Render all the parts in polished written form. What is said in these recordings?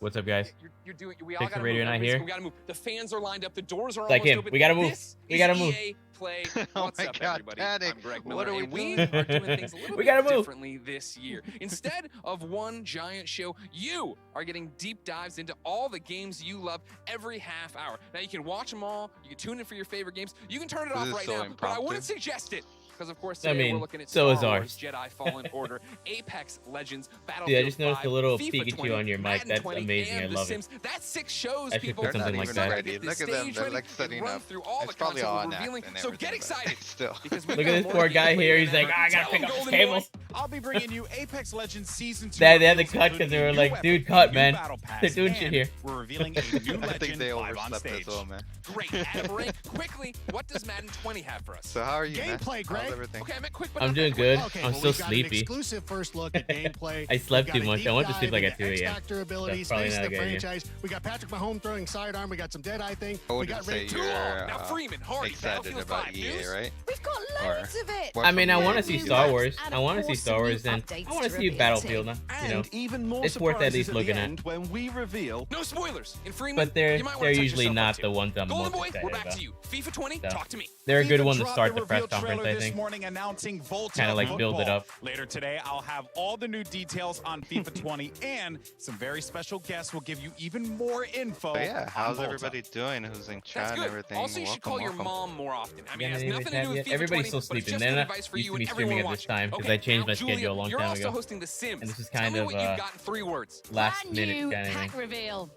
What's up, guys? You're doing. We all Pixel gotta Radio move. not here. We gotta move. The fans are lined up. The doors are Like almost him. open. We gotta move. This We gotta is move. EA Play. Oh What's my up, God, everybody? Daddy. I'm Greg Miller, What are we and we doing? are doing things a little We bit gotta move. differently this year. Instead of one giant show, you are getting deep dives into all the games you love every half hour. Now you can watch them all. You can tune in for your favorite games. You can turn it off This is right so now, but I impromptu. wouldn't suggest it. Because of course I today mean, we're looking at so Star is Wars, Jedi Fallen Order, Apex Legends, Battlefield Dude, I just noticed 5, a little FIFA Pikachu 20, on your mic. Madden That's 20, amazing. and I The love Sims. it. That's 6 shows, I should people. put They're not something like even that. ready. Get the Look at them. stage They're ready like and setting run up. through all It's the probably content all we're on revealing. and So get everything, but excited. Still. Because we've Look got at this more poor guy gameplay here. than He's like, ever. I gotta Tell pick them, up his Golden cables. Boy. I'll be bringing you Apex Legends Season 2. They had to reveals, cut because they were including like, new dude, weapons, cut, new man. battle pass, They're doing shit and here. We're revealing a new I think legend they live on overslept stage. as well, man. Great. Adam Ray, quickly, what does Madden 20 have for us? So how are you, man? Gameplay, Greg. How's everything? Okay, I meant quick, but I'm not doing that quick. good. Okay, I'm well, still we've got an sleepy. exclusive first look at gameplay. I slept We've got too a much. deep I went to sleep dive like at into 2 a.m. X-Factor abilities, probably face not the a good idea. franchise. We got Patrick Mahomes throwing sidearm. We got some Deadeye thing. I We wouldn't got say Ray Too you're long. Now Freeman, Hardy, excited Battlefield about 5 EA, news. right? We've got Or loads of it. what I mean, I from want to EA see news? Star Wars. And I want to see awesome Star new Wars, and updates I want to to see reveal Battlefield. too. You know, And even more it's worth at least surprises at looking the at. end when we reveal No spoilers. In Freeman, But they're you might wanna touch usually yourself not up the too. ones I'm Golden most Boy, excited we're back about. to you. FIFA 20, So, talk to me. They're a good FIFA one to dropped start the the press reveal conference, trailer I this think. morning announcing Volta Kinda like build it football. up. Later today, I'll have all the new details on FIFA 20, and some very special guests will give you even more info. But yeah, how's on Volta. everybody doing? Who's in chat That's and good. everything? Also, you should call your Welcome. mom more often. I mean, Yeah, it has they nothing to have- do with yeah, FIFA everybody's 20, still but it's sleeping. just They're good not advice for used you to be and streaming everyone at this watching. time, 'cause Okay, I changed now, my schedule a Julian, long you're time also ago. hosting The Sims. And this is Tell kind me of what you've got in 3 words. last Brand minute new kind of pack thing. reveal.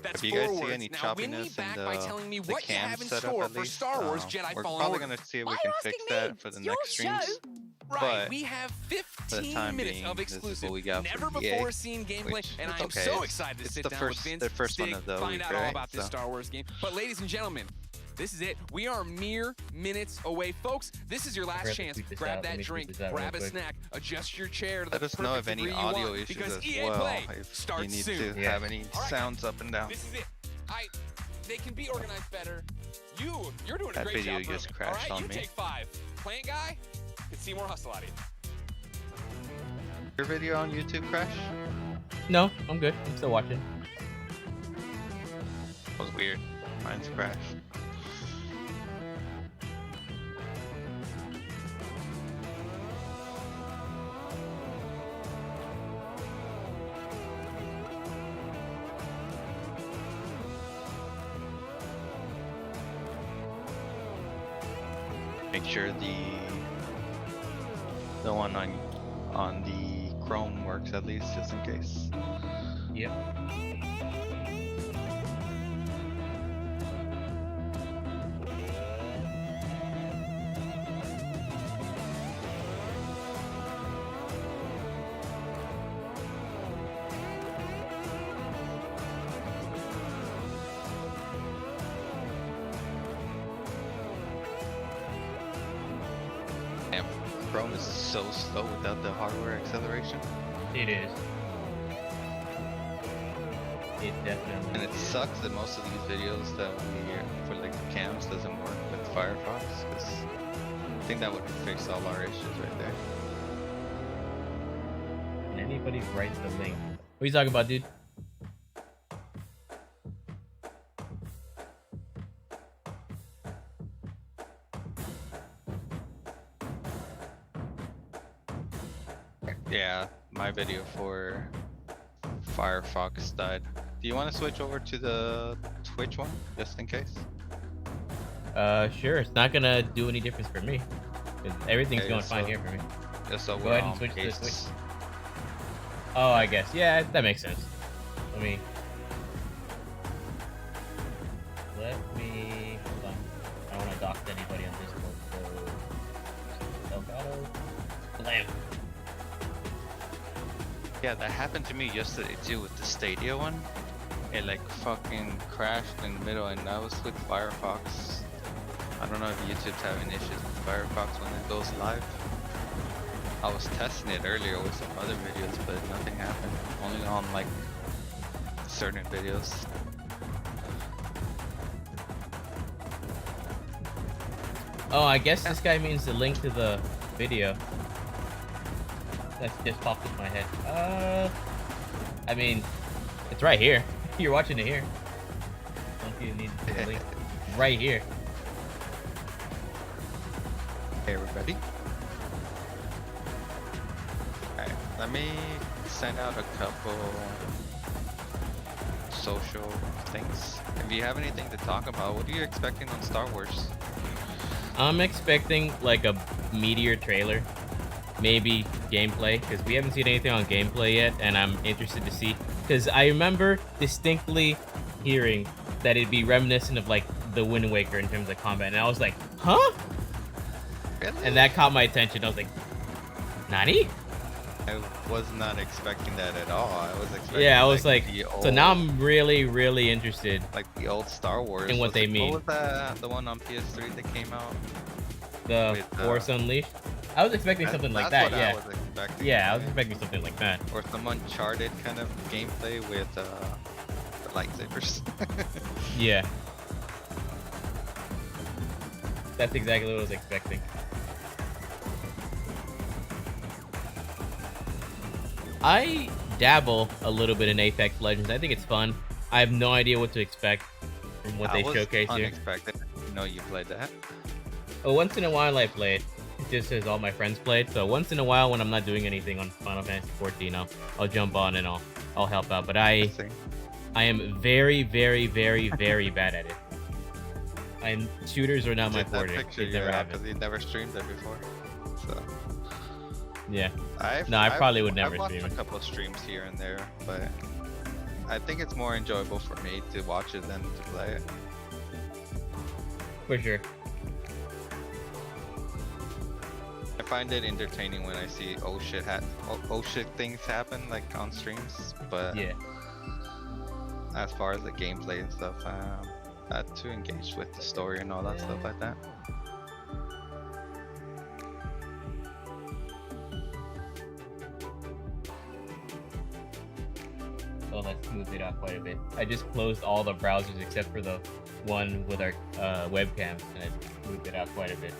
That's Have you 4 guys see words. any Now win me choppiness back in by the- telling me the what you cam have in setup store at for least? Star Wars Jedi We're Fallen probably Order. gonna see if Why we are can you fix asking that me? for the It's your next streams. show. Right, But we have for the 15 time minutes being, of this is exclusive, what we got never for before EA, seen gameplay, which and is I am okay. so excited to It's sit the down first- with Vince, the first one Stig, of the find week, out all right? about this So- Star Wars game. But ladies and gentlemen, this is it. We are mere minutes away, folks. This is your last forgot to chance. tweet this Grab out. Let that me drink, tweet this out grab a real quick. snack, adjust your chair to Let the us know perfect if any degree you audio want, issues because as EA well. Play If you starts need soon. to Yeah. have any All right, sounds up and down. This is it. They can be organized better. You're doing a That great video job. just Mervin. All crashed right, on you me. take 5. Plant guy, can see more hustle out of you. Your video on YouTube crash? No, I'm good. I'm still watching. That was weird. Mine's crashed. Make sure the one on the Chrome works at least, just in case. Yep. Damn, Chrome is so slow without the hardware acceleration. It is. It definitely And it is. sucks that most of these videos that we for like the cams doesn't work with Firefox, because I think that would fix all our issues right there. Can anybody write the link? What are you talking about, dude? Yeah, my video for Firefox died. Do you want to switch over to the Twitch one, just in case? Sure. It's not gonna do any difference for me. 'Cause everything's Okay, going fine so- here for me. Just so Go we're ahead and on switch to the pace. Oh, I guess. Yeah, that makes sense. Let me. Hold on. I don't want to dox anybody on Discord, so. Elgato. Blam. Yeah, that happened to me yesterday too with the Stadia one. It like fucking crashed in the middle, and that was with Firefox. I don't know if YouTube's having issues with Firefox when it goes live. I was testing it earlier with some other videos, but nothing happened. Only on like certain videos. Oh, I guess this guy means the link to the video. That just popped in my head. I mean, It's right here. You're watching it here. Don't you need to the link? Right here. Hey everybody. Alright, let me send out a couple social things. If you have anything to talk about, what are you expecting on Star Wars? I'm expecting like a meteor trailer, maybe gameplay, because we haven't seen anything on gameplay yet, and I'm interested to see. Because I remember distinctly hearing that it'd be reminiscent of like the Wind Waker in terms of combat, and I was like, huh? Really? And that caught my attention. I was like, Nani? I was not expecting that at all. I was expecting Yeah, I was like, the old, so now I'm really, really interested. like the old Star Wars. In what they mean. What was the one on PS3 that came out? The With, Force Unleashed. I was expecting something like that. That's what Yeah. I was expecting. Yeah, I was expecting something like that. Or some Uncharted kind of gameplay with the lightsabers. Yeah. That's exactly what I was expecting. I dabble a little bit in Apex Legends. I think it's fun. I have no idea what to expect from what they showcase here. Unexpected. No, you played that. But once in a while I play it, just as all my friends played. So once in a while when I'm not doing anything on Final Fantasy 14, I'll jump on and I'll help out. But I am very, very, very, very bad at it. And shooters are not my forte. It never happened. Because you never streamed it before. So Yeah. I I've probably would never I've watched stream it. a couple of streams here and there, but I think it's more enjoyable for me to watch it than to play it. For sure. I find it entertaining when I see oh shit things happen like on streams, but Yeah. as far as the gameplay and stuff, not too engaged with the story and all that stuff like that. Well, that smoothed it out quite a bit. I just closed all the browsers except for the one with our webcams, and it smoothed it out quite a bit.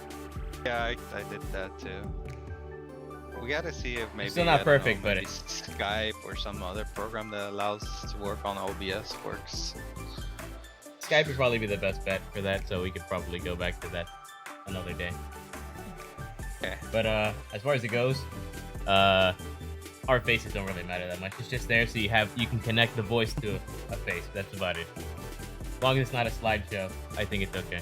Yeah, I did that too. We gotta see if maybe Still not I don't know, perfect, but maybe Skype or some other program that allows to work on OBS works. Skype would probably be the best bet for that, so we could probably go back to that another day. Okay. But as far as it goes, our faces don't really matter that much. It's just there so you can connect the voice to a face. That's about it. As long as it's not a slideshow, I think it's okay.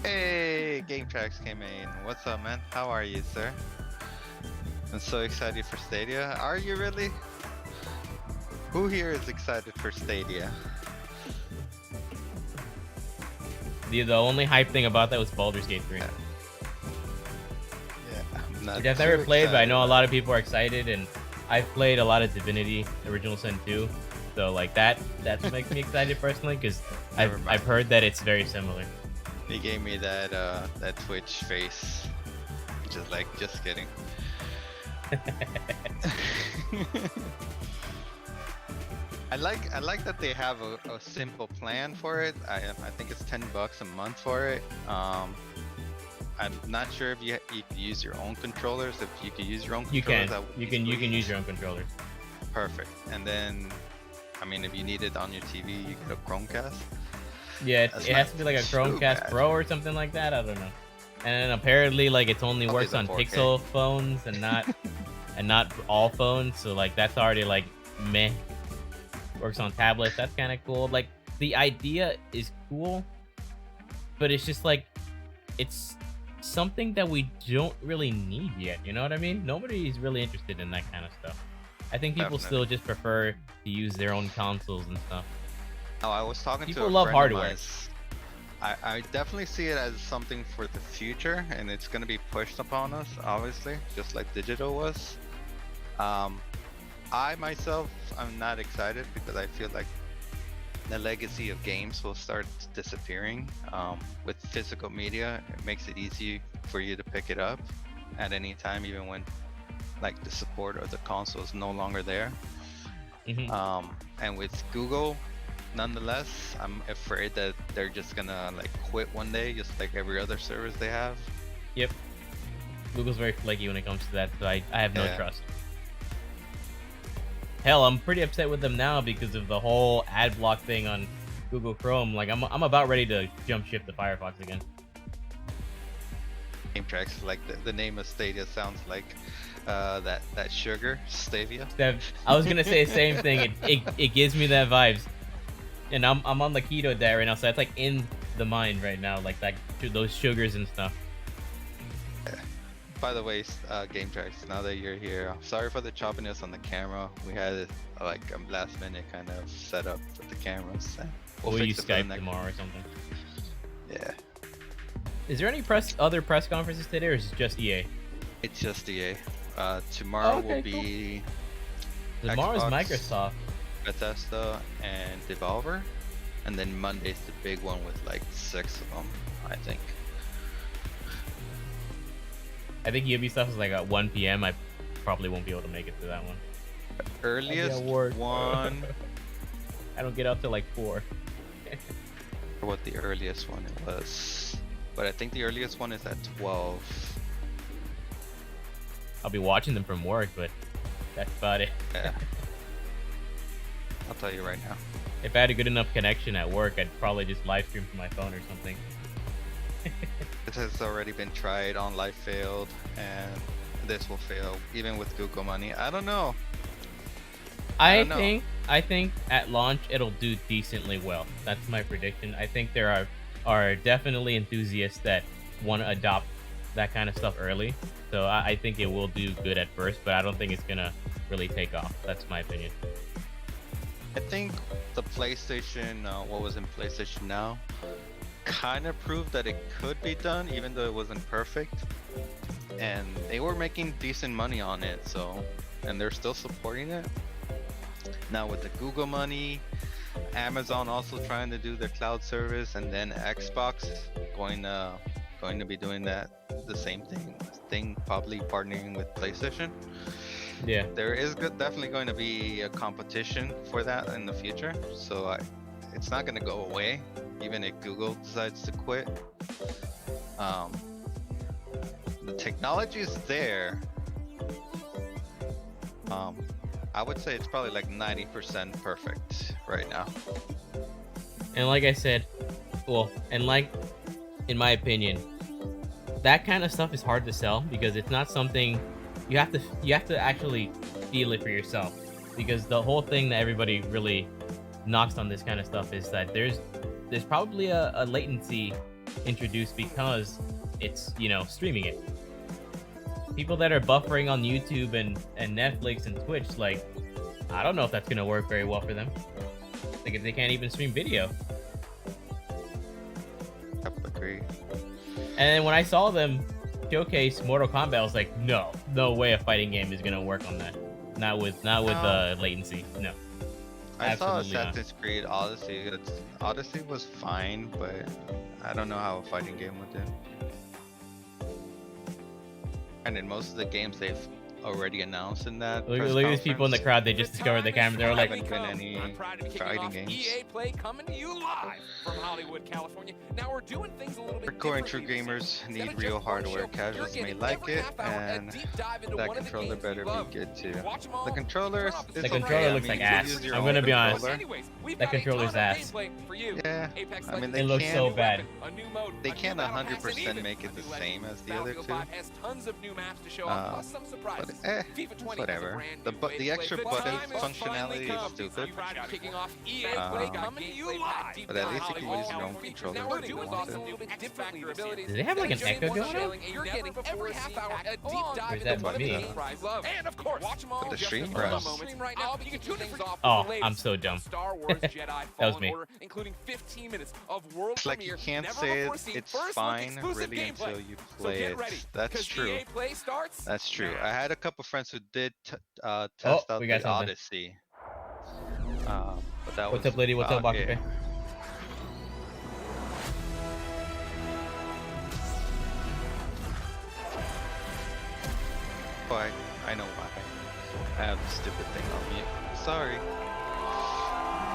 Hey, Game Tracks came in. What's up, man? How are you, sir? I'm so excited for Stadia. Are you really? Who here is excited for Stadia? The only hype thing about that was Baldur's Gate 3. Yeah, I'm not Which I've never too played, but I know a excited. lot of people are excited, and I've played a lot of Divinity Original Sin 2, so like that's what makes me excited personally, because Never mind. I've heard that it's very similar. He gave me that that Twitch face. Just like, just kidding. I like that they have a simple plan for it. I think it's $10 a month for it. I'm not sure if you could use your own controllers. If you could use your own You controllers, can. that would You be can sweet. use your own controller. Perfect. And then, I mean, if you need it on your TV, you could have Chromecast. Yeah, That's it has not to be like a too Chromecast bad. Pro or something like that. I don't know. And apparently, like it's only Probably works the on 4K. Pixel phones and not all phones. So like that's already like meh. Works on tablets. That's kind of cool. Like the idea is cool, but it's just like it's something that we don't really need yet. You know what I mean? Nobody's really interested in that kind of stuff. I think people still just prefer to use their own consoles and stuff. Oh, I was talking People to a love friend of hardware. mine. I definitely see it as something for the future, and it's gonna be pushed upon us, obviously, just like digital was. I myself, I'm not excited because I feel like the legacy of games will start disappearing. With physical media, it makes it easy for you to pick it up at any time, even when like the support of the console is no longer there. Mhm. And with Google, nonetheless, I'm afraid that they're just gonna like quit one day, just like every other service they have. Yep. Google's very flaky when it comes to that, so I have no Yeah. trust. Hell, I'm pretty upset with them now because of the whole ad block thing on Google Chrome. Like, I'm about ready to jump ship to Firefox again. Game tracks, like the name of Stadia sounds like that sugar, Stavia. I was gonna say the same thing. It gives me that vibes, and I'm on the keto diet right now, so that's like in the mind right now, like that those sugars and stuff. By the way, Game Tracks, now that you're here, sorry for the choppiness on the camera. We had like a last minute kind of setup with the cameras. Will you fix it for the Skype tomorrow or something? Yeah. Is there any other press conferences today, or is it just EA? It's just EA. Tomorrow will be Tomorrow's Xbox, Microsoft. Bethesda, and Devolver. And then Monday's the big one with like 6 of them, I think. I think Ubisoft is like at 1 p.m. I probably won't be able to make it to that one. Earliest one. I don't get up till like 4. What the earliest one it was. But I think the earliest one is at 12. I'll be watching them from work, but that's about it. Yeah. I'll tell you right now. If I had a good enough connection at work, I'd probably just live stream from my phone or something. It has already been tried on Live failed, and this will fail even with Google money. I don't know. I think at launch it'll do decently well. That's my prediction. I think there are definitely enthusiasts that want to adopt that kind of stuff early. So I think it will do good at first, but I don't think it's gonna really take off. That's my opinion. I think the PlayStation, what was in PlayStation Now, kind of proved that it could be done, even though it wasn't perfect. And they were making decent money on it, so, and they're still supporting it. Now with the Google money, Amazon also trying to do their cloud service, and then Xbox going to be doing the same thing, probably partnering with PlayStation. Yeah, there is definitely going to be a competition for that in the future, so it's not going to go away even if Google decides to quit. The technology is there. I would say it's probably like 90% perfect right now. and like I said, well, and like in my opinion, that kind of stuff is hard to sell because it's not something you have to actually feel it for yourself. Because the whole thing that everybody really knocks on this kind of stuff is that there's probably a latency introduced because it's, you know, streaming it. People that are buffering on YouTube and Netflix and Twitch, like, I don't know if that's gonna work very well for them. Like, if they can't even stream video. I agree. And then when I saw them showcase Mortal Kombat, I was like, no way a fighting game is gonna work on that. Not with latency. No. I saw Absolutely not. Assassin's Creed Odyssey. Odyssey was fine, but I don't know how a fighting game would do. And in most of the games they've already announced in that. Look at these people in the crowd. They just discovered the camera. They were like, haven't been any fighting games. EA Play coming to you live from Hollywood, California. Now we're doing things a little bit Hardcore and differently. true gamers need real hardware. Casuals may like it, and that controller better be good too. The controller is The controller looks like ass. I'm gonna be honest. That controller's ass. Yeah, I mean, they It looks so bad. They can't 100% make it the same as the other two. But whatever. The extra button functionality is stupid. But at least you can use your own controller if you want to. do they have like an echo going on? Or is that me? And of course, watch them all. The stream Hold on runs. a moment. Right now, you can tune things off Oh, the latest I'm so dumb. Star Wars Jedi That was Fallen me. Order, including 15 minutes of world It's like you premiere, can't never say before seen, it's first look fine exclusive really gameplay. until you So play get it. ready, That's 'cause true. EA Play starts That's true. now. I had a couple friends who did test Oh, out we got the something. Odyssey. But that What's was up, lady? What's up, about Bakabe? it. Oh, I know why. I have the stupid thing on mute. Sorry.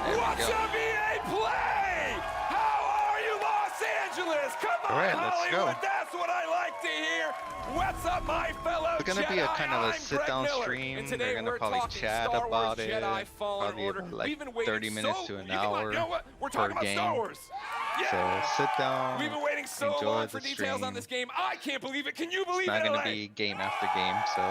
There we What's go. up, EA Play? How are you, Los Angeles. Come on, All right, let's Hollywood. go. That's what I like to hear. What's up, my fellow It's gonna be a Jedi? kind of a I'm sit-down Greg Miller. stream. And They're today gonna we're probably talking chat Star Wars about it. Jedi Fallen Probably Order. about, like We've been waiting 30 minutes to an Come on, hour you know what? We're per talking about Star game. Wars. Yeah. So sit down. We've been waiting so enjoy long the for details on stream. this game. I can't believe it. Can you believe It's not it, gonna LA? be game after game, so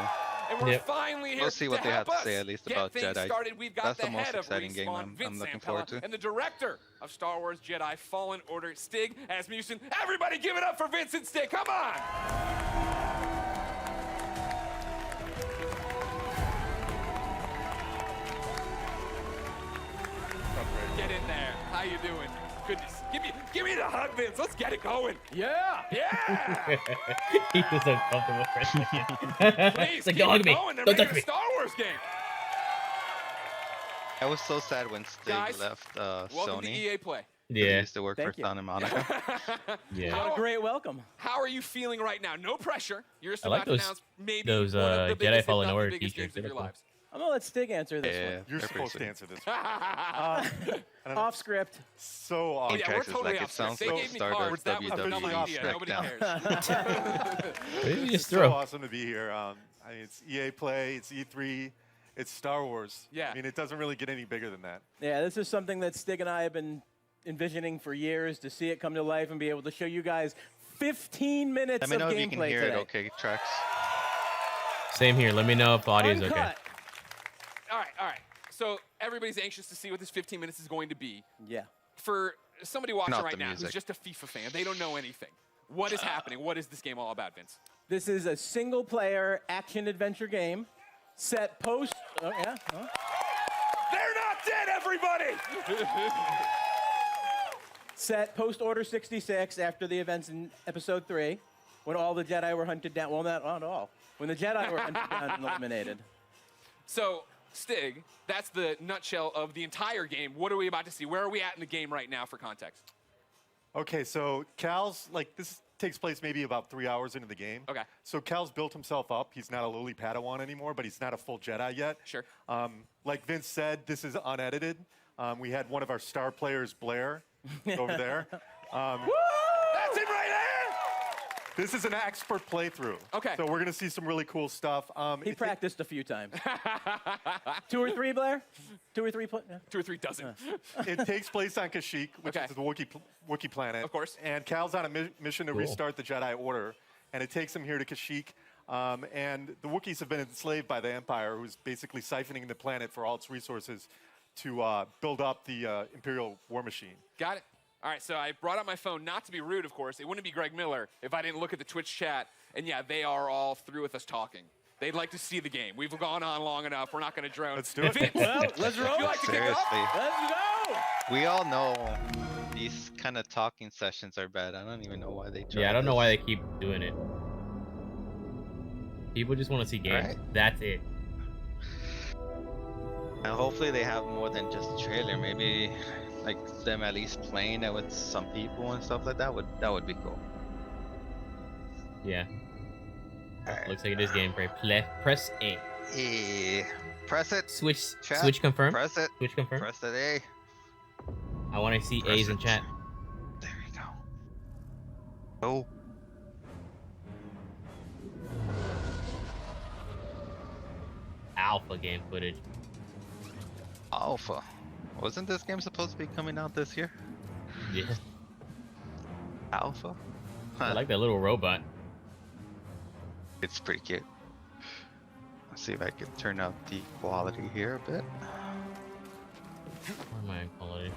And we're Yep. finally here we'll see what to they have help to say us at least get about things Jedi. started. We've got That's the the most head of exciting game Respawn, I'm Vince looking Zampella, forward to. and the director of Star Wars Jedi Fallen Order, Stig Asmussen. Everybody give it up for Vince and Stig. Come on. Get in there. How you doing? Goodness. Give me the hug, Vince. Let's get it going. Yeah. Yeah. He was uncomfortable for a second. Please It's like, keep don't hug it me. going. They're Don't making touch a me. Star Wars game. I was so sad when Stig Guys, left Welcome to Sony. EA Play. 'Cause He Yeah. used to work Thank for you. Santa Monica. Yeah. How- What a great welcome. How are you feeling right now? No pressure. You're just I about like to those- announce maybe those, one of the Jedi biggest, if Fallen not the Order biggest t-shirts. games of They're your cool. lives. I'm gonna let Stig answer this Yeah, You're they're pretty supposed sweet. to answer this. one. Off script. So Oh, awesome. yeah, we're Contracts is totally like it off script. sounds They like gave me Stardust cards. That was the dumb WWE idea. Nobody SmackDown. cares. What did you It's just so throw? awesome to be here. I mean, it's EA Play, it's E3, it's Star Wars. Yeah. I mean, it doesn't really get any bigger than that. Yeah, this is something that Stig and I have been envisioning for years, to see it come to life and be able to show you guys 15 minutes Let me of know if gameplay you can hear today. it okay, Trax. Same here. Let me know if the audio is Uncut. okay. All right. So everybody's anxious to see what this 15 minutes is going to be. Yeah. For somebody watching Not right the now who's music. just a FIFA fan, they don't know anything. What is happening? What is this game all about, Vince? This is a single-player action-adventure game set post. Oh yeah. Oh. They're not dead, everybody. Set post Order 66 after the events in Episode 3, when all the Jedi were hunted down. Well, not all. When the Jedi were hunted down and eliminated. So, Stig, that's the nutshell of the entire game. What are we about to see? Where are we at in the game right now for context? Okay, so Cal's, like, this takes place maybe about 3 hours into the game. Okay. So Cal's built himself up. He's not a lowly Padawan anymore, but he's not a full Jedi yet. Sure. Like Vince said, this is unedited. We had one of our star players, Blair, over there. That's it right there! This is an expert playthrough. Okay. So we're going to see some really cool stuff. He practiced a few times. 2 or 3, Blair? 2 or 3? Yeah. 2 or 3 dozen. It takes place on Kashyyyk, which Okay. is the Wookiee planet. Of course. And Cal's on a mission to Cool. restart the Jedi Order, and it takes him here to Kashyyyk. And the Wookiees have been enslaved by the Empire, who's basically siphoning the planet for all its resources to build up the Imperial war machine. Got it. All right, so I brought up my phone, not to be rude, of course. It wouldn't be Greg Miller if I didn't look at the Twitch chat. And yeah, they are all through with us talking. They'd like to see the game. We've gone on long enough. We're not going to drone. Let's do it. Vince, Well, let's roll. would you like to kick it off? Seriously. Let's go. We all know these kind of talking sessions are bad. I don't even know why they try Yeah, I don't know this. why they keep doing it. People just want to see games. Right. That's it. And hopefully they have more than just a trailer. Maybe like them at least playing it with some people and stuff like that. Would be cool. Yeah. Alright. Looks like it is gameplay. Press A. Press it. Switch. Chat. Switch confirm. Press it. Switch confirm. Press it. A. I want to see Press A's in it. chat. There you go. Oh. Alpha game footage. Alpha. Wasn't this game supposed to be coming out this year? Yeah. Alpha. I like that little robot. It's pretty cute. Let's see if I can turn up the quality here a bit. Where am I in quality?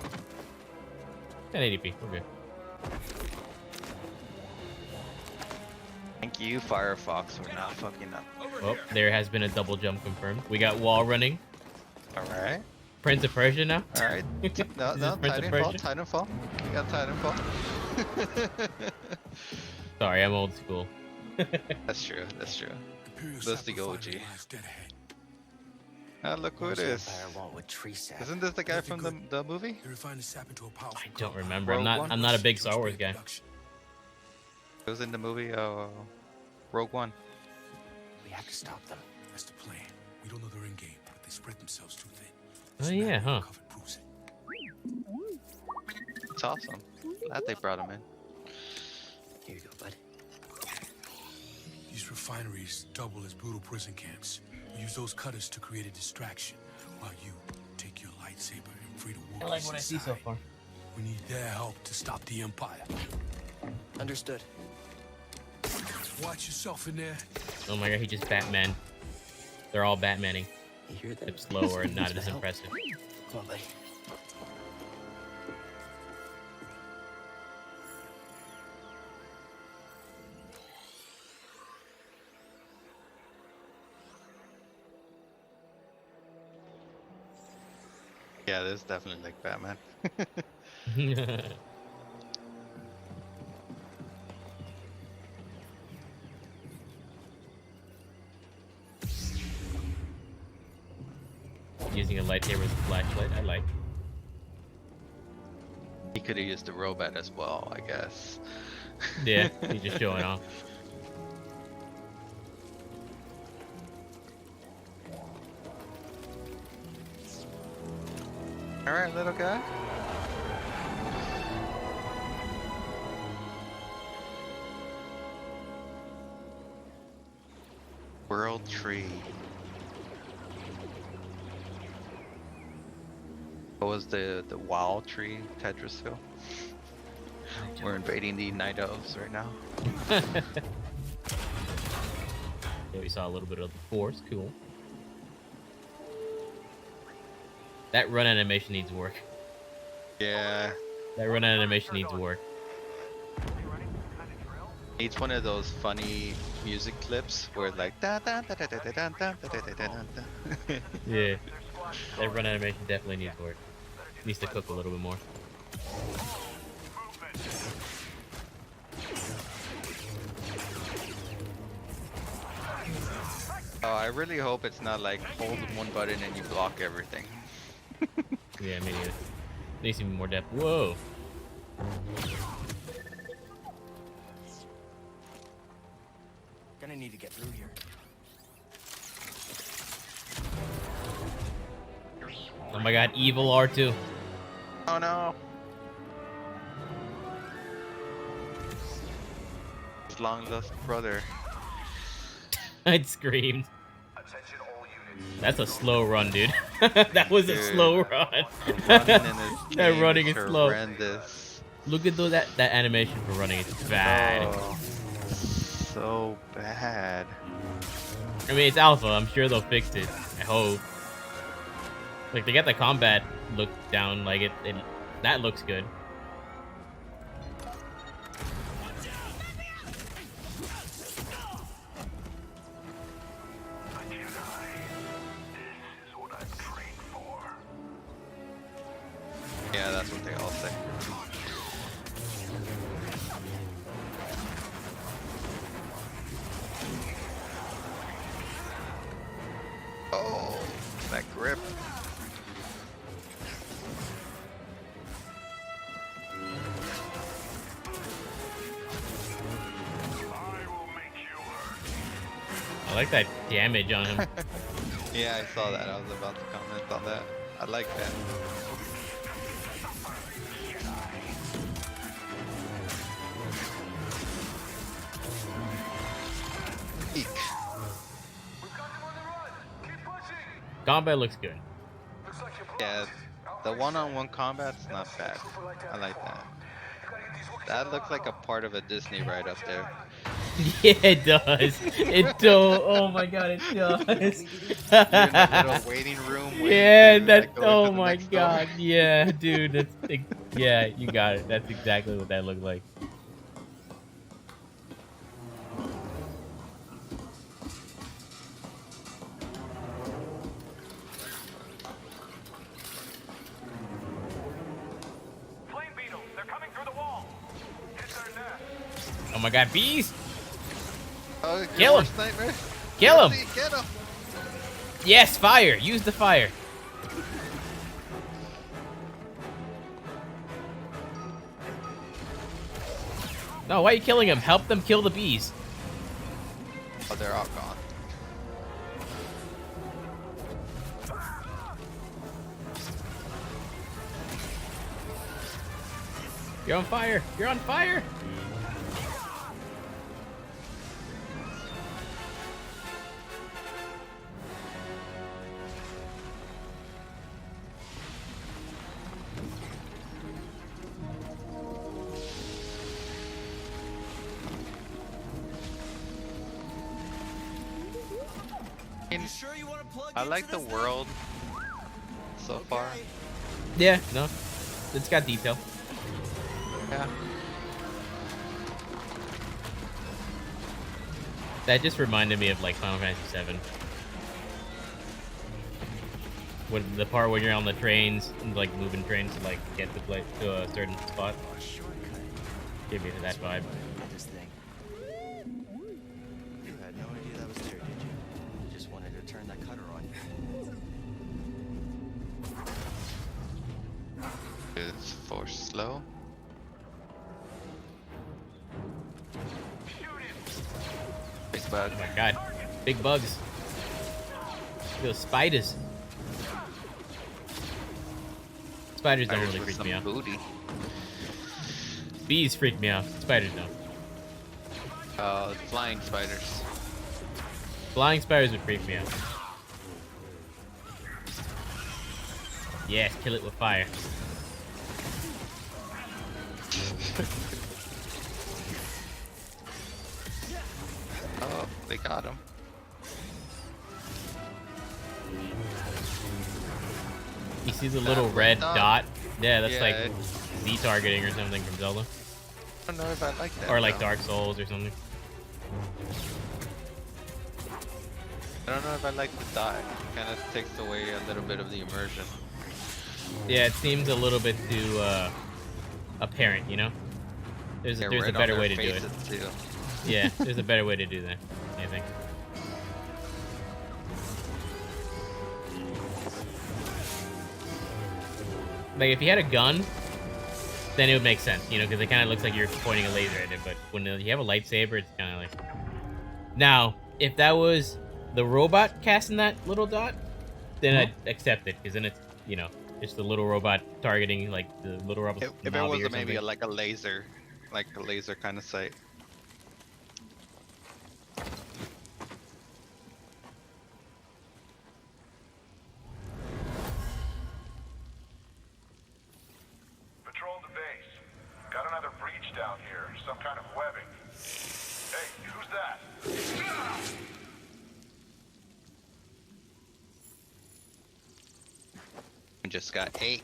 1080p. We're good. Thank you, Firefox, for not fucking up. Well, there has been a double jump confirmed. We got wall running. Alright. Prince of Persia now. Alright. No, Is no, this Prince of Titanfall, Persia? Titanfall. We got Titanfall. Sorry, I'm old school. That's true, that's true. That's the OG. Ah, look who it is. Isn't this the guy from the movie? I don't remember. Rogue I'm One? not a big Star Wars guy. It was in the movie Rogue One. We have to stop them. That's the plan. We don't know they're in game, but they spread themselves too thin. Oh yeah, huh? It's awesome. Glad they brought him in. refineries double as brutal prison camps. We use those cutters to create a distraction, while you take your lightsaber and free the I Wookiees like what I see so inside. far. We need their help to stop the Empire. Understood. Watch yourself in there. Oh my god, he just Batman. They're all Batmaning. You hear that? Except slower and not Needs as my help. impressive. Come on, buddy. Yeah, this is definitely like Batman. Using a lightsaber as a flashlight, I like. He could have used the robot as well, I guess. Yeah, he's just showing off. All right, little guy. World Tree. What was the wild tree Tetrisville? We're invading the night elves right now. Yeah, we saw a little bit of the Force. Cool. That run animation needs work. Yeah, That run animation needs work. it's one of those funny music clips where it's like da da da da da da da da da da da da. Yeah. That run animation definitely needs work. Needs to cook a little bit more. Oh, I really hope it's not like hold one button and you block everything. Yeah, me neither. Needs even more depth. Whoa. Gonna need to get through here. Oh my god, evil R2. Oh no! His long lost brother. I'd screamed. That's a slow run, dude. That was a Dude, slow run. Running in his That game running is slow. horrendous. Look at that animation for running. It's bad. Oh, so bad. I mean, it's alpha. I'm sure they'll fix it. I hope. Like, they got the combat look down. Like, it that looks good. Yeah, that's what they all say. Oh, that grip. I like that damage on him. Yeah, I saw that. I was about to comment on that. I like that. Eek. Combat looks good. Yeah, the one-on-one combat's not bad. I like that. That looks like a part of a Disney ride up there. Yeah, it does. It does. Oh my god, it does. You're in the little waiting room. waiting Yeah, to, that. like, go into Oh the my next door. god. Yeah, dude. That's. Yeah, you got it. That's exactly what that looked like. Oh my god, bees! Oh, your Kill him. worst nightmare? Kill him! Jesse, get him! Yes, fire! Use the fire. No, why are you killing him? Help them kill the bees. Oh, they're all gone. You're on fire! You're on fire! I like the world so far. Yeah, no, it's got detail. Yeah. That just reminded me of like Final Fantasy VII. When the part where you're on the trains, and, like moving trains to like get to a certain spot. Give me that vibe. This thing. You had no idea that was there, did you? You just wanted to turn that cutter on you. Is force slow? Big bug. Oh my god, big bugs. Those spiders. Spiders don't really freak me out. Booty. Bees freak me out. Spiders don't. Flying spiders. Flying spiders would freak me out. Yes, kill it with fire. Oh, they got him. You see the little red dot? Yeah, that's Yeah, like Z targeting or something from Zelda. I don't know if I like that. Or like though. Dark Souls or something. I don't know if I like the dot. It kind of takes away a little bit of the immersion. Yeah, it seems a little bit too apparent, you know? There's Yeah, a right on better their way to do it. faces, too. Yeah, there's a better way to do that, I think. Like, if you had a gun, then it would make sense, you know, because it kind of looks like you're pointing a laser at it, but when you have a lightsaber, it's kind of like... Now, if that was the robot casting that little dot, then I'd accept it, because then it's, you know, just the little robot targeting, like, the little robot. If it was maybe like a laser kind of sight. Patrol the base. Got another breach down here. Some kind of webbing. Hey, who's that? We just got 8.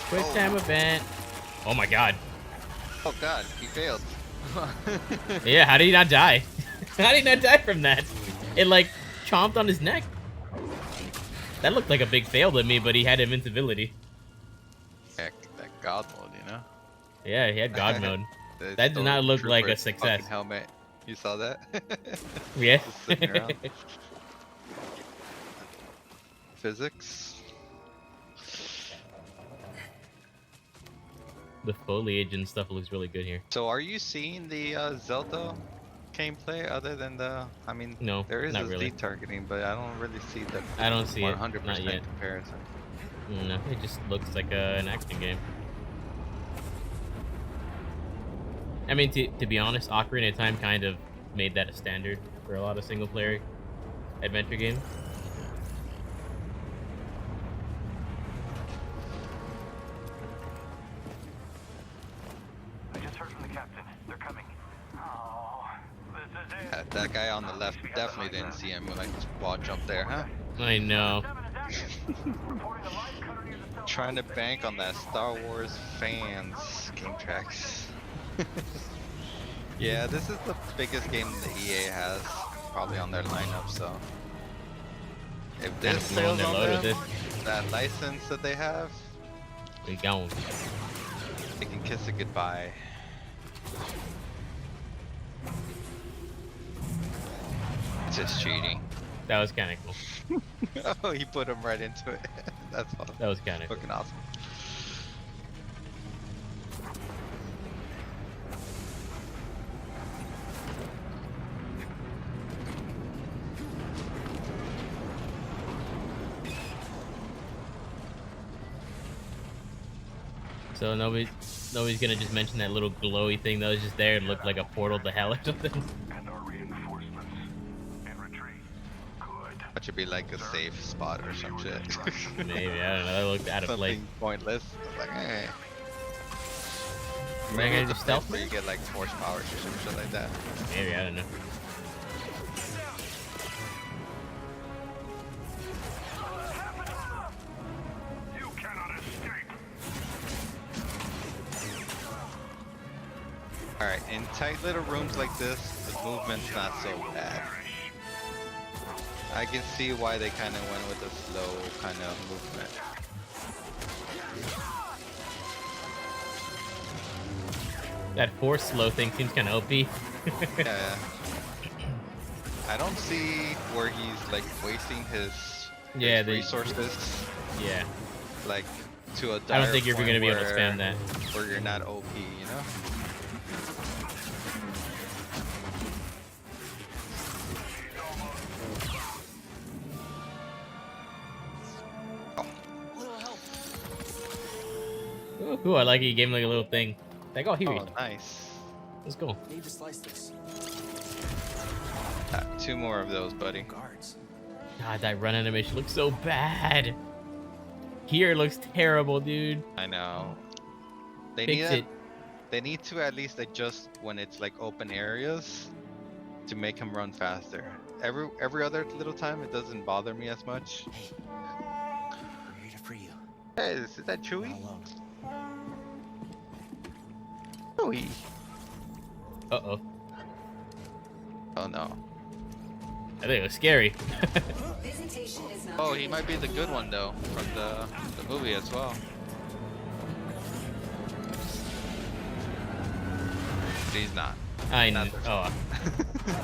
Quick time event. Oh my god. Oh god, he failed. Yeah, how did he not die? How did he not die from that? It like chomped on his neck. That looked like a big fail to me, but he had invincibility. Heck, that god mode, you know? Yeah, he had god mode. That did not look like a success. Helmet. You saw that? Yeah. Just sitting around. Physics. The foliage and stuff looks really good here. So are you seeing the Zelda gameplay other than the, I mean, No, there is not a really. Z targeting, but I don't really see the I don't see it, 100% not yet. comparison. No, it just looks like an action game. I mean, to be honest, Ocarina of Time kind of made that a standard for a lot of single-player adventure games. I just heard from the captain. They're coming. Oh, this is it. That guy on the left definitely didn't see him like watch up there, huh? I know. Trying to bank on that Star Wars fans game tracks. Yeah, this is the biggest game that EA has probably on their lineup, so if Kind this of blowing fails their on load with them, this. that license that they have, We gone. they can kiss it goodbye. It's just cheating. That was kind of cool. Oh, he put him right into it. That's awesome. That was kind of fucking awesome. So nobody's gonna just mention that little glowy thing that was just there and looked like a portal to hell or something. And our reinforcements. And retreat. Good. That should be like a safe spot or some shit. Maybe, I don't know. That looked out of place. Something pointless. Like, eh. Maybe I it's just a stealth place where you get like force powers or some shit like that. Maybe, I don't know. All right, in tight little rooms like this, the movement's not so bad. I can see why they kind of went with a slow kind of movement. That force slow thing seems kind of OP. Yeah. I don't see where he's like wasting his resources. Yeah. Like to a I don't think you're point gonna be able to where- spam that. Where you're not OP, you know? Ooh, I like it. You gave him like a little thing. Like, oh, here you Oh, go. nice. Let's go. Need to slice this. Two more of those, buddy. Guards. God, that run animation looks so bad. Here it looks terrible, dude. I know. They Fix need it. They need to at least adjust when it's like open areas to make him run faster. Every other little time it doesn't bother me as much. Hey, we're here to free you. Hey, is that Chewie? Not alone. Chewie. Uh-oh. Oh no. I think it was scary. Oh, he might be the good one though from the movie as well. But he's not. I knew. Not the- Oh.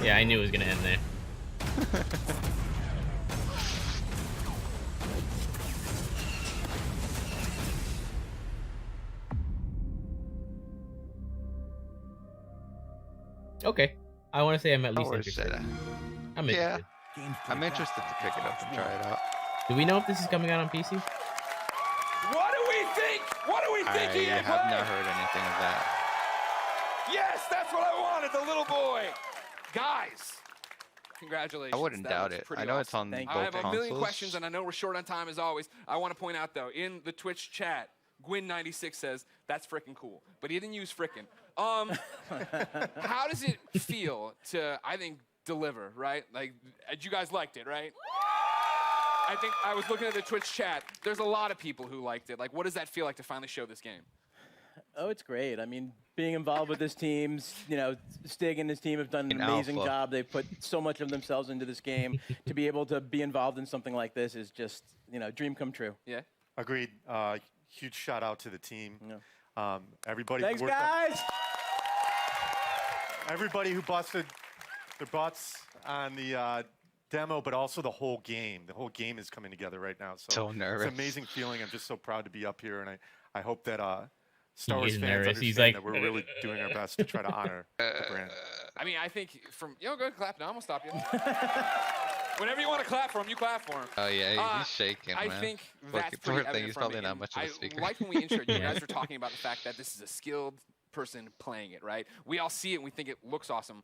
Yeah, I knew it was gonna end there. Okay. I want to say I'm at least Or interested. should I? I'm Yeah, interested. I'm interested to pick it up and try it out. Do we know if this is coming out on PC? What do we think? What do we I think, EA have Play? not heard anything of that. Yes, that's what I wanted, the little boy. Guys, congratulations. I wouldn't That doubt looks it. pretty I know it's awesome. on Thank both you. I have a million consoles. questions, and I know we're short on time as always. I want to point out, though, in the Twitch chat, Gwyn96 says, that's frickin' cool. But he didn't use frickin'. How does it feel to, I think, deliver, right? Like, you guys liked it, right? I think I was looking at the Twitch chat. There's a lot of people who liked it. Like, what does that feel like to finally show this game? Oh, it's great. I mean, being involved with this team, you know, Stig and his team have done an In amazing alpha. job. They've put so much of themselves into this game. To be able to be involved in something like this is just, you know, dream come true. Yeah? Agreed. Huge shout out to the team. Yeah. Everybody. who Thanks, worked on- guys. Everybody who busted their butts on the demo, but also the whole game. The whole game is coming together right now. So nervous. It's an amazing feeling. I'm just so proud to be up here, and I hope that Star He Wars is fans nervous. understand He's like- that we're really doing our best to try to honor the brand. I mean, I think from, go ahead, clap now. I'm going to stop you. Whenever you want to clap for him, you clap for him. Oh yeah, he's shaking, I man. think Poor- that's poor pretty thing, evident he's from probably it. not And much of a I speaker. like when we introed you Yeah. guys were talking about the fact that this is a skilled person playing it, right? We all see it and we think it looks awesome.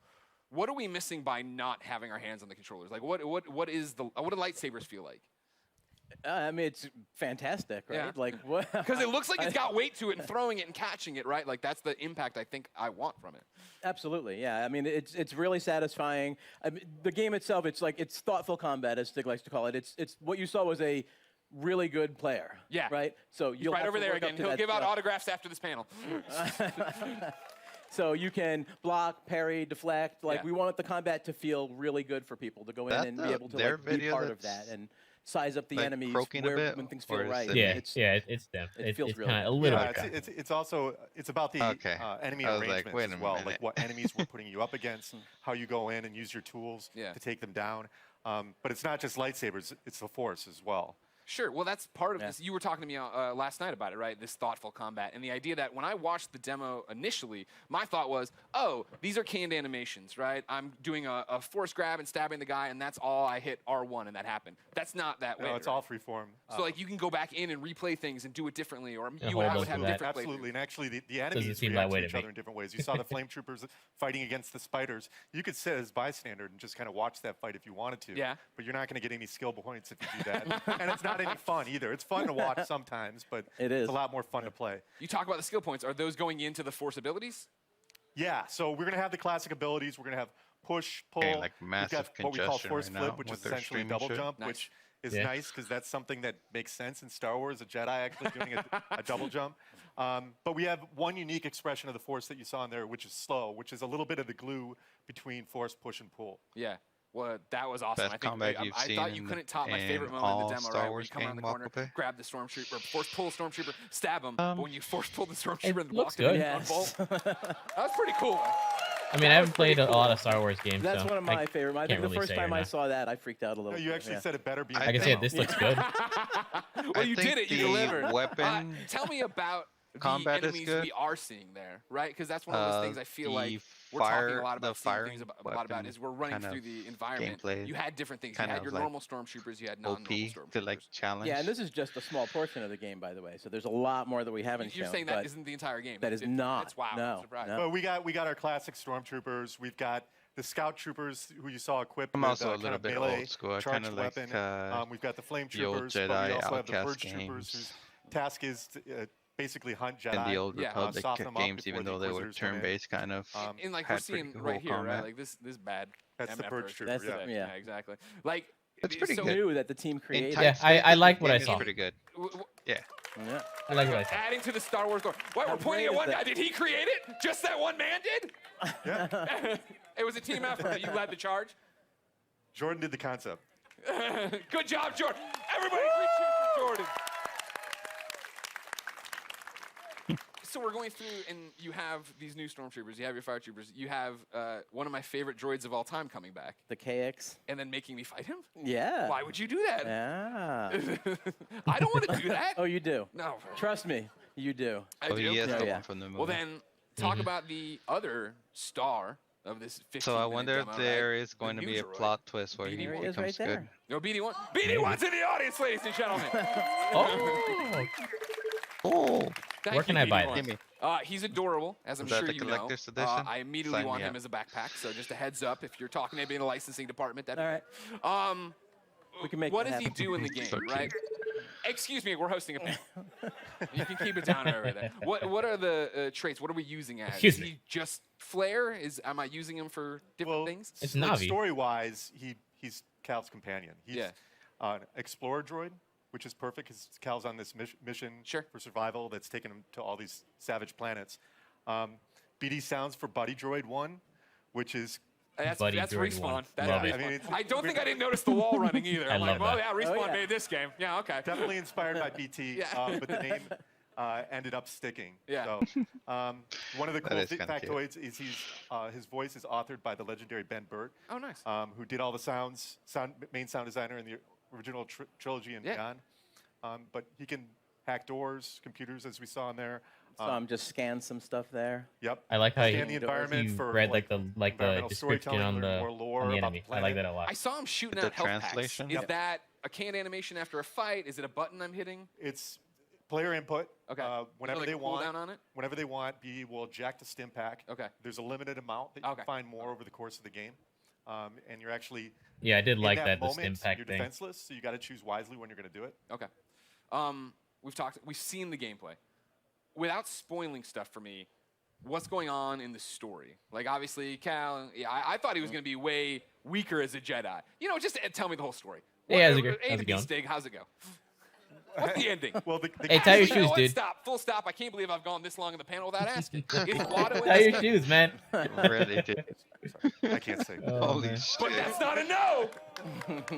What are we missing by not having our hands on the controllers? Like, what do lightsabers feel like? I mean, it's fantastic, right? Yeah. Like what? Because it looks like it's got weight to it, and throwing it and catching it, right? Like that's the impact I think I want from it. Absolutely, yeah. I mean, it's really satisfying. I mean, the game itself, it's thoughtful combat, as Stig likes to call it. It's what you saw was a really good player. Yeah. Right. So He's you'll right have over to there work up again. to He'll that give out stuff. autographs after this panel. So you can block, parry, deflect. Like Yeah. we want the combat to feel really good for people to go in That and be the- able to their like, be video part of that's, that and size up the like, enemies croaking a bit, when things or feel is right. it- Yeah, It's, it's them. it feels it's really kind of a good. little. Yeah, bit. it's also about the Okay. enemy I was like, arrangements wait a as well, minute. like what enemies we're putting you up against, how you go in and use your tools Yeah. to take them down. But it's not just lightsabers; it's the Force as well. Sure. Well, that's part of Yeah. this. You were talking to me last night about it, right? This thoughtful combat. And the idea that when I watched the demo initially, my thought was, oh, these are canned animations, right? I'm doing a force grab and stabbing the guy, and that's all I hit R1 and that happened. That's not that way. No, it's right? all freeform. So, like, you can go back in and replay things and do it differently, or you hold and I on would to have that. different Absolutely, playthroughs. and actually the enemies seem react that way to to each me. other in different ways. You saw the flame troopers fighting against the spiders. You could sit as bystander and just kind of watch that fight if you wanted to. Yeah. But you're not going to get any skill points if you do that. And it's not any fun either. It's fun to watch sometimes, but It is. it's a lot more fun to play. You talk about the skill points. Are those going into the force abilities? Yeah, so we're going to have the classic abilities. We're going to have push, pull. Okay, like We've massive got what we call congestion force right flip, now which with is their essentially streaming double shit. jump, Nice. which is Yeah. nice because that's something that makes sense in Star Wars. A Jedi actually doing a double jump. But we have one unique expression of the Force that you saw in there, which is slow, which is a little bit of the glue between Force, push, and pull. Yeah. Well, that was awesome. Best combat you've I seen thought you couldn't top my favorite in moment in all the demo, Star right? Where you Wars come around the game, corner, Wakabe? grab the stormtrooper, force pull the stormtrooper, stab him. But when you force pull the stormtrooper and looks walk him good. in one bolt, that was pretty cool. I mean, I haven't played a lot of Star Wars games. That's so one of my favorite. I think can't the really first say time or I not. saw that, I freaked out a little. No, you bit, actually yeah. said it better be. Like I said, this looks good. Well, you think did it. You the delivered. weapon Tell me about the combat is enemies good. we are seeing there, right? Because that's one of those things I feel the like we're talking a lot the about. Seeing firing things a lot about weapon is we're running kind through of the environment. gameplay You had different things. You kind had of your like normal stormtroopers. You had non-normal OP stormtroopers. to like challenge. Yeah, and this is just a small portion of the game, by the way. So there's a lot more that we haven't You're shown. saying that but isn't the entire game? that is not. That's wow. No, I'm surprised. no. Well, we got our classic stormtroopers. We've got the scout troopers who you saw equipped I'm with also a kind little of bit melee old school. I charged kinda like, weapon. We've got the flame the old troopers, but we Jedi also have the Outcast purge troopers games. whose task is to basically hunt Jedi. And the old Yeah. Republic soften them up games, before even the though they were Inquisitors come in. turn-based, kind of. And like we're had pretty seeing cool right here, right? combat. Like this bad. That's the MF purge version. trooper. That's the- yeah. yeah. Exactly. Like It's pretty so good. New that the team created. tight Yeah, space, I like the what I game is saw. Pretty good. Yeah. Yeah. I like what I saw. Adding to the Star Wars lore. Wait, we're How pointing great at is one that? guy. Did he create it? Just that one man did? Yeah. It was a team effort, but you led the charge. Jordan did the concept. Good job, Jordan. Everybody, three cheers for Jordan. So we're going through, and you have these new stormtroopers. You have your fire troopers. You have one of my favorite droids of all time coming back, The KX. and then making me fight him. Yeah. Why would you do that? Yeah. I don't want to do that. Oh, you do. No. Trust me, you do. I Oh, do. he is Yeah, the yeah. one from the movie. Well, then talk about the other star of this 15 so I wonder if there is going to be a plot twist where he Here he is becomes right good. there. No, BD1's in the audience, ladies and gentlemen. Oh, Oh, Thank Where can you, I buy BD1. Gimme. He's adorable, as I'm Is that sure the you know. collector's edition? I immediately Sign want me him up. as a backpack, so just a heads up if you're talking to anybody in the licensing department. That All right. We can make what that does he happen. do in the game, So cute. right? Excuse me, we're hosting a panel. You can keep it down over there. What are the traits? What are we using as? Excuse Is me. he just Flair? Am I using him for different Well, things? It's like Navi. story-wise, he's Cal's companion. He's Yeah. an explorer droid, which is perfect because Cal's on this mission Sure. for survival that's taken him to all these savage planets. BD sounds for Buddy Droid 1, which is That's Buddy Respawn. Droid one. That's Love Respawn. it. I mean, it's- I don't think I didn't notice the wall running either. I I'm like, love well, that. yeah, Respawn Oh, yeah. made this game. Yeah, okay. definitely inspired by BT, but the name ended up sticking. Yeah. So one of the That cool is kinda cute. factoids is his voice is authored by the legendary Ben Burt, Oh, nice. who did all the main sound designer in the original trilogy and Yeah. beyond. But he can hack doors, computers, as we saw in there. So just scan some stuff there. Yep. I like how Scan you, the environment you for read like the environmental description storytelling, on learn the more lore on the about enemy. the I like that planet. a lot. I saw him shooting The out health translation? packs. Is Yep. that a canned animation after a fight? Is it a button I'm hitting? It's player input. Okay. Is there, Whenever like, they a want, cooldown on it? whenever they want, BD will eject a stim pack. Okay. There's a limited amount that you Okay. can find more over the course of the game, and you're actually Yeah, I did like in that the moment, stim pack you're thing. defenseless, so you got to choose wisely when you're going to do it. Okay. We've seen the gameplay. Without spoiling stuff for me, what's going on in the story? Like, obviously, Cal, yeah, I thought he was going to be way weaker as a Jedi. You know, just tell me the whole story. Hey, how's it What- go- A how's to it B going? Stig, how's it go? What's the ending? Well, the Hey, tie your You know shoes, what? dude. Stop. Full stop. I can't believe I've gone this long in the panel without asking. Is Watto in Tie this your game? shoes, man. really did. I can't say. Oh, Holy man. shit. But that's not a no.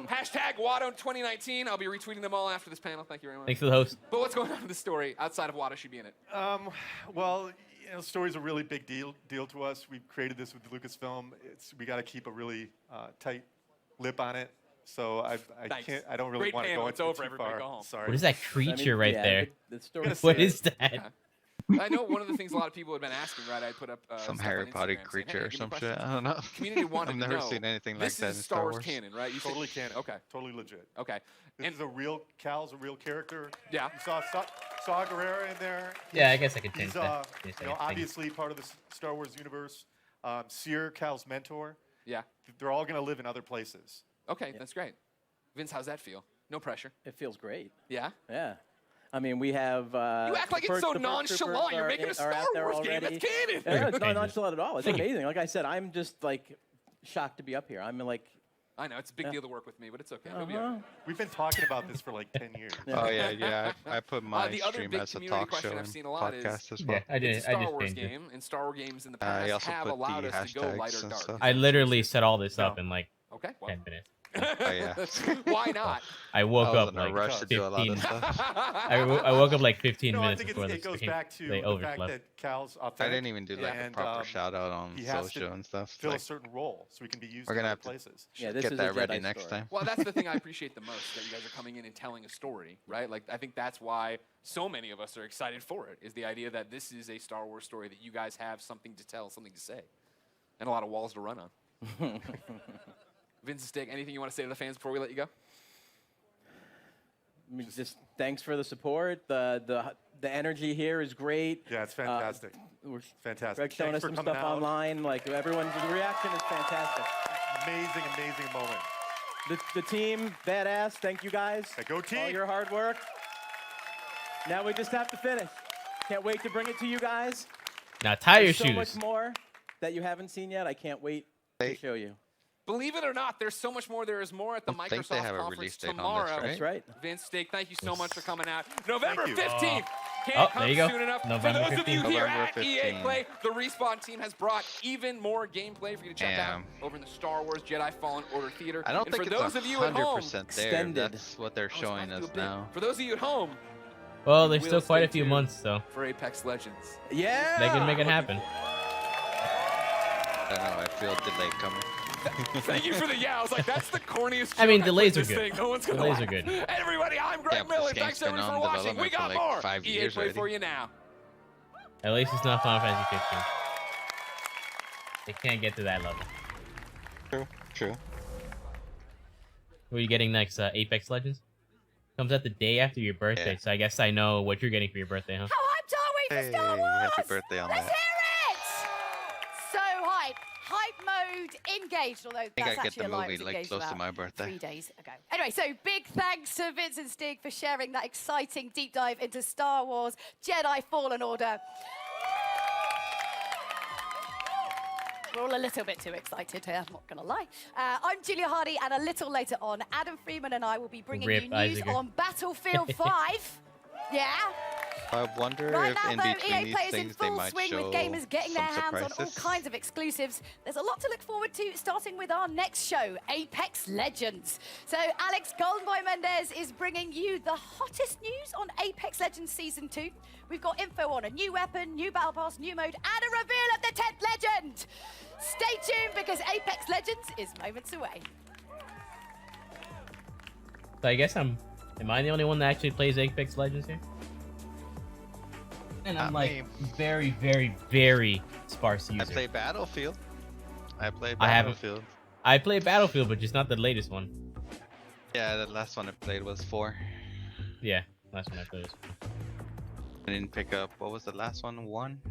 Hashtag Watto 2019. I'll be retweeting them all after this panel. Thank you very much. Thanks for the host. But what's going on in the story outside of Watto should be in it? Well, you know, story's a really big deal to us. We've created this with Lucasfilm. We got to keep a really tight lip on it. So I Thanks. can't. I don't really Great want to panel. go It's into over. too Everybody far. go home. Sorry. What is that creature right yeah, there? The story. What is that? I know one of the things a lot of people have been asking, right? I put up Some stuff Harry on Potter Instagram saying, creature "Hey, or give me some shit. questions." I don't know. Community wanted I've to never know, seen anything like this that is in Star Wars Wars. canon, right? You said- Totally canon. Okay. Totally legit. Okay. This And is a real. Cal's a real character. Yeah. You saw Saw Gerrera in there. Yeah, I guess I could He's change that. Yes, I you know, can. Thank you. obviously part of the Star Wars universe. Seer, Cal's mentor. yeah. They're all going to live in other places. Okay, that's great. Vince, how's that feel? No pressure. It feels great. Yeah. Yeah. I mean, we have. You act like it's so nonchalant. You're making a Star Wars game. It's canon. Yeah, it's not Thank you. nonchalant at all. It's Thank you. amazing. Like I said, I'm just like shocked to be up here. I'm like, I know it's a big deal to work with me, but it's okay. It'll be all right. We've been talking about this for like 10 years. Oh yeah. I put my The other stream big as a community talk question show I've and seen a lot is podcast as well. Yeah, I did. it's a I Star just Wars changed it. game, and Star Wars games in the I past also have put allowed the us to go hashtags light or and dark. stuff. I literally set all this up in like Okay, well, 10 minutes. Oh, yeah. why not? I woke I was up in a like rush to do a lot 15. of stuff. I woke up like 15 No, I minutes think before it goes stream. back to They the fact overslept. that Cal's I authentic. didn't even do like a and, proper shout out on he has social to and stuff. fill Like, a certain role so he can be used we're in gonna other have to places. Yeah, this get is that a ready Jedi next story. time. Well, that's the thing I appreciate the most, that you guys are coming in and telling a story, right? Like, I think that's why so many of us are excited for it, is the idea that this is a Star Wars story, that you guys have something to tell, something to say, and a lot of walls to run on. Vince and Stick, anything you want to say to the fans before we let you go? I mean, just thanks for the support. The energy here is great. Yeah, it's fantastic. We're Fantastic. Greg's showing Thanks us for some coming stuff out. online. Like the reaction is fantastic. Amazing moment. The team, badass. Thank you guys. Hey, go team. All your hard work. Now we just have to finish. Can't wait to bring it to you guys. Now tie your There's so shoes. much more that you haven't seen yet. I can't wait to show you. Believe it or not, there's so much more. There is more at the I think they Microsoft have a conference release date on this, tomorrow. right? That's right. Vince Steak, thank you so much for coming out. November Thank you. 15th. Oh, Can't there come you go. soon enough. November for those of you 15th. here November at EA 15th. Play, the Respawn team has brought even more gameplay for you to check out over in the Star Wars Jedi Fallen Order Theater. I don't and think for those it's of you at home, 100% there. Extended. That's what they're showing us now. For those of you at home, Well, there's will still quite a stay few tuned months, so for Apex Legends. Yeah. they can make it happen. I don't know. I feel delay coming. Thank you for the yeah. I was like, that's the corniest. I mean, joke delays put are this good. thing. No one's gonna Delays laugh. are good. Hey, everybody, I'm Greg Yeah, but Miller. this game's Thanks been everyone for on watching. We development for got like more 5 EA years Play already. for you now. At least it's not Final Fantasy 15. They can't get to that level. True. What are you getting next? Apex Legends? Comes out the day after your birthday, Yeah. so I guess I know what you're getting for your birthday, huh? How hyped are we for Hey, Star Wars? happy birthday on Let's that. hear it! So hype. Hype mode engaged, although I that's get actually the a lie. It movie was like engaged close to about my birthday. 3 days ago. Anyway, so big thanks to Vince and Stig for sharing that exciting deep dive into Star Wars Jedi Fallen Order. We're all a little bit too excited here, I'm not going to lie. I'm Julia Hardy, and a little later on, Adam Freeman and I will be bringing Rip you news Isaac. on Battlefield 5. Yeah? I wonder Right if now, in though, between EA these Play is in things they full might swing show with gamers getting their some hands on all surprises. kinds of exclusives. There's a lot to look forward to, starting with our next show, Apex Legends. So Alex Goldenboy Mendez is bringing you the hottest news on Apex Legends Season 2. We've got info on a new weapon, new battle pass, new mode, and a reveal of the 10th legend. Stay tuned, because Apex Legends is moments away. So I guess am I the only one that actually plays Apex Legends here? And I'm Not like me. very, very, very sparse I user. play Battlefield. I haven't- Battlefield. I play Battlefield, but just not the latest one. Yeah, the last one I played was 4. Yeah, last one I played. I didn't pick up, what was the last one? 1?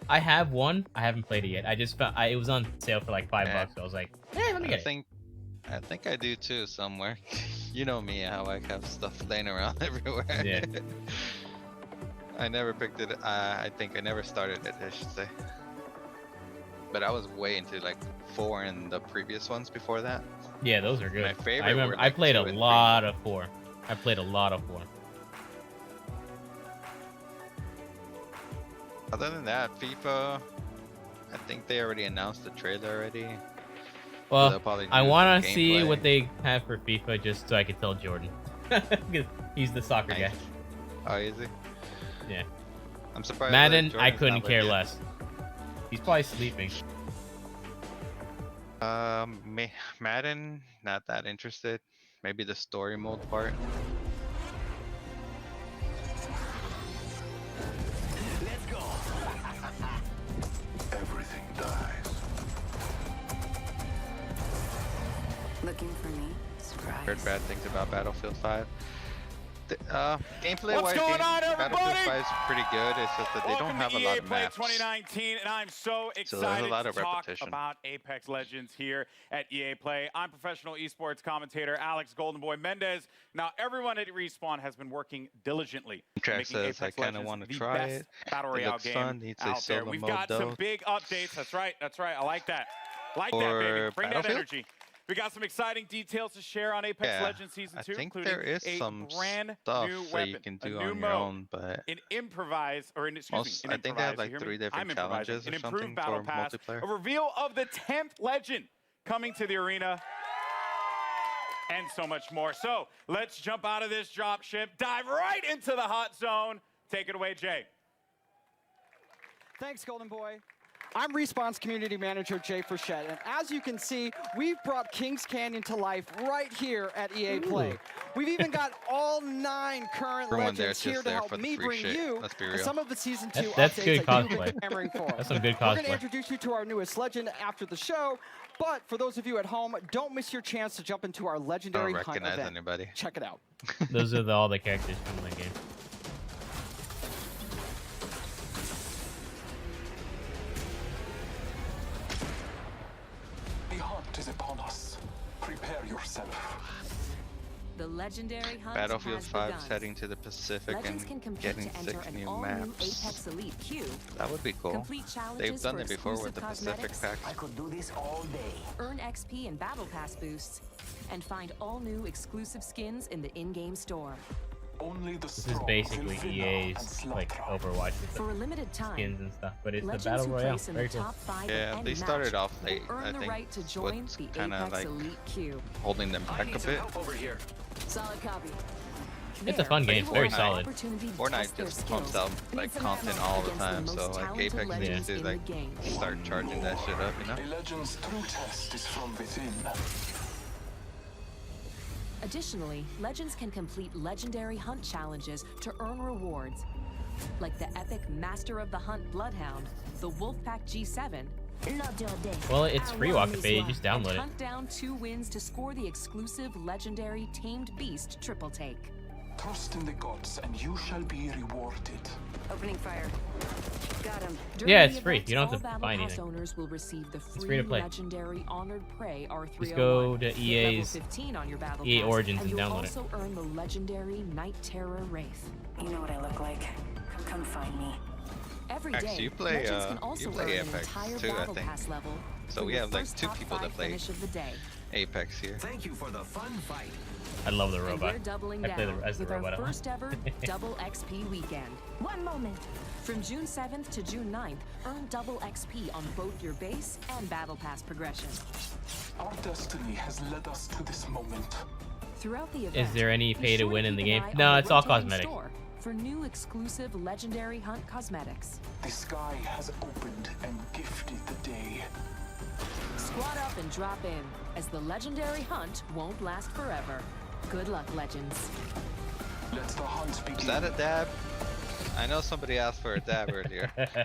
I have one. I haven't played it yet. I just found it was on sale for like $5. So I was like, hey, let me get it. I think I do too somewhere. You know me, how I have stuff laying around everywhere. Yeah. I never picked it. I think I never started it, I should say. But I was way into like 4 and the previous ones before that. Yeah, those are good. My favorite I remember were, I like, played 2 a and 3. lot of 4. I played a lot of 4. Other than that, FIFA, I think they already announced the trailer already. Well, they'll probably I do want some to see gameplay. what they have for FIFA just so I can tell Jordan. 'Cause he's the soccer guy. Oh, is he? Yeah. I'm surprised. Madden, that I Jordan's couldn't not care legit. less. He's probably sleeping. Madden, not that interested. Maybe the story mode part. Let's go. Everything dies. Looking for me? Surprise. Heard bad things about Battlefield 5. Gameplay What's wise, going on, Battlefield everybody? 5 is pretty good. It's just that they don't have a lot EA of Play maps. 2019, and I'm so So excited there's a lot to of talk repetition. about Apex Legends here at EA Play. I'm professional esports commentator Alex Goldenboy Mendez. Now, everyone at Respawn has been working diligently, Track making says, Apex "I kinda Legends wanna the try best it. battle It royale looks game fun. Needs a out there. solo We've mode, got though." some big updates. That's right. I like that. Like that, For baby. Bring that Battlefield? energy. We got some exciting details to share on Apex Legends Season 2, I think including there is a some brand stuff new that weapon, you can a do new on mode, your own, but an improvise, or an, excuse me, I an think they have improvise, you like hear 3 me? different I'm improvising. challenges An or improved something battle for pass, multiplayer. a reveal of the 10th legend coming to the arena, and so much more. So let's jump out of this drop ship, dive right into the hot zone. Take it away, Jay. Thanks, Golden Boy. I'm Respawn's community manager, Jay Frechette, and as you can see, we've brought Kings Canyon to life right here at EA Play. We've even got all 9 current Everyone legends there's here just to there help for the me free bring shit. you Let's be real. some of the Season 2 That's updates good that you've cosplay. been clamoring for. That's some good We're going to cosplay. introduce you to our newest legend after the show, but for those of you at home, don't miss your chance to jump into our legendary I don't hunt recognize event. anybody. Check it out. Those are all the characters from the game. The hunt is upon us. Prepare yourself. The legendary hunt Battlefield has 5 begun. is heading to the Pacific Legends can and compete getting to enter 6 an new all-new maps. Apex Elite queue. That would be cool. Complete challenges They've done for it before with the exclusive Pacific cosmetics. packs. could do this all day. Earn XP and Battle Pass boosts, and find all new exclusive skins in the in-game store. Only the This is basically EA's like Overwatch with For a the limited time, skins and stuff, but it's the legends battle who royale. place in Very the cool. top 5 Yeah, of they any started match off late. will earn I the think right to join what's the kind of Apex like Elite queue. holding them back a bit. over here. Solid copy. It's a fun game, very solid. Fortnite just pumps out like content all the time, so like Apex needs to like start charging that shit up, you know? A legend's true test is from within. Additionally, legends can complete legendary hunt challenges to earn rewards, like the epic Master of the Hunt Bloodhound, the Wolfpack G7. Not your day. Well, it's free walk away. You just and download it. hunt down 2 wins to score the exclusive legendary Tamed Beast triple take. Trust in the gods, and you shall be rewarded. Opening fire. Got him. Yeah, it's free. You don't have to buy Pass anything. owners will receive the free free to play. legendary Honored Prey R301. Just go to Get level EA's 15 on your battle EA pass, Origins and you'll download it. also earn the legendary Night Terror Wraith. You know what I look like. Come find me. Every Actually, day, you play, legends can also you play earn an Apex entire too, I battle think. pass level. So for we your have like first 2 top people 5 that play finish of the day. Apex here. Thank you for the fun fight. I love the And robot. we're doubling I play down as the with our robot. first ever double XP weekend. One moment. From June 7th to June 9th, earn double XP on both your base and battle pass progression. Our destiny has led us to this moment. Throughout the event, Is there any be pay to sure win in keep the an game? eye No, on the it's all rotating cosmetic. store for new exclusive legendary hunt cosmetics. The sky has opened and gifted the day. Squat up and drop in, as the legendary hunt won't last forever. Good luck, legends. Let the hunt begin. Is that a dab? I know somebody asked for a dab earlier. That's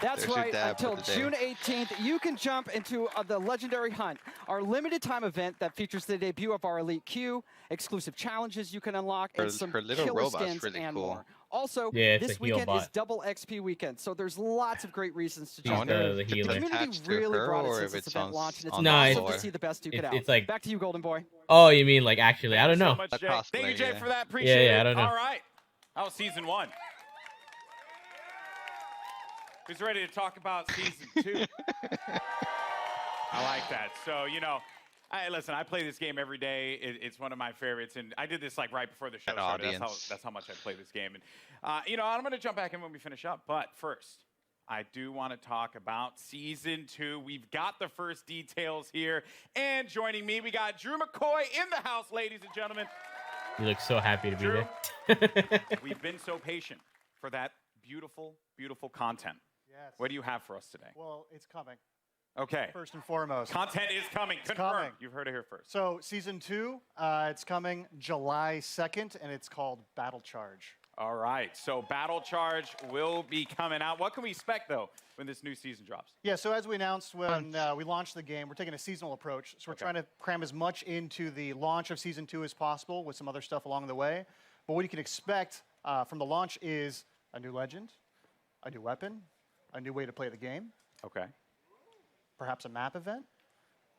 There's your right. dab Until for the day. June 18th, you can jump into the Legendary Hunt, our limited time event that features the debut of our Elite Queue, exclusive challenges you can unlock, and some her little killer robot's skins really and cool. more. Also, Yeah, it's this a heal weekend is bot. double XP weekend, so there's lots of great reasons to I jump wonder in. the if The healer. it's community attached to really her brought it or since if this it's event on, launched, and it's on No, the awesome floor. to see the best duke it It's out. like, Back to you, Golden Boy. oh, you mean like actually? I don't Thank you know. so much, A Jay. cosplay, Thank you, Jay, yeah. for that. Appreciate Yeah, it. I don't know. All right. That was season 1. Who's ready to talk about season 2? I like that. So, you know, listen, I play this game every day. It's one of my favorites, and I did this like right before the show started. That's how much I play this game. And you know, I'm going to jump back in when we finish up. But first, I do want to talk about season 2. We've got the first details here, and joining me, we got Drew McCoy in the house, ladies and gentlemen. You look so happy to be Drew, there. we've been so patient for that beautiful, beautiful content. Yes. What do you have for us today? Well, it's coming. Okay. First and foremost. Content is coming. It's Confirmed. coming. You've heard it here first. So season 2, it's coming July 2nd, and it's called Battle Charge. All right. So Battle Charge will be coming out. What can we expect, though, when this new season drops? Yeah, so as we announced when we launched the game, we're taking a seasonal approach. So we're trying to cram as much into the launch of season 2 as possible with some other stuff along the way. But what you can expect from the launch is a new legend, a new weapon, a new way to play the game. Okay. Perhaps a map event.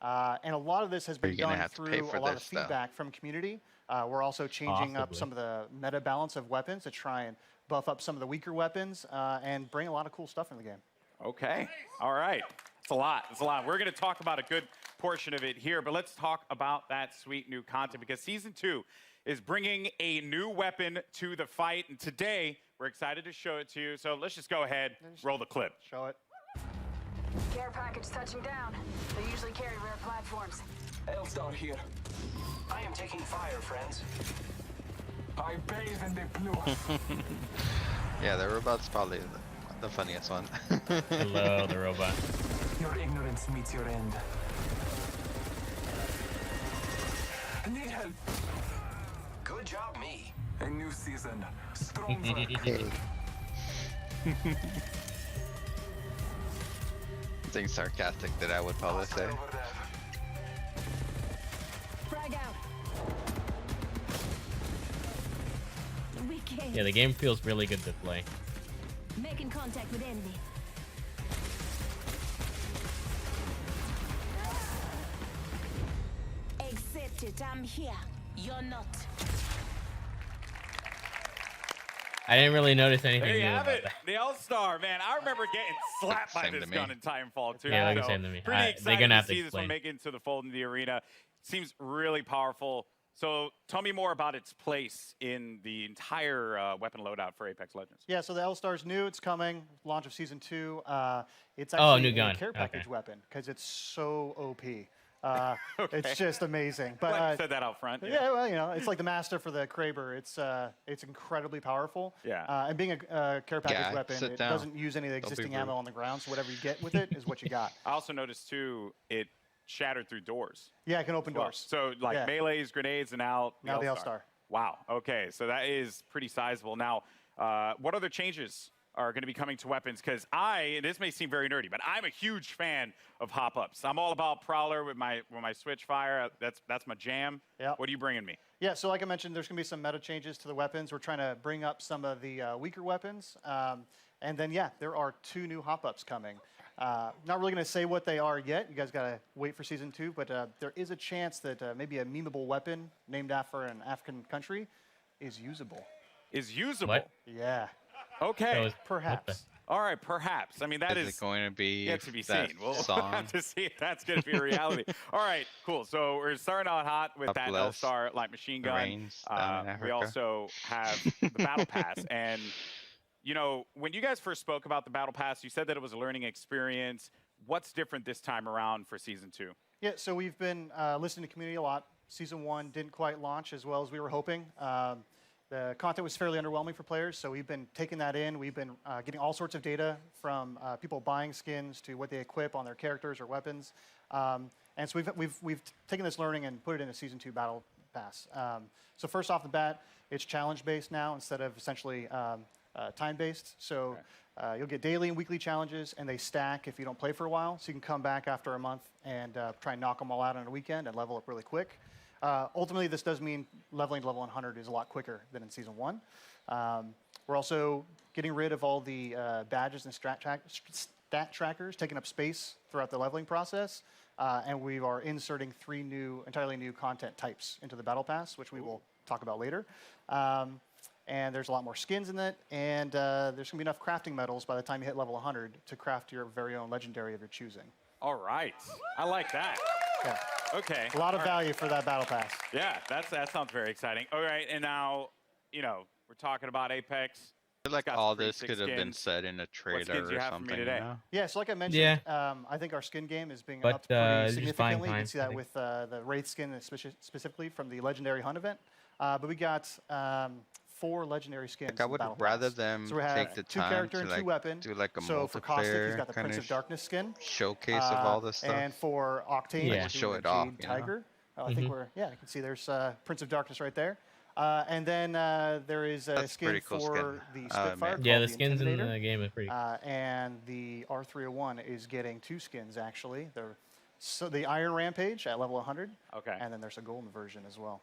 And a lot of this has been done through a lot of feedback from community. We're also changing up some of the meta balance of weapons to try and buff up some of the weaker weapons and bring a lot of cool stuff in the game. Okay. All right. It's a lot. It's a lot. We're going to talk about a good portion of it here, but let's talk about that sweet new content because Season 2 is bringing a new weapon to the fight, and today we're excited to show it to you. So let's just go ahead, roll the clip. Show it. Care package touching down. They usually carry rare platforms. Elstar here. I am taking fire, friends. I bathe in the blue. Yeah, the robot's probably the funniest one. Hello, the robot. Your ignorance meets your end. Need help. Good job, me. A new season. Strong work. Something sarcastic that I would probably say. Frag out. We came. Yeah, the game feels really good to play. Making contact with enemy. Accept it. I'm here. You're not. I didn't really notice anything There you new have about it. that. The All-Star, man. I remember getting slapped by Same this to me. gun in Titanfall 2. Yeah, like the so same to me. Pretty They're excited gonna to have to see this one explain. make it into the fold in the arena. Seems really powerful. So tell me more about its place in the entire weapon loadout for Apex Legends. Yeah, so the L-Star's new. It's coming. Launch of Season 2. It's Oh, actually new a gun. care package Okay. weapon because it's so OP. Okay. It's just amazing. Glad But you said that out front. yeah, well, you know, it's like the master for the Kraber. It's incredibly powerful. Yeah. And being a care package Yeah, weapon, sit it down. doesn't use any of the Don't be existing rude. ammo on the ground. So whatever you get with it is what you got. I also noticed, too, it shattered through doors. Yeah, it can open Well, doors. So, like, Yeah. melees, grenades, and now Now the L-Star. L-Star. Wow. Okay, so that is pretty sizable. Now, what other changes are going to be coming to weapons? Because this may seem very nerdy, but I'm a huge fan of hop-ups. I'm all about Prowler with my switch fire. That's my jam. Yeah. What are you bringing me? Yeah, so like I mentioned, there's going to be some meta changes to the weapons. We're trying to bring up some of the weaker weapons. And then, yeah, there are 2 new hop-ups coming. Not really going to say what they are yet. You guys got to wait for Season 2. But there is a chance that maybe a memeable weapon named after an African country is usable. Is usable? What? Yeah, Okay. perhaps. All right, perhaps. I mean, that Is is it going to be yet to be that seen. We'll song? have to see if that's going to be a reality. All right, cool. So we're starting out hot with God that bless L-Star light machine gun. Rains down in We Africa. also have the Battle Pass. And, you know, when you guys first spoke about the Battle Pass, you said that it was a learning experience. What's different this time around for Season 2? Yeah, so we've been listening to community a lot. Season 1 didn't quite launch as well as we were hoping. The content was fairly underwhelming for players, so we've been taking that in. We've been getting all sorts of data from people buying skins to what they equip on their characters or weapons. And so we've taken this learning and put it in a Season 2 Battle Pass. So first off the bat, it's challenge-based now instead of essentially time-based. So you'll get daily and weekly challenges, and they stack if you don't play for a while. So you can come back after a month and try and knock them all out on a weekend and level up really quick. Ultimately, this does mean leveling to level 100 is a lot quicker than in Season 1. We're also getting rid of all the badges and stat trackers, taking up space throughout the leveling process. And we are inserting 3 entirely new content types into the Battle Pass, which we will talk about later. And there's a lot more skins in it, and there's going to be enough crafting metals by the time you hit level 100 to craft your very own legendary of your choosing. All right. I like that. Yeah. Okay. A lot of All right. value for that Battle Pass. Yeah, that sounds very exciting. All right, and now, you know, we're talking about Apex. I feel like Got all the this 3-6 could have been skins. said in a trailer skins you or have for me something. today? You know? Yeah, so like I mentioned, Yeah. I think our skin game is being But, upped pretty just buying significantly. You can time, see I that think. with the Wraith skin specifically from the Legendary Hunt event. But we got 4 legendary skins. Like I in the would Battle rather Pass. them so we have take the 2 time character to and 2 like weapon. do like a So for Caustic, he's multiplayer got the kind Prince of of Darkness skin. showcase of all this stuff. And for Octane, Yeah. we're Show doing it the off, Jade you know? Tiger. I think you can see there's Prince of Darkness right there. And then there is a That's skin pretty cool for skin. the Spitfire. Yeah, called the skins in Intimidator. the game is pretty. And the R301 is getting 2 skins actually. So the Iron Rampage at level 100. Okay. And then there's a golden version as well.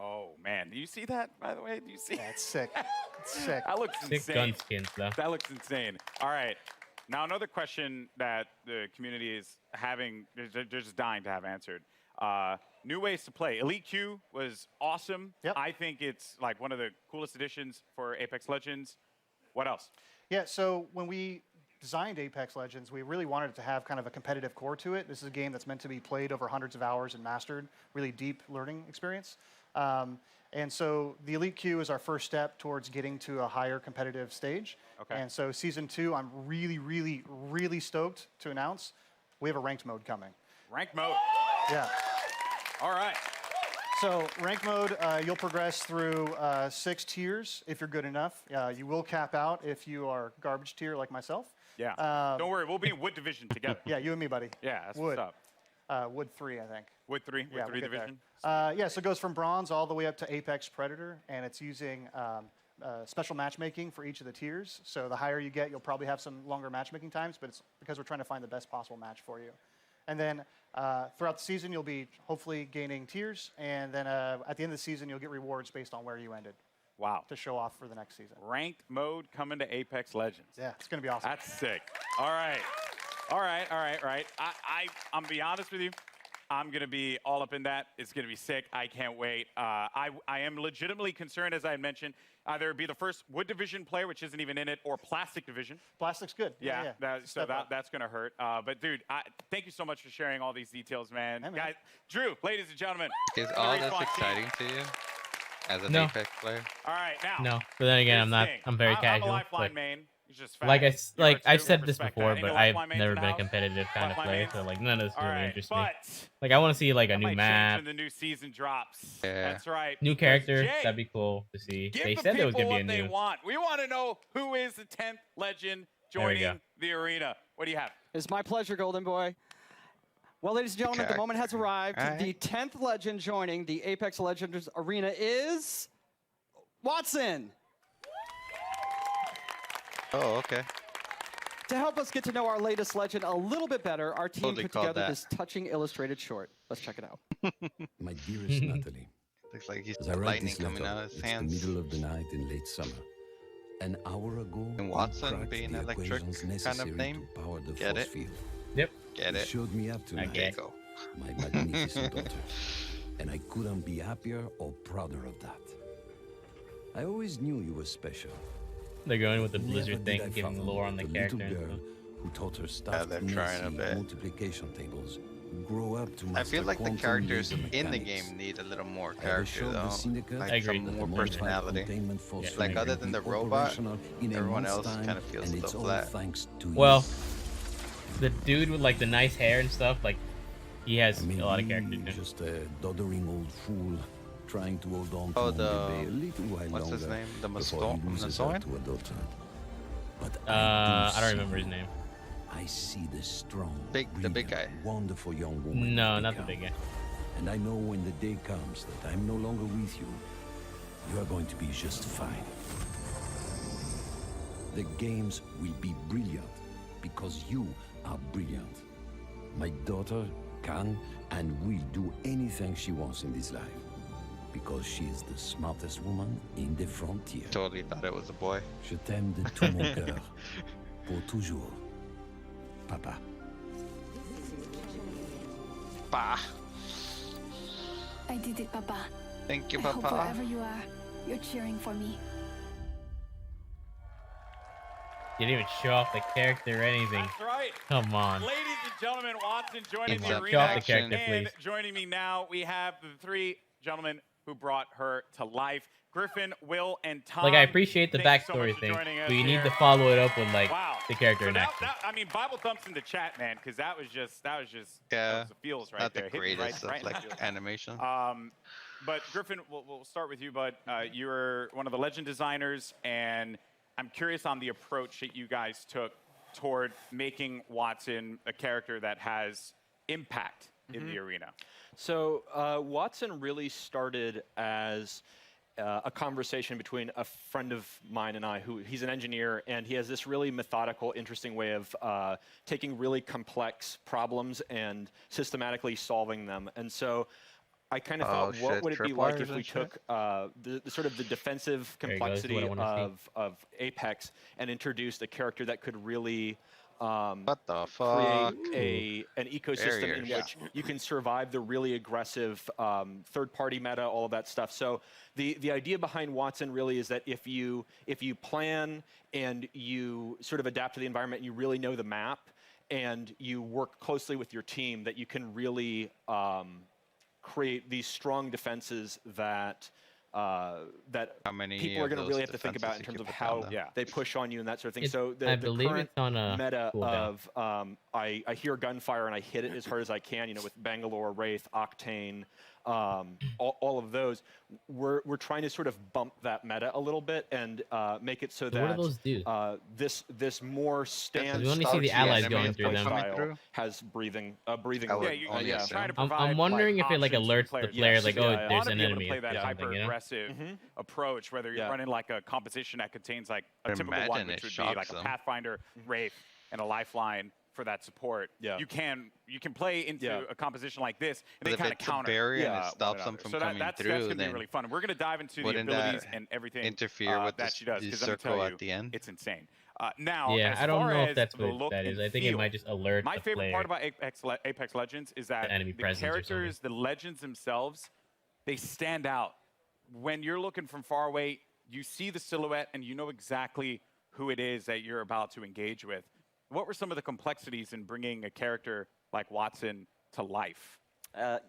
Oh, man. Do you see that, by the way? Do you see? Yeah, it's sick. It's sick. That looks Sick insane. gun skins, though. That looks insane. All right. Now, another question that the community is having, they're just dying to have answered. New ways to play. Elite Q was awesome. Yep. I think it's like one of the coolest additions for Apex Legends. What else? Yeah, so when we designed Apex Legends, we really wanted it to have kind of a competitive core to it. This is a game that's meant to be played over hundreds of hours and mastered, really deep learning experience. And so the Elite Queue is our first step towards getting to a higher competitive stage. Okay. And so Season 2, I'm really, really, really stoked to announce we have a ranked mode coming. Ranked mode. Yeah. All right. So ranked mode, you'll progress through 6 tiers if you're good enough. You will cap out if you are garbage tier like myself. Yeah. Don't worry, we'll be in Wood Division together. Yeah, you and me, buddy. Yeah, that's Wood. what's up. Wood 3, I think. Wood 3? Yeah, Wood 3 we'll get there. Division? Yeah, so it goes from bronze all the way up to Apex Predator, and it's using special matchmaking for each of the tiers. So the higher you get, you'll probably have some longer matchmaking times, but it's because we're trying to find the best possible match for you. And then throughout the season, you'll be hopefully gaining tiers, and then at the end of the season, you'll get rewards based on where you ended. Wow. To show off for the next season. Ranked mode coming to Apex Legends. Yeah, it's going to be awesome. That's sick. All right. All right. I'm going to be honest with you. I'm going to be all up in that. It's going to be sick. I can't wait. I am legitimately concerned, as I had mentioned, either be the first Wood Division player, which isn't even in it, or Plastic Division. Plastic's good. Yeah. That's going to hurt. But, dude, thank you so much for sharing all these details, man. Hey, man. Guys, Drew, ladies and gentlemen. Is all this exciting to you as an No. Apex player? All right, now. No, but then again, I'm here's the not. thing. I'm very I'm casual. a Lifeline but main. He's just like fast. I've said this Respect before, that. but Any I've Lifeline mains never in the been a house? competitive kind of Lifeline player, mains? so like none of this All really right, interests me. but Like I want to see like a that new might change map, when the new season drops. Yeah. That's right. new because, character. Jay, That'd be cool to see. give They the said there was people gonna be what a they new. want. We want to know who is the 10th legend There we go. joining the arena. What do you have? It's my pleasure, Golden Boy. Well, ladies and gentlemen, the moment has arrived. All right. The 10th legend joining the Apex Legends arena is Watson. Oh, okay. To help us get to know our latest legend a little bit better, our team Totally put called together that. this touching illustrated short. Let's check it out. My dearest Natalie, Looks like he's as I write lightning this coming letter, out of his it's hands. the middle of the night in late summer. An hour ago, And you Watson cracked being the electric equations kind of necessary name. to power the Get force it? field. Yep. Get You it? showed me up tonight, get it. Go. my magnificent daughter, and I couldn't be happier or prouder of that. I always knew you were special. They're going with the Never Blizzard did thing, I giving follow lore on the little character. and girl stuff. who taught her stuff they're trying a bit. multiplication tables grow up to I master feel like the quantum characters laser in the mechanics. game need a little more I character assured though. the syndicate Like I agree. some that more the modified personality. containment force Yeah, field Like other would than be the robot, operational in a everyone month's else time, kind of feels and a it's little all flat. thanks to Well, you. the dude with like the nice hair and stuff, like he has I mean, a lot of character. you too. just a doddering old fool trying to hold on to Oh, Mont the- Bébé a little while what's his longer name? The before he loses her Mastoin? to a daughter. But I don't see remember his you. name. I see the strong, The big brilliant, guy. wonderful young woman. No, you not the become. big guy. And I know when the day comes that I'm no longer with you, you are going to be just fine. The games will be brilliant because you are brilliant. My daughter can and will do anything she wants in this life because she is the smartest woman in the frontier. Totally thought it was a boy. Je t'aime de tout mon cœur, pour toujours, Papa. Bah. I did it, Papa. Thank you, I hope Papa. wherever you are, you're cheering for me. You didn't even show off the character or anything. That's right. Come on. Ladies and gentlemen, Watson joining It's the up. arena. Show off the character, and please. joining me now, we have the 3 gentlemen who brought her to life. Griffin, Will, and Tom. Like I appreciate the Thank you so backstory much for thing, joining us but you need here. to follow it up with like Wow. the character So in that, action. I mean, Bible thumps in the chat, man, because that was just Yeah. that was the feels right Not there. the Hit me greatest right of in the like feels. animation. But Griffin, we'll start with you, bud. You're one of the legend designers, and I'm curious on the approach that you guys took toward making Watson a character that has impact in the arena. So Watson really started as a conversation between a friend of mine and I, who he's an engineer, and he has this really methodical, interesting way of taking really complex problems and systematically solving them. And so I kind of thought, what would it be like if we took the sort of the defensive There you go, this is what complexity I wanna see. of Apex and introduced a character that could really what the create fuck? an ecosystem in Barriers. which you can survive the really aggressive third-party meta, all of that stuff. So the idea behind Watson really is that if you plan and you sort of adapt to the environment, you really know the map, and you work closely with your team, that you can really create these strong defenses that How many people are of going to those really have to think about in defenses you terms of could put down, how though? they push on you and that sort of thing. It- So I the believe current it's on a meta cooldown. of I hear gunfire and I hit it as hard as I can, with Bangalore, Wraith, Octane, all of those. We're trying to sort of bump that meta a little bit and make it so So that what do those do? this more stand. we only see the allies going through them. Style has breathing. Trying to I'm provide, wondering if it like options for alerts the player, like, oh, You there's wanna an be able to enemy. play that or something, hyper-aggressive approach, whether you're running like a composition that contains like a typical one, Imagine which it would be like shocks a them. Pathfinder, Wraith, and a Lifeline for that support. You can play into a composition like this, and But they if kind of it's a counter. barrier and it one stops them another. from So coming that's through, going to be then really fun. And we're going to dive into the wouldn't abilities that and everything interfere with that the she does. the Because let me circle tell at you, the end? it's insane. Now, Yeah, as I don't far know as if that's the what look that is. and I think it feel, might just alert my the favorite player. part about Apex Legends is that enemy the presence or something. characters, the legends themselves, they stand out. When you're looking from far away, you see the silhouette and you know exactly who it is that you're about to engage with. What were some of the complexities in bringing a character like Watson to life?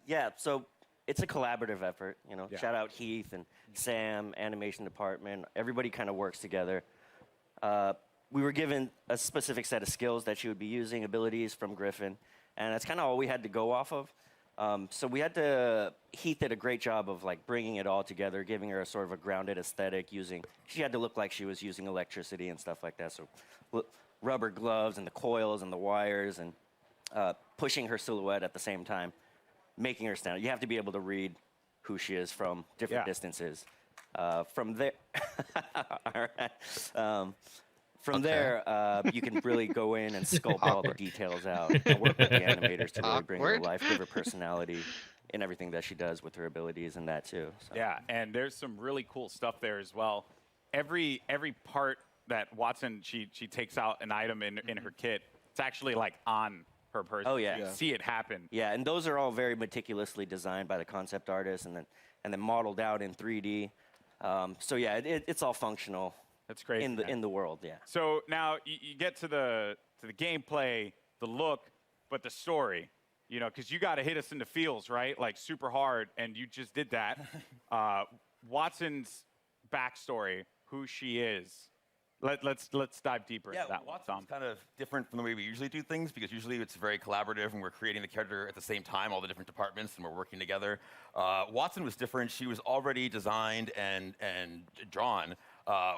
Yeah, so it's a collaborative effort. Yeah. Shout out Heath and Sam, animation department. Everybody kind of works together. We were given a specific set of skills that she would be using, abilities from Griffin, and that's kind of all we had to go off of. So we had to, Heath did a great job of like bringing it all together, giving her a sort of a grounded aesthetic she had to look like she was using electricity and stuff like that. So rubber gloves and the coils and the wires and pushing her silhouette at the same time, making her stand out. You have to be able to read who she is from different distances. From there, all right. From there, you can really go in and sculpt all the details out and work with the animators to really bring her to life, give her personality in everything that she does with her abilities and that too. So. Yeah, and there's some really cool stuff there as well. Every part that Watson, she takes out an item in her kit, it's actually like on her person. Oh yeah. You see it happen. Yeah, and those are all very meticulously designed by the concept artist and then modeled out in 3D. So yeah, it's all functional. That's great. In the world, yeah. So now you get to the gameplay, the look, but the story, because you got to hit us in the feels, right? Like super hard, and you just did that. Watson's backstory, who she is. Let's dive deeper into that one, Tom. Watson's kind of different from the way we usually do things because usually it's very collaborative and we're creating the character at the same time, all the different departments, and we're working together. Watson was different. She was already designed and drawn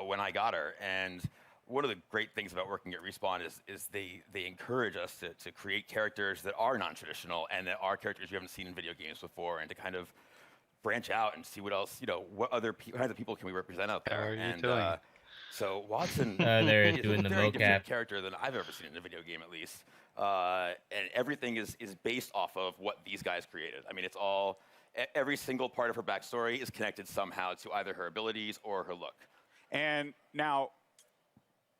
when I got her. And one of the great things about working at Respawn is they encourage us to create characters that are non-traditional and that are characters you haven't seen in video games before, and to kind of branch out and see what else, what other kinds of people can we represent out there. How are you and doing? So Watson they're is doing a the very different mocap. character than I've ever seen in a video game, at least. And everything is based off of what these guys created. I mean, it's all, every single part of her backstory is connected somehow to either her abilities or her look. And now,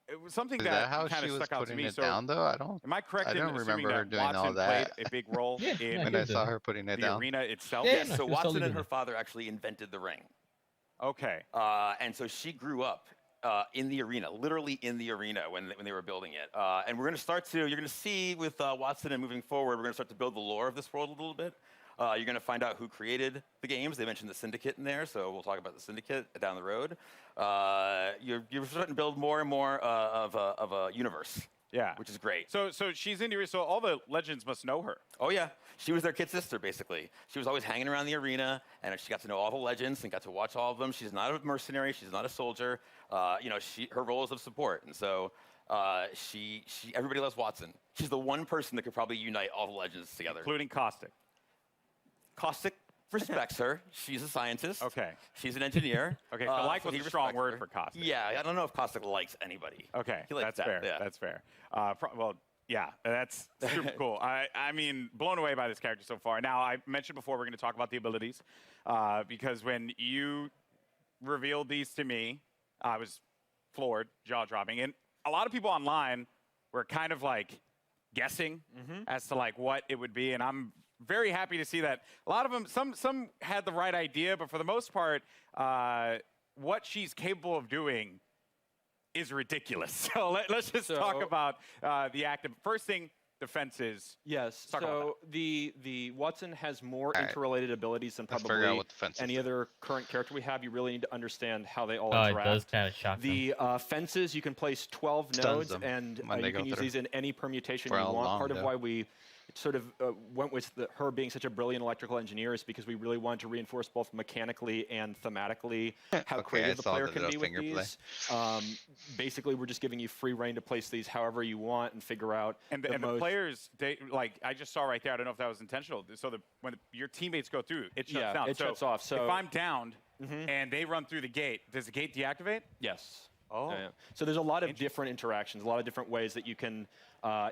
it was something Is that that how kind she of was stuck out to putting me. it So, down, though? am I correct I in don't assuming remember her that doing Watson all that. played a big role in when I saw her putting it the down. arena itself? Yeah, so Watson and her father actually invented the ring. Okay. And so she grew up in the arena, literally in the arena when they were building it. And we're going to start to, you're going to see with Watson and moving forward, we're going to start to build the lore of this world a little bit. You're going to find out who created the games. They mentioned the Syndicate in there, so we'll talk about the Syndicate down the road. You're starting to build more and more of a universe. Yeah. Which is great. So she's in the, so all the legends must know her. Oh yeah, she was their kid sister basically. She was always hanging around the arena, and she got to know all the legends and got to watch all of them. She's not a mercenary. She's not a soldier. Her role is of support, and so everybody loves Watson. She's the one person that could probably unite all the legends together, Including Caustic. Caustic respects her. She's a scientist. Okay. She's an engineer. Okay, so like was he a strong respects word her. for Caustic. Yeah, I don't know if Caustic likes anybody. Okay, He likes that's that, fair. yeah. That's fair. Well, yeah, that's super cool. I mean, blown away by this character so far. Now, I mentioned before we're going to talk about the abilities because when you revealed these to me, I was floored, jaw-dropping. And a lot of people online we're kind of like guessing as to like what it would be, and I'm very happy to see that a lot of them, some had the right idea, but for the most part, what she's capable of doing is ridiculous. So let's just talk about the active. First thing, defenses. Yes. Talk about So the Watson has more All right. interrelated abilities than Let's figure out probably what the fences any do. other current character we have. You really need to understand how they all Oh, it interact. does kind of shock them. The fences, you can place 12 Stuns nodes, them and when they you go can use through. these in any permutation For you how want. long, Part of though? why we sort of went with her being such a brilliant electrical engineer is because we really wanted to reinforce both mechanically and thematically how Okay, creative I the saw player the can little be with finger play. these. Basically, we're just giving you free reign to place these however you want and figure out And the the most. players, they, like I just saw right there. I don't know if that was intentional. So when your teammates go through, it shuts Yeah, down. it shuts off, so- if I'm downed and they run through the gate, does the gate deactivate? Yes. Oh. Yeah. So there's a lot of different interactions, a lot of different ways that you can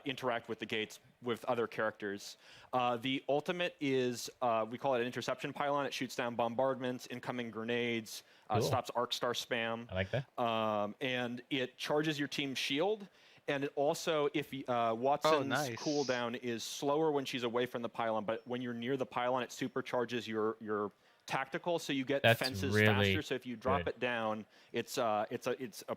interact with the gates with other characters. The ultimate is, we call it an interception pylon. It shoots down bombardments, incoming grenades, Cool. stops arc star spam. I like that. And it charges your team's shield. And it also, if Watson's nice. cooldown is slower when she's away from the pylon, but when you're near the pylon, it supercharges your tactical, so you get That's fences really faster. So if you drop good. it down, it's a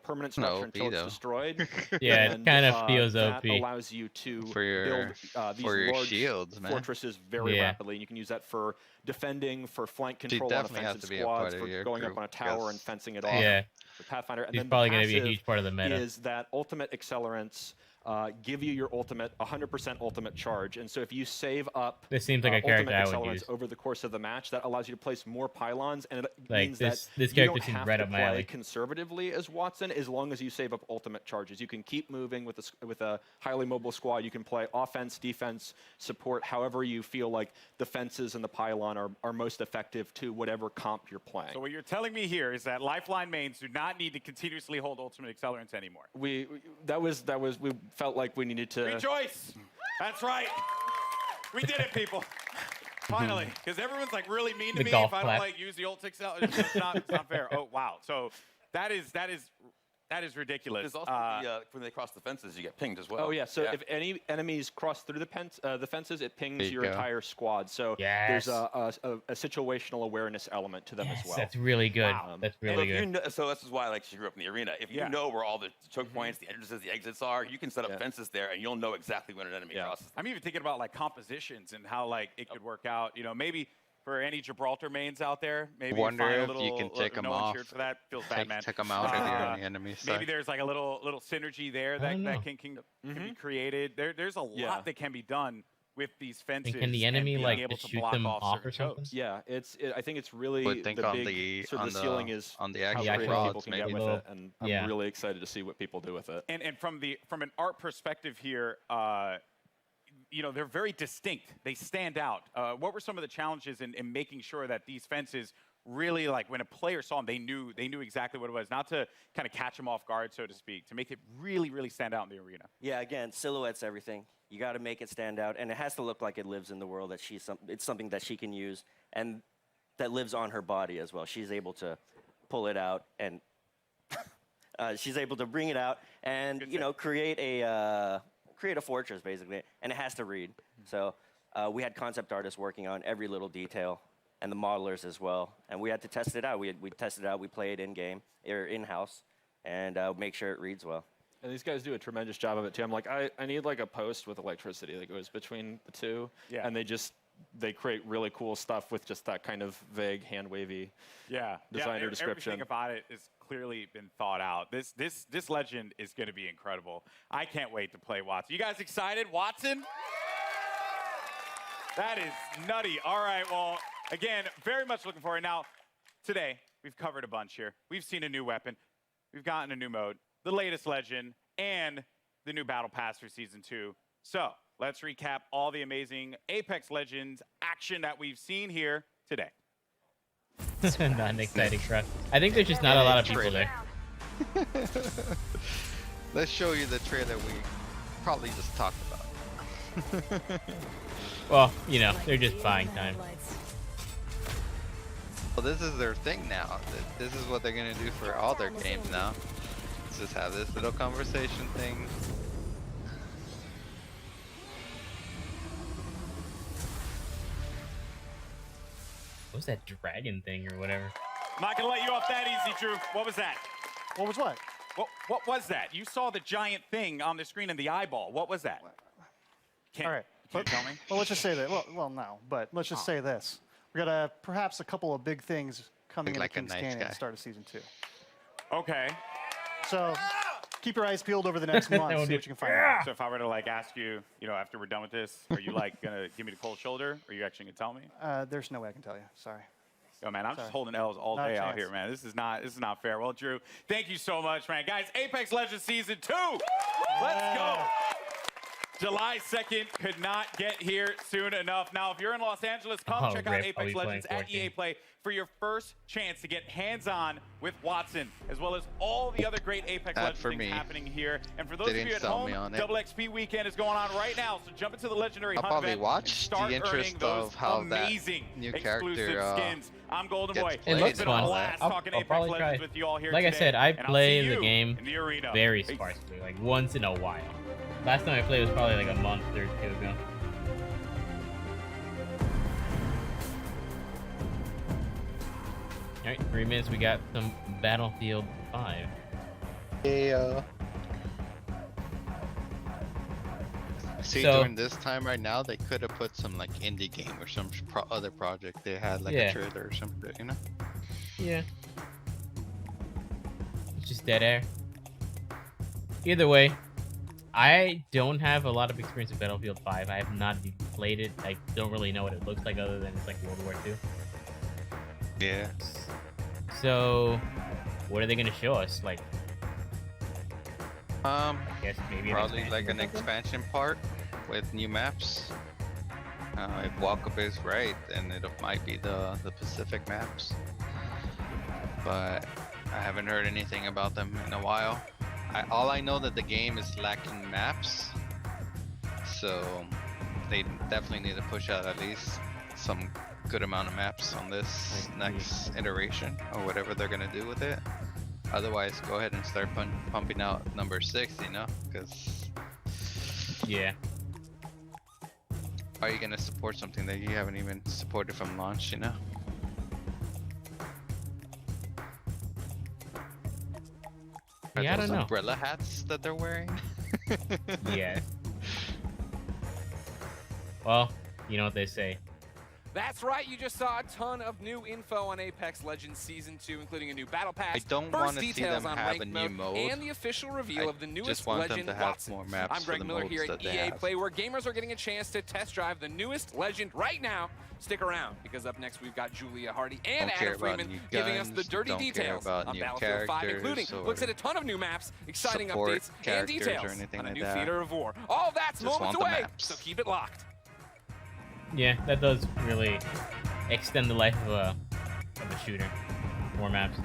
permanent structure until it's though. destroyed. Yeah, it And, kinda feels that OP. allows you to For your- build these for your large shields, man. fortresses very Yeah. rapidly. And you can use that for defending, for flank She control on definitely has offensive to be a squads, part of for your going up group, on a tower and yes. fencing it off. Yeah. With Pathfinder. And He's then probably the gonna be a passive huge part of the meta. Is that ultimate accelerants give you your ultimate 100% ultimate charge, and so if you save up This seems like a character ultimate I would accelerants use. over the course of the match, that allows you to place more pylons, and it Like, means this that you character don't seems have right to up my play alley. conservatively as Watson as long as you save up ultimate charges. You can keep moving with a highly mobile squad. You can play offense, defense, support, however you feel like the fences and the pylon are most effective to whatever comp you're playing. So what you're telling me here is that Lifeline mains do not need to continuously hold ultimate accelerants anymore. we felt like we needed to Rejoice! That's right. We did it, people. Finally, because everyone's like really mean to The me golf if I clap. don't like use the ult accelerant. It's not fair. Oh wow. So that is ridiculous. There's also when they cross the fences, you get pinged as well. Oh yeah. So if any enemies cross through the fences, it pings There you your go. entire squad. So Yes. there's a situational awareness element to them Yes, as well. that's really good. That's And really if you good. know, so this is why like she grew up in the arena. If you know where all the choke points, the entrances, the exits are, you can set up fences there, and you'll know exactly when an enemy crosses. I'm even thinking about like compositions and how like it could work out. You know, maybe for any Gibraltar mains out there, maybe Wonder find a if little, you can take 'em no one off. cheered for that. Feels bad, man. Take them out if you're on the enemy side. Maybe there's like a little synergy there that can be created. There's a lot that can be done with these fences. And can the enemy being like able just to shoot block them off off or certain something? chokes? Yeah, I think it's really Would think the on big the- sort on of the the- ceiling is on the how actual creative people rods, can get maybe. with it, and I'm Yeah. really excited to see what people do with it. And from an art perspective here, you know, they're very distinct. They stand out. What were some of the challenges in making sure that these fences really, like, when a player saw them, they knew exactly what it was, not to kind of catch them off guard, so to speak, to make it really, really stand out in the arena? Yeah, again, silhouette's everything. You got to make it stand out, and it has to look like it lives in the world. That it's something that she can use, and that lives on her body as well. She's able to pull it out, and she's able to bring it out, and create a fortress basically, and it has to read. So we had concept artists working on every little detail, and the modelers as well, and we had to test it out. We tested it out. We play it in game or in house, and make sure it reads well. And these guys do a tremendous job of it too. I'm like, I need like a post with electricity that goes between the two. Yeah. And they create really cool stuff with just that kind of vague, hand wavy designer description. Everything about it has clearly been thought out. This legend is going to be incredible. I can't wait to play Watson. You guys excited? Watson? That is nutty. All right, well, again, very much looking forward. Now, today, we've covered a bunch here. We've seen a new weapon. We've gotten a new mode, the latest legend, and the new Battle Pass for Season 2. So, let's recap all the amazing Apex Legends action that we've seen here today. Not an exciting crowd. I think there's just not a lot of people there. Let's show you the trailer we probably just talked about. Well, you know, they're just buying time. Well, this is their thing now. This is what they're gonna do for all their games now. Let's just have this little conversation thing. was that dragon thing or whatever? I'm not gonna let you off that easy, Drew. What was that? What was what? What was that? You saw the giant thing on the screen in the eyeball. What was that? All right. Can't tell me? Well, let's just say that. Well, no, but let's just say this. We got perhaps a couple of big things coming into Kings Canyon at the start of season 2. Okay. So keep your eyes peeled over the next month. See what you can find out. So if I were to like ask you, after we're done with this, are you like gonna give me the cold shoulder? Or are you actually gonna tell me? There's no way I can tell you. Sorry. Yo, man, I'm just holding L's all Not a day out chance. here, man. This is not fair. Well, Drew, thank you so much, man. Guys, Apex Legends Season 2. Let's go. July 2nd could not get here soon enough. Now, if you're in Los Angeles, come check out rip. I'll Apex be playing Legends at 14. EA Play for your first chance to get hands-on with Watson, as well as all the other great Apex That Legends for things me. happening here. And for those They of you didn't at sell home, me on it. Double XP Weekend is going on right now, so jump into the Legendary I'll Hunt probably event watch and start the interest earning those of how that amazing new exclusive character skins. I'm Golden gets Boy. It looks It's been fun. a blast talking I'll Apex probably Legends try. with you all here Like I today, said, I and I'll play see the you game in the arena. very Peace. sparsely, like once in a while. Last time I played was probably like a month or 2 ago. All right, 3 minutes. We got some Battlefield 5. Yeah. See, So- during this time right now, they could have put some like indie game or some other project they had, like Yeah. a trailer or something, Yeah. It's just dead air. Either way, I don't have a lot of experience with Battlefield 5. I have not played it. I don't really know what it looks like other than it's like World War II. Yeah. So, what are they going to show us? Like, I guess maybe probably like an or something? expansion part with new maps. If Walkup is right, then it might be the Pacific maps. But I haven't heard anything about them in a while. All I know that the game is lacking maps, so they definitely need to push out at least some good amount of maps on this next iteration or whatever they're gonna do with it. Otherwise, go ahead and start pumping out number 6, because yeah, are you gonna support something that you haven't even supported from launch? Are Yeah, I those don't know. umbrella hats that they're wearing? Yeah. Well, you know what they say. That's right, you just saw a ton of new info on Apex Legends Season 2, including a new battle pass, I don't first wanna see details them on have ranked a new mode. and the official reveal I of the just newest want them Legend to have Watson. more maps I'm for Greg the Miller modes here at that they EA have. Play, where gamers are getting a chance to test drive the newest Legend right now. Stick around, because up next we've got Julia Hardy and Don't care Adam about Freeman new giving us the guns, dirty don't care details about on new Battlefield 5, including characters looks or at a ton of new maps, exciting support updates, and characters or details anything on a like new that. theater of war. All that's Just moments want the away, maps. so keep it locked. Yeah, that does really extend the life of a shooter. More maps.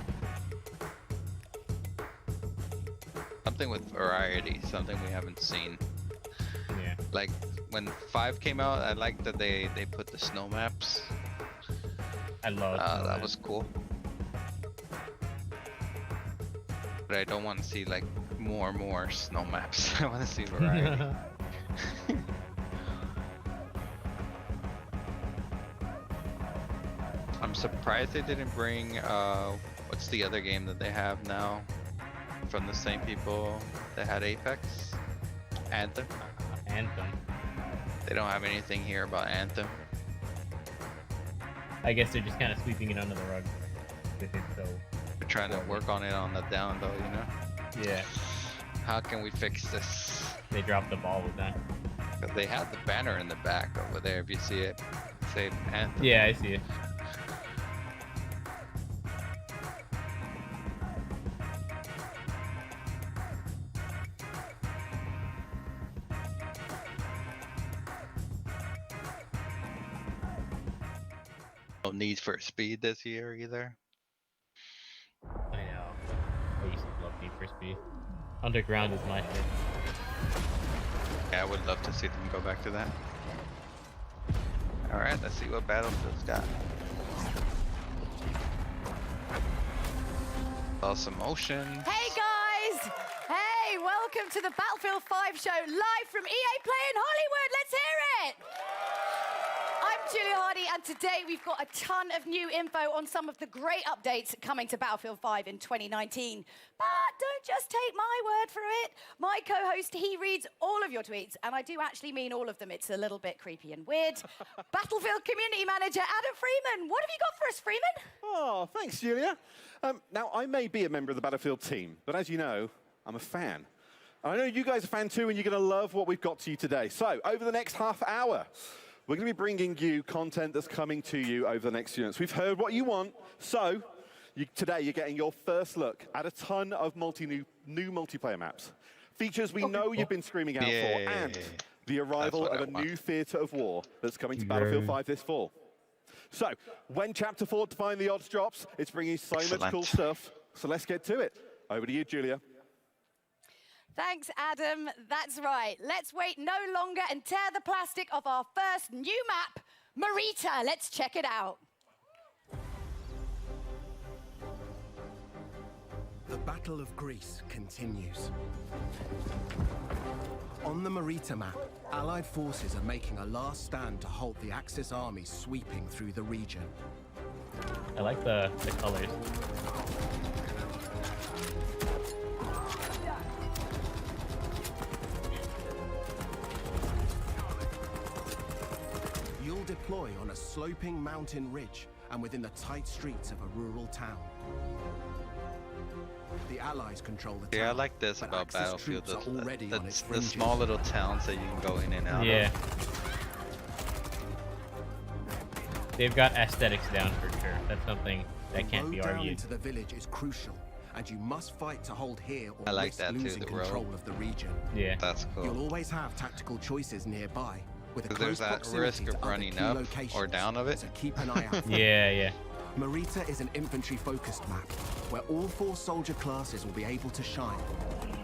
Something with variety, something we haven't seen. Yeah. Like when 5 came out, I liked that they put the snow maps. I love that was cool. But I don't want to see like more snow maps. I want to see variety. I'm surprised they didn't bring what's the other game that they have now from the same people that had Apex? Anthem. Anthem. They don't have anything here about Anthem. I guess they're just kind of sweeping it under the rug. If it's so. We're trying to work on it on the down though, Yeah. How can we fix this? They dropped the ball with that. 'Cause they had the banner in the back over there, if you see it. Say Anthem. Yeah, I see it. No Need for Speed this year either. I know. I used to love Need for Speed. Underground is my shit. Yeah, I would love to see them go back to that. Alright, let's see what Battlefield's got. Awesome motion. Hey guys! Hey, welcome to the Battlefield 5 show live from EA Play in Hollywood. Let's hear it! I'm Julia Hardy, And today we've got a ton of new info on some of the great updates coming to Battlefield 5 in 2019. But don't just take my word for it. My co-host, he reads all of your tweets, and I do actually mean all of them. It's a little bit creepy and weird. Battlefield Community Manager Adam Freeman, what have you got for us, Freeman? Oh, thanks, Julia. Now, I may be a member of the Battlefield team, but as you know, I'm a fan. I know you guys are a fan too, and you're going to love what we've got to you today. So, over the next half hour, we're going to be bringing you content that's coming to you over the next few months. We've heard what you want, so today you're getting your first look at a ton of new multiplayer maps. Features we know you've been screaming out for, and the arrival of a new theatre of war that's coming to Battlefield 5 this fall. So, when Chapter 4 Define the Odds drops, it's bringing so much cool stuff. So let's get to it. Over to you, Julia. Thanks, Adam. That's right. Let's wait no longer and tear the plastic off our first new map, Marita. Let's check it out. The Battle of Greece continues. On the Marita map, Allied forces are making a last stand to halt the Axis army sweeping through the region. I like the colors. You'll deploy on a sloping mountain ridge and within the tight streets of a rural town. The Allies control the town. Yeah, I like this about Battlefield. The small little towns that you can go in and out of. They've got aesthetics down for sure. That's something that can't be argued. Into the village is crucial, and you must fight to hold here or I like risk that too, losing the control road. of the region. Yeah, that's cool. You'll always have tactical choices nearby. With a there's that risk of running up or down of it. So keep an eye out for yeah. Marita is an infantry-focused map, where all 4 soldier classes will be able to shine.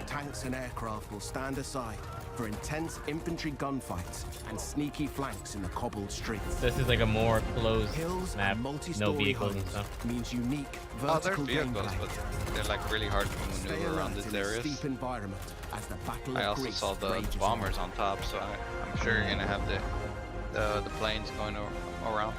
Tanks and aircraft will stand aside for intense infantry gunfights and sneaky flanks in the cobbled streets. This is like a more closed Hills map, and no multi-story vehicles and homes stuff. means unique Oh, there's vertical vehicles, gameplay. but they're like really hard to Stay maneuver around alert these in a areas. steep environment as the Battle I of also Greece saw the rages bombers on top, so I'm sure you're gonna have the planes going around.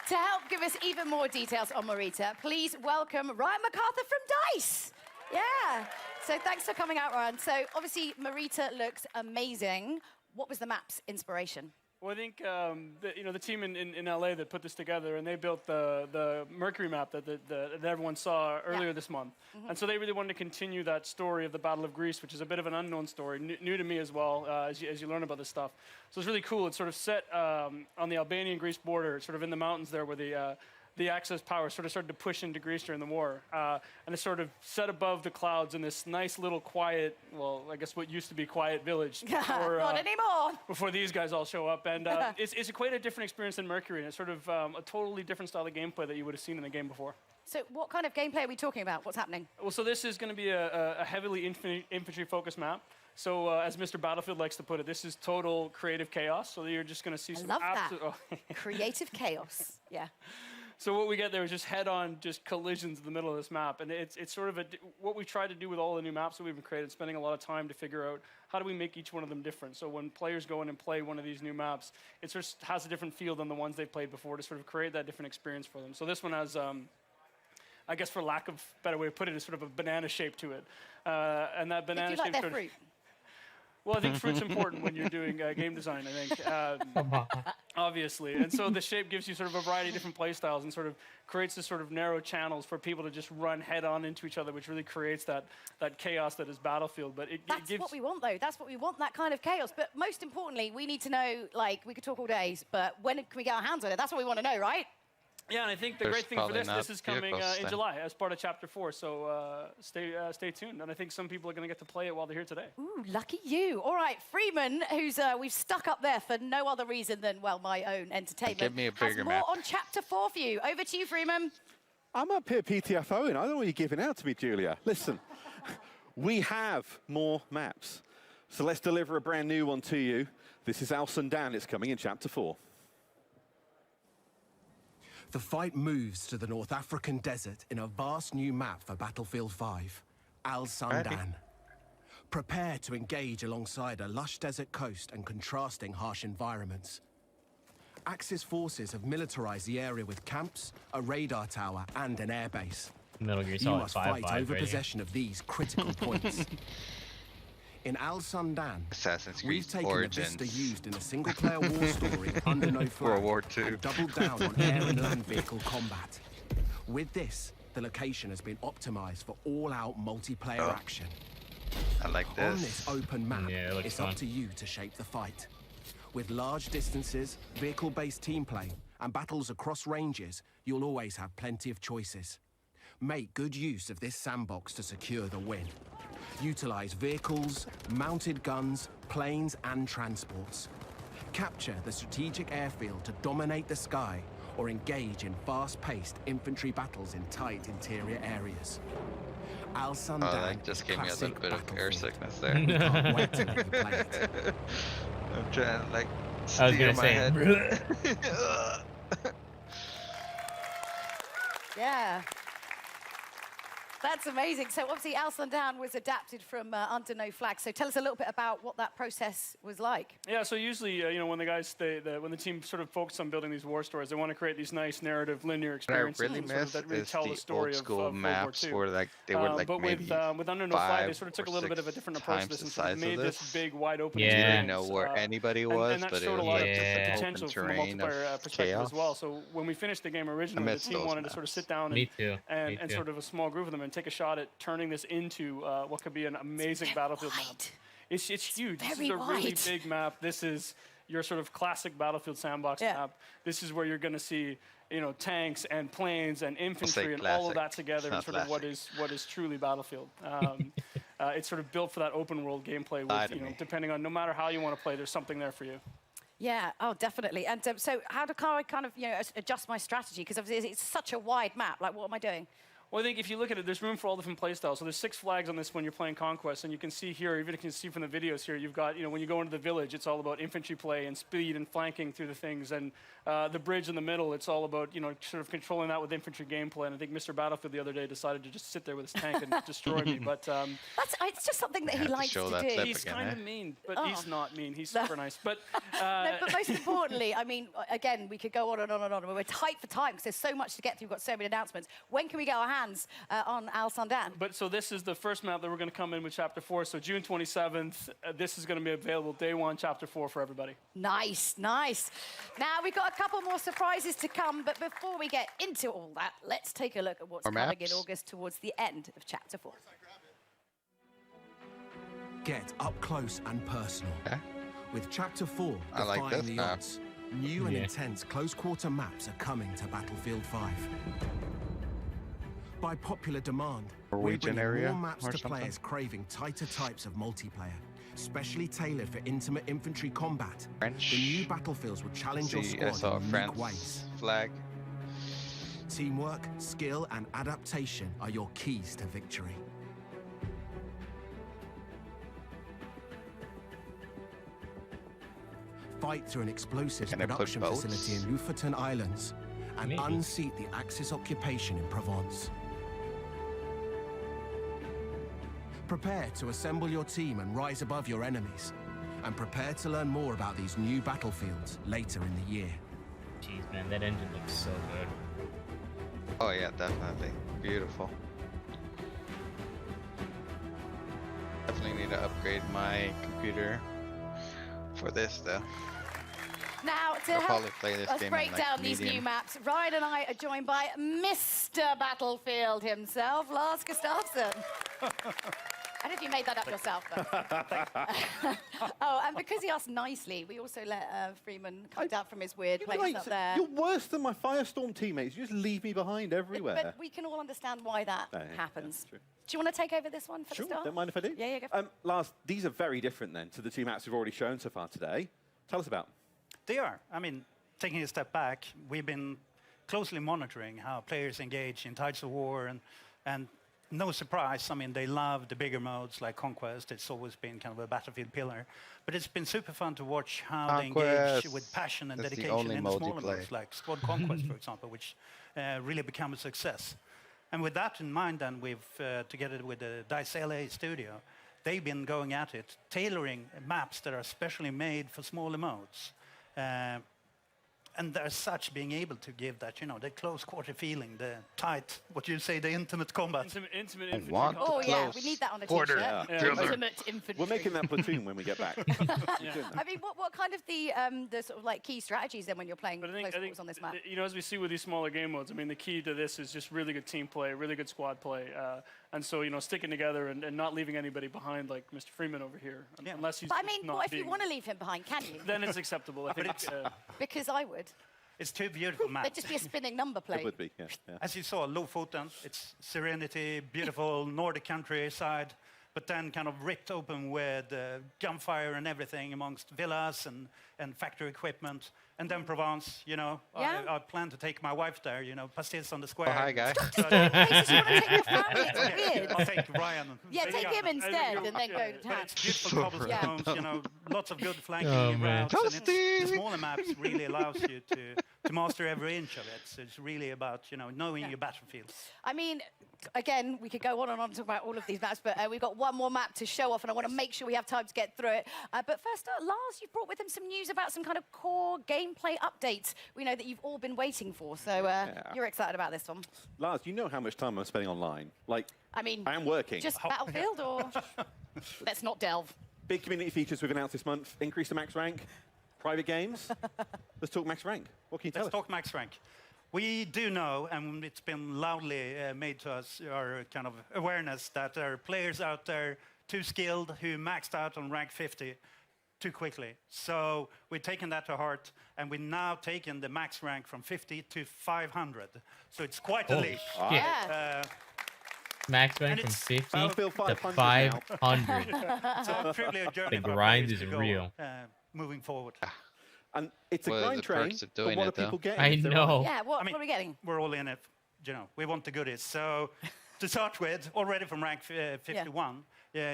To help give us even more details on Marita, please welcome Ryan MacArthur from DICE. Yeah. So thanks for coming out, Ryan. So obviously, Marita looks amazing. What was the map's inspiration? Well, I think the team in LA that put this together, and they built the Mercury map that everyone saw earlier this month. And so they really wanted to continue that story of the Battle of Greece, which is a bit of an unknown story, new to me as well, as you learn about this stuff. So it's really cool. It's sort of set on the Albanian-Greece border, sort of in the mountains there where the Axis power sort of started to push into Greece during the war. And it's sort of set above the clouds in this nice little quiet, well, I guess what used to be quiet village. Before, Not anymore. Before these guys all show up. And it's quite a different experience than Mercury. And it's sort of a totally different style of gameplay that you would have seen in the game before. So what kind of gameplay are we talking about? What's happening? Well, so this is going to be a heavily infantry-focused map. So as Mr. Battlefield likes to put it, this is total creative chaos. So you're just going to see some absolute... Creative chaos, yeah. So what we get there is just head-on, just collisions in the middle of this map, and it's sort of what we've tried to do with all the new maps that we've created, spending a lot of time to figure out how do we make each one of them different. So when players go in and play one of these new maps, it sort of has a different feel than the ones they've played before to sort of create that different experience for them. So this one has, I guess for lack of a better way to put it, is sort of a banana shape to it, and that banana shape. Do you like their fruit? Well, I think fruit's important when you're doing game design, I think, obviously. And so the shape gives you sort of a variety of different play styles and sort of creates this sort of narrow channels for people to just run head-on into each other, which really creates that chaos that is Battlefield. But That's what we want, though. That's what we want, that kind of chaos. But most importantly, we need to know, like, we could talk all day, but when can we get our hands on it? That's what we want to know, right? Yeah, and I think the great thing for this is coming in July as part of Chapter 4, so stay tuned. And I think some people are going to get to play it while they're here today. Ooh, lucky you. All right, Freeman, who's we've stuck up there for no other reason than, well, my own entertainment. Give me a bigger has more map. on Chapter 4 for you. Over to you, Freeman. I'm up here PTFOing. I don't know what you're giving out to me, Julia. Listen, we have more maps. So let's deliver a brand new one to you. This is Al Sundan. It's coming in Chapter 4. The fight moves to the North African desert in a vast new map for Battlefield 5, Al Sundan. Prepare to engage alongside a lush desert coast and contrasting harsh environments. Axis forces have militarized the area with camps, a radar tower, and an airbase. Metal Gear You Solid must 5 fight vibes over right here. possession of these critical points. In Al Sundan, Assassin's Creed we've taken Origins. the vista used in a single-player war story under no flag World War II. and doubled down on air and land vehicle combat. With this, the location has been optimized for all-out multiplayer action. I like On this. this open map, Yeah, it looks it's fun. up to you to shape the fight. With large distances, vehicle-based team play, and battles across ranges, you'll always have plenty of choices. Make good use of this sandbox to secure the win. Utilize vehicles, mounted guns, planes, and transports. Capture the strategic airfield to dominate the sky, or engage in fast-paced infantry battles in tight interior areas. Al Sundan that just gave me a little classic bit of air battlefield. sickness there. We can't wait to let you play it. I'm trying to like I was steer gonna my say, head. Yeah. That's amazing. So obviously Al Sundan was adapted from Under No Flag. So tell us a little bit about what that process was like. Yeah, so usually, you know, when the guys, when the team sort of focus on building these war stories, they want to create these nice narrative, linear What I experiences really and sort of miss that really is tell the the story old of school World War maps II. where like they were like but maybe with Under No Flag, they 5 sort of took a or little bit of a 6 different approach to times this the and sort of size of made this this. big, wide open Yeah. You didn't experience. know where anybody was, and that but it showed was a lot like of just an open potential from a terrain of multiplayer perspective as well. chaos. So when we finished the game originally, the miss team those wanted to sort of sit down Me too. and Me too. sort of a small group of them and take a shot at turning this into what could be an amazing battlefield map. It's huge. This is very a really wide. big map. This is your sort of classic Battlefield sandbox map. This is where you're going to see, you know, tanks and planes and infantry and all of that together in Not sort of what is truly Battlefield. It's sort of built for that open world gameplay. With, you know, depending on no matter how you want to play, there's something there for you. Yeah, oh, definitely. And so how do I kind of, you know, adjust my strategy? Because obviously it's such a wide map. Like, what am I doing? Well, I think if you look at it, there's room for all different playstyles. So there's 6 flags on this when you're playing Conquest, and you can see here, even if you can see from the videos here, you've got, you know, when you go into the village, it's all about infantry play and speed and flanking through the things, and the bridge in the middle, it's all about, you know, sort of controlling that with infantry gameplay. And I think Mr. Battlefield the other day decided to just sit there with his tank and destroy me. But it's just something that he likes to do. He's kind of mean, but he's not mean. He's super nice. But no, but most importantly, I mean, again, we could go on and on and on. We're tight for time because there's so much to get through. We've got so many announcements. When can we get our hands on Al Sundan? But so this is the first map that we're going to come in with Chapter 4. So June 27th, this is going to be available day 1, Chapter 4 for everybody. Nice, nice. Now, we've got a couple more surprises to come, but before we get into all that, let's take a look at what's More coming in maps? August towards the end of Chapter 4. Get up close and personal. With Chapter 4, I like Defying this the map. Odds, new and Yeah. intense close-quarter maps are coming to Battlefield 5. By popular demand, we're Norwegian bringing area more maps or to something? players craving tighter types of multiplayer, specially tailored for intimate infantry combat. French. The new battlefields will challenge your See, I squad saw a in unique France ways. flag. Teamwork, skill, and adaptation are your keys to victory. Fight through an explosives Can I put production boats? facility in Lofoten Islands and Maybe. unseat the Axis occupation in Provence. Prepare to assemble your team and rise above your enemies. And prepare to learn more about these new battlefields later in the year. Jeez, man, that engine looks so good. Oh yeah, definitely. Beautiful. Definitely need to upgrade my computer for this though. Now, to I'll help probably play this us game in, break like, down these new medium. maps, Ryan and I are joined by Mr. Battlefield himself, Lars Gustafsson. I don't know if you made that up yourself, but... Oh, and because he asked nicely, we also let Freeman come down from his weird place up there. You're worse than my Firestorm teammates. You just leave me behind everywhere. But we can all understand why that Yeah, yeah, happens. that's true. Do you want to take over this one for Sure, the start? don't mind if I do. Yeah, go for it. Lars, these are very different then to the two maps we've already shown so far today. Tell us about them. They are. I mean, taking a step back, we've been closely monitoring how players engage in Tides of War, and no surprise, I mean, they love the bigger modes like Conquest. It's always been kind of a Battlefield pillar. But it's been super fun to watch how they engage Conquest. with passion and That's the dedication only in the mode you smaller play. modes like Squad Conquest, for example, which really become a success. And with that in mind, then, we've, together with the DICE LA studio, they've been going at it, tailoring maps that are specially made for smaller modes. And as such, being able to give that, the close quarter feeling, the tight, what you say, the intimate combat. Intimate infantry want combat. Oh yeah, we need that on a Quarter. t-shirt. Yeah. Intimate infantry. We're making that platoon when we get back. I mean, what kind of the sort of like key strategies then when you're playing close quarters on this map? As we see with these smaller game modes, I mean, the key to this is just really good team play, really good squad play. And so, sticking together and not leaving anybody behind like Mr. Freeman over here. Unless he's But I mean, not what if you being- want to leave him behind? Can you? Then it's acceptable. I think. Because I would. It's two beautiful maps. There'd just be a spinning number plate. It would be, yeah. As you saw, Lofoten, it's serenity, beautiful Nordic countryside, but then kind of ripped open with gunfire and everything amongst villas and factory equipment. And then Provence, I plan to take my wife there, pastilles on the square. Oh, hi, guy. Stop taking places you want to take your family. It's Okay, weird. I'll take Ryan. Yeah, take him instead and then go to town. It's beautiful cobblestones, lots of good flanking Oh, man. routes. And the smaller maps really allows you to master every inch of it. So it's really about, knowing your battlefield. I mean, again, we could go on and on to talk about all of these maps, but we've got one more map to show off, and I want to make sure we have time to get through it. But first, Lars, you've brought with him some news about some kind of core gameplay updates we know that you've all been waiting for. So you're excited about this one. Lars, you know how much time I'm spending online. I mean, I am working. Just Battlefield, or let's not delve. Big community features we've announced this month. Increase the max rank. Private games. Let's talk max rank. What can you tell us? Let's talk max rank. We do know, and it's been loudly made to us, our kind of awareness, that there are players out there too skilled who maxed out on rank 50 too quickly. So we've taken that to heart, and we've now taken the max rank from 50 to 500. So it's quite a leap. Yeah. Max rank And from it's 50 Battlefield to 500 500. So truly a journey The for our grind players is to go, real. Moving forward. And it's a What are grind the train, perks of but doing what it, are people though? getting? I if they're know. on? Yeah, what are we getting? We're all in it. We want the goodies. So to start with, already from rank 51,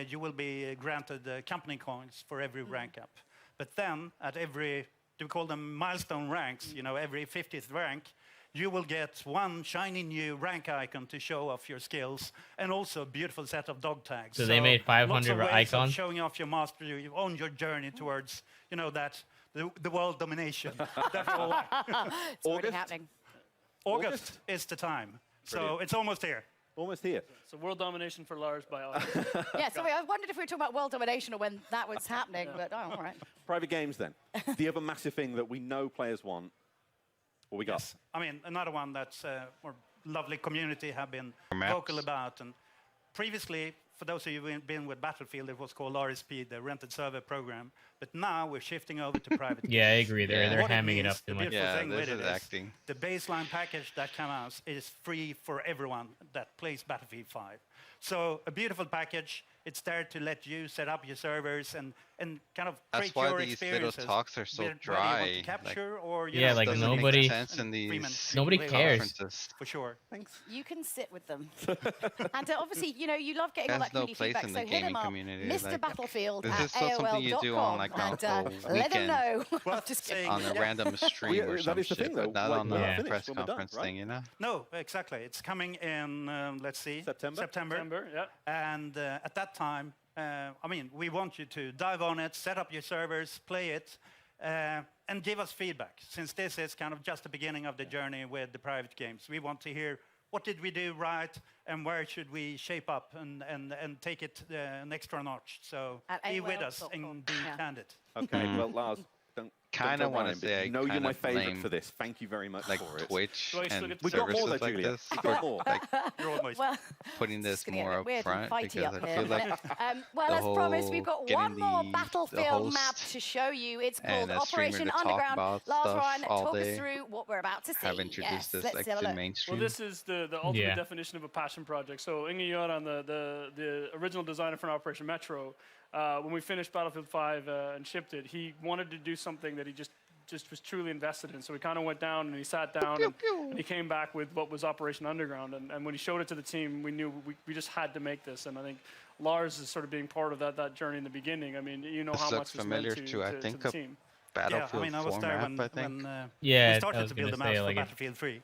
you will be granted company coins for every rank up. But then at every, do we call them milestone ranks, every 50th rank, you will get one shiny new rank icon to show off your skills, and also a beautiful set of dog tags. So they made 500 lots of ways icons? of showing off your mastery on your journey towards, that the world domination. That's all. It's already happening. August is the time. So Brilliant. it's almost here. Almost here. So world domination for Lars by August. Yeah, sorry, I wondered if we were talking about world domination or when that was happening, but all right. Private games, then. The other massive thing that we know players want. What we got? Yes. I mean, another one that's our lovely community have been Maps. vocal about. And previously, for those of you who've been with Battlefield, it was called RSP, the rented server program. But now we're shifting over to private Yeah, I games. agree. They're What hamming it means, up too the much. beautiful Yeah, thing this with it is is acting. the baseline package that comes out is free for everyone that plays Battlefield 5. So a beautiful package. It's there to let you set up your servers and kind of That's create why your these little experiences. talks are so whether you want to dry, capture like- or, Yeah, like doesn't make nobody- sense in and these Freeman, Nobody really cares. conferences. for sure. Thanks. You can sit with them. And obviously, you love getting all Has that no community place feedback. in So the hit him gaming up, community, Mr. like, Battlefield this at is still something you do on, like, and a let them weekend. know. Well, Just kidding. On a random stream or that some is the shit, thing, though. but not Like, on we're a not finished press when we're done, conference right? thing, No, exactly. It's coming in, let's see, September. September, yeah. And at that time, we want you to dive on it, set up your servers, play it, and give us feedback. Since this is kind of just the beginning of the journey with the private games, we want to hear what did we do right and where should we shape up and take it an extra notch. So At be with us AOL.com. and be Yeah. candid. Okay, well, Lars, don't Kinda tell wanna Ryan, but say I you know you're kinda my favorite blame, for this. Thank you very much like for it. Twitch Do I still and get to- We've got more, services though, like Julia. this, We've got for, more. like You're almost. Well, putting this it's gonna get more a bit up weird and front fighty because up I here. feel like Well, the as promised, we've whole got one getting more the Battlefield map host to show you. It's and called a streamer Operation to talk Underground. about Lars stuff Ryan, all talk us day through what we're about to see. have introduced Yes, this let's like have a to look. mainstream. Well, this is the ultimate Yeah. definition of a passion project. So Inge Göran, the original designer for Operation Metro, when we finished Battlefield 5 and shipped it, he wanted to do something that he just was truly invested in. So he kind of went down and he sat down and he came back with what was Operation Underground. And when he showed it to the team, we knew we just had to make this. And I think Lars is sort of being part of that journey in the beginning. I mean, you know This how looks much it's meant familiar to to, I to think, the a team. Battlefield I was 4 there map, I think. when Yeah, we I started was to build the gonna maps say, for like, Battlefield 3.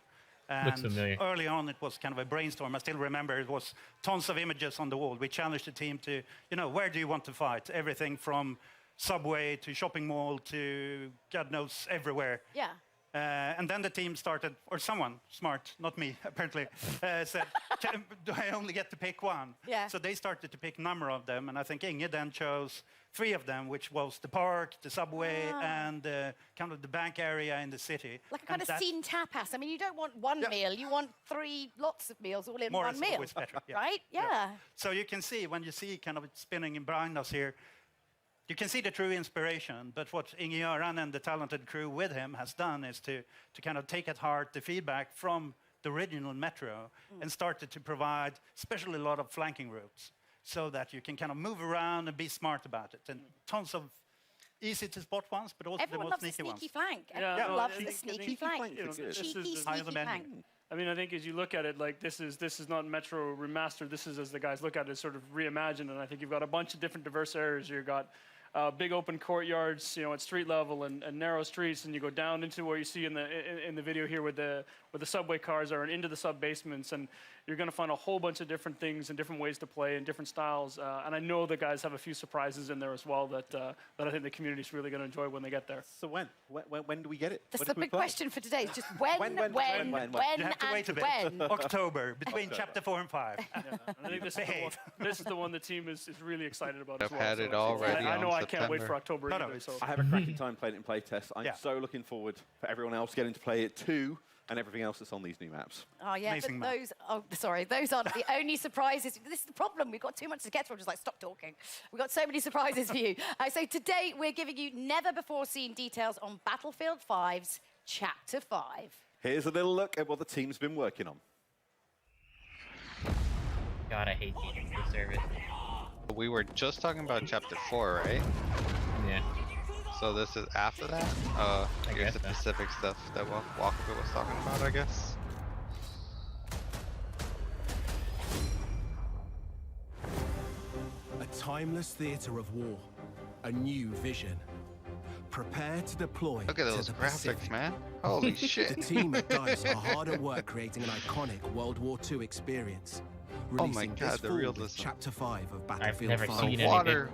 Looks And familiar. early on, it was kind of a brainstorm. I still remember it was tons of images on the wall. We challenged the team to, where do you want to fight? Everything from subway to shopping mall to God knows everywhere. Yeah. And then the team started, or someone smart, not me, apparently, said, do I only get to pick one? Yeah. So they started to pick a number of them, and I think Inge then chose 3 of them, which was the park, the subway, and kind of the bank area in the city. Like a kind of scene tapas. I mean, you don't want one meal, you want 3 lots of meals all in More one is meal. always better, yeah. Right? Yeah. So you can see, when you see kind of it spinning in behind us here, you can see the true inspiration, but what Inge Göran and the talented crew with him has done is to kind of take at heart the feedback from the original Metro and started to provide especially a lot of flanking routes so that you can kind of move around and be smart about it. And tons of easy to spot ones, but also Everyone the loves most a sneaky ones. sneaky flank. Yeah, Everyone no, loves I the think- sneaky flank. You know, this is Cheeky, the- sneaky flank. I mean, I think as you look at it, like this is not Metro remastered. This is, as the guys look at it, sort of reimagined. And I think you've got a bunch of different diverse areas. You've got big open courtyards, at street level and narrow streets, and you go down into where you see in the video here where the subway cars are and into the sub basements, and you're going to find a whole bunch of different things and different ways to play and different styles. And I know the guys have a few surprises in there as well that I think the community's really going to enjoy when they get there. So when do we get it? That's When the do we big play? question for today. It's just when, You have to wait a bit. when. October, between chapter 4 and 5. And I think this is the one the team is really excited about as I've well. had so it all ready I know on I can't wait September. for October either. So. I have a cracking time playing it in playtest. I'm Yeah. so looking forward for everyone else getting to play it too, and everything else that's on these new maps. Oh, yeah, Amazing but those aren't the only surprises. This is the problem. We've got too much to get through. I'm just like, stop talking. We've got so many surprises for you. So today, we're giving you never-before-seen details on Battlefield 5's Chapter 5. Here's a little look at what the team's been working on. God, I hate the service. We were just talking about chapter 4, right? Yeah. So this is after that? Here's the Pacific stuff that Walker was talking about, I guess. A timeless theater of war, a new vision. Prepare to deploy Look at to those the graphics, Pacific. man. Holy shit. The team at DICE are hard at work creating an iconic World War II experience. Oh my Releasing God, this the fall realism. with Chapter 5 of I've Battlefield never 5. seen anything.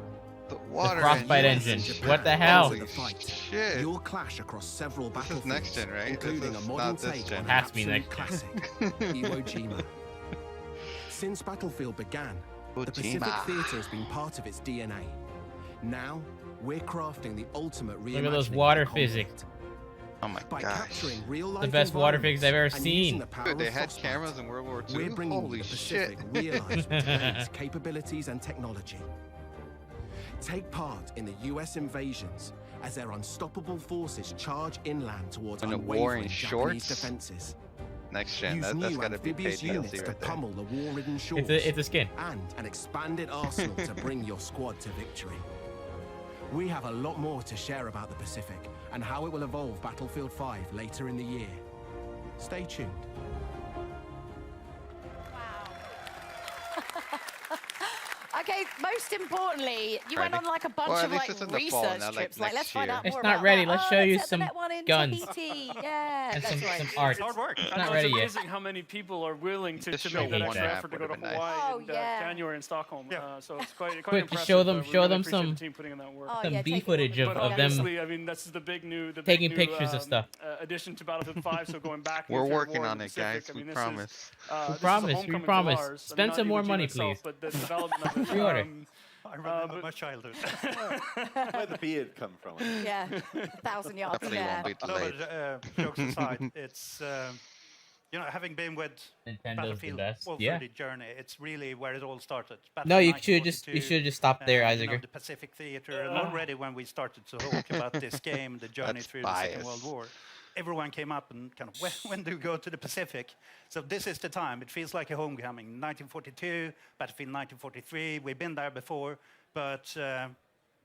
The water Frostbite engine. What the hell? Into the fight. Shit. You'll clash across several This is battlefields, next gen, right? This including a is modern not this take gen. on an Has to be absolute next gen. classic, Iwo Jima. Since Battlefield began, the Pacific Jima. Theater has been part of its DNA. Now, we're crafting the ultimate reimagining Look at those of water the conflict. physics. Oh my By gosh. capturing real-life The best water physics I've ever environments and using seen. the power Dude, they of had Frostbite, cameras in World War II? we're bringing Holy the shit. Pacific realized today's capabilities and technology. Take part in the US invasions as their unstoppable forces charge inland towards And a war unwavering in Japanese shorts? defenses. Next gen, Use that's new gotta be paid amphibious units DLC to right there. pummel the war-ridden shores. It's a skin. And an expanded arsenal to bring your squad to victory. We have a lot more to share about the Pacific and how it will evolve Battlefield 5 later in the year. Stay tuned. Okay, most importantly, you went Ready? on like a bunch Well, at of least like it's in the fall, research not like trips. Like, next let's find year. out It's more not about ready. that. Let's Oh, show you set the some net one in guns. Tahiti. Yeah, And that's some right. art. Hard work. It's I not know, ready it's yet. amazing how many people are willing to Just make show that one extra app effort to go to would've been nice. Hawaii Oh, and yeah. January in Stockholm. So it's quite Quick, impressive. show them- We show really them appreciate some- the team putting in that work. Oh, Some yeah, B take footage But of them obviously, I mean, this is the big new, taking big new, pictures of stuff. Addition to Battlefield 5. So going back. We're into the working war in on the it, Pacific, guys. I We mean, this promise. Is, We this is a promise, we homecoming to promise. Mars. I mean, Spend not some more Iwo Jima money, itself, please. But the development of it. Pre-order. I remember my childhood. Where'd the beard come from? Yeah, 1,000 yards in Definitely there. won't be No, delayed. but jokes aside, it's having been with Nintendo's the Battlefield best. well, Yeah. through the journey, it's really where it all started. No, you Battlefield should just 1942, stop there, you know, Isaac. the Pacific Theater, and already when we started to talk about this game, the journey That's through the Second bias. World War, everyone came up and kind of, when do we go to the Pacific? So this is the time. It feels like a homecoming. 1942, Battlefield 1943. We've been there before, but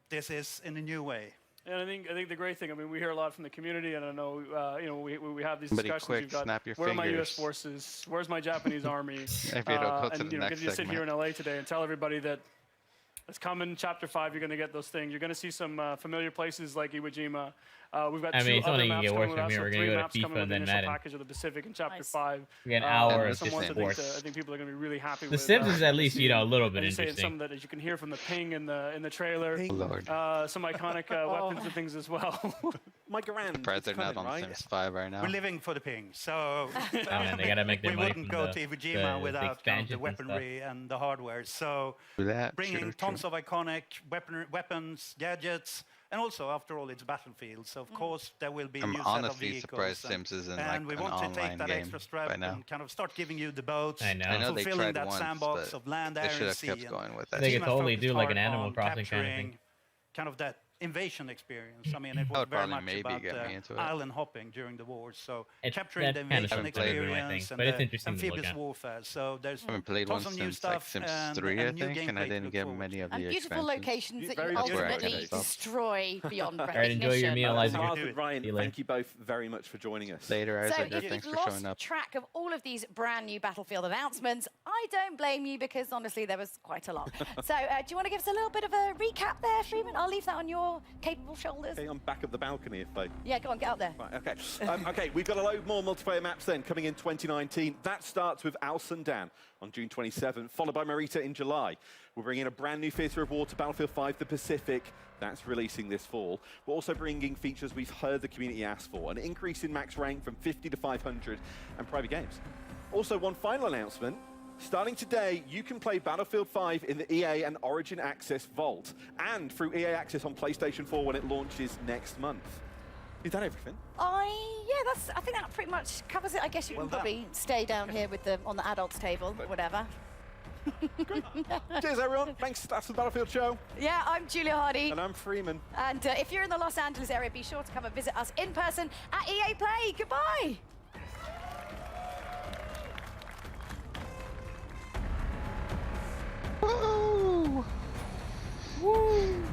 this is in a new way. And I think the great thing, I mean, we hear a lot from the community, and I know, we have these Somebody discussions. quick, You've got, snap your where are my U.S. fingers. forces? Where's my Japanese army? If you don't go to and the get next to sit here in segment. LA today and tell everybody that It's coming. Chapter 5, you're going to get those things. You're going to see some familiar places like Iwo Jima. We've got I mean, it's two other only going to maps get coming worse with from us, here. so We're going 3 to go maps to coming FIFA with and the then initial Madden. package of the Pacific in Chapter Nice. 5. We got an hour of Some ones sports. I think people are going to be really happy The with. Sims is at least, you know, a little bit and you say interesting. some that, as you can hear from the ping in the trailer, Lord. some iconic weapons and things as well. My grand. Surprised they're not on Sims 5 right now. We're living for the ping, so man, they gotta make their we money wouldn't from go the- to Iwo Jima the without kind of the expansions and stuff. weaponry and the hardware. So That, bringing true, tons true. of iconic weapons, gadgets, and also, after all, it's Battlefield. So of course there will be a I'm new set of honestly vehicles. surprised Sims isn't and like we an want to online take that game extra step by now. and kind of start giving you the boats, I know. I know they fulfilling tried that once, sandbox but of land, they air, should and have sea. kept and going with the that. They team could has totally focused do like an hard Animal on Crossing kind of thing. capturing kind of that invasion experience. I mean, it That was would very probably much maybe about get me into it. island hopping during the war. So It's- capturing the that's kinda invasion something new, I think, experience but and it's the interesting to look amphibious at. warfare. So there's I haven't played one tons of new since like stuff Sims and 3, I and new think, and I gameplay to didn't look get forward many to. of the And beautiful expansions. locations that Very you beautiful ultimately locations. destroy beyond Alright, enjoy your recognition. meal as Martha, you Ryan, see you later. thank you both very much for joining us. Later, So Isaac. if Thanks you've for lost showing up. track of all of these brand new Battlefield announcements, I don't blame you because honestly there was quite a lot. So do you want to give us a little bit of a recap there, Freeman? I'll leave that on your capable shoulders. Okay, I'm back at the balcony if they... Yeah, go on, get out there. Right, okay. Okay, we've got a load more multiplayer maps then coming in 2019. That starts with Al Sundan on June 27th, followed by Marita in July. We're bringing a brand new Theatre of War to Battlefield 5, the Pacific. That's releasing this fall. We're also bringing features we've heard the community ask for, an increase in max rank from 50 to 500, and private games. Also, one final announcement. Starting today, you can play Battlefield 5 in the EA and Origin Access Vault, and through EA Access on PlayStation 4 when it launches next month. Is that everything? I think that pretty much covers it. I guess you can probably stay down here with on the adults table or whatever. Cheers, everyone. Thanks. That's the Battlefield Show. Yeah, I'm Julia Hardy. And I'm Freeman. And if you're in the Los Angeles area, be sure to come and visit us in person at EA Play. Goodbye. Woo! Woo!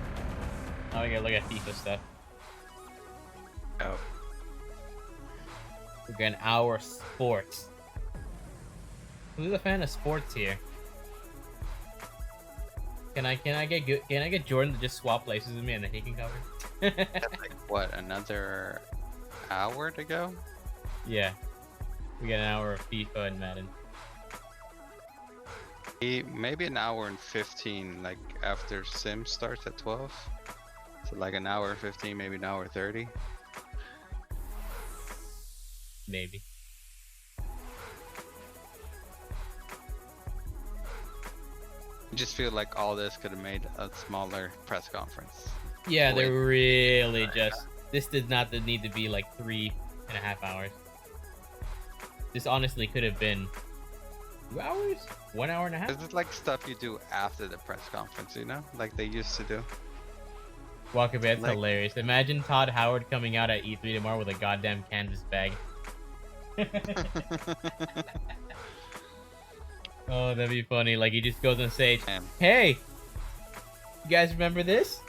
Now we gotta look at FIFA stuff. Oh. We got an hour of sports. Who's a fan of sports here? Can I get Jordan to just swap places with me and then he can cover? Like what? Another hour to go? Yeah. We got an hour of FIFA and Madden. Maybe an hour and 15, like after Sim starts at 12. So like an hour and 15, maybe an hour 30. Maybe. I just feel like all this could have made a smaller press conference. Yeah, they Wait. really just... This did not need to be like 3.5 hours. This honestly could have been 2 hours? 1 hour and a half? This is like stuff you do after the press conference, you know? Like they used to do. Walker, that's Like- hilarious. Imagine Todd Howard coming out at E3 tomorrow with a goddamn canvas bag. Oh, that'd be funny. Like he just goes on stage. Hey, you guys remember this?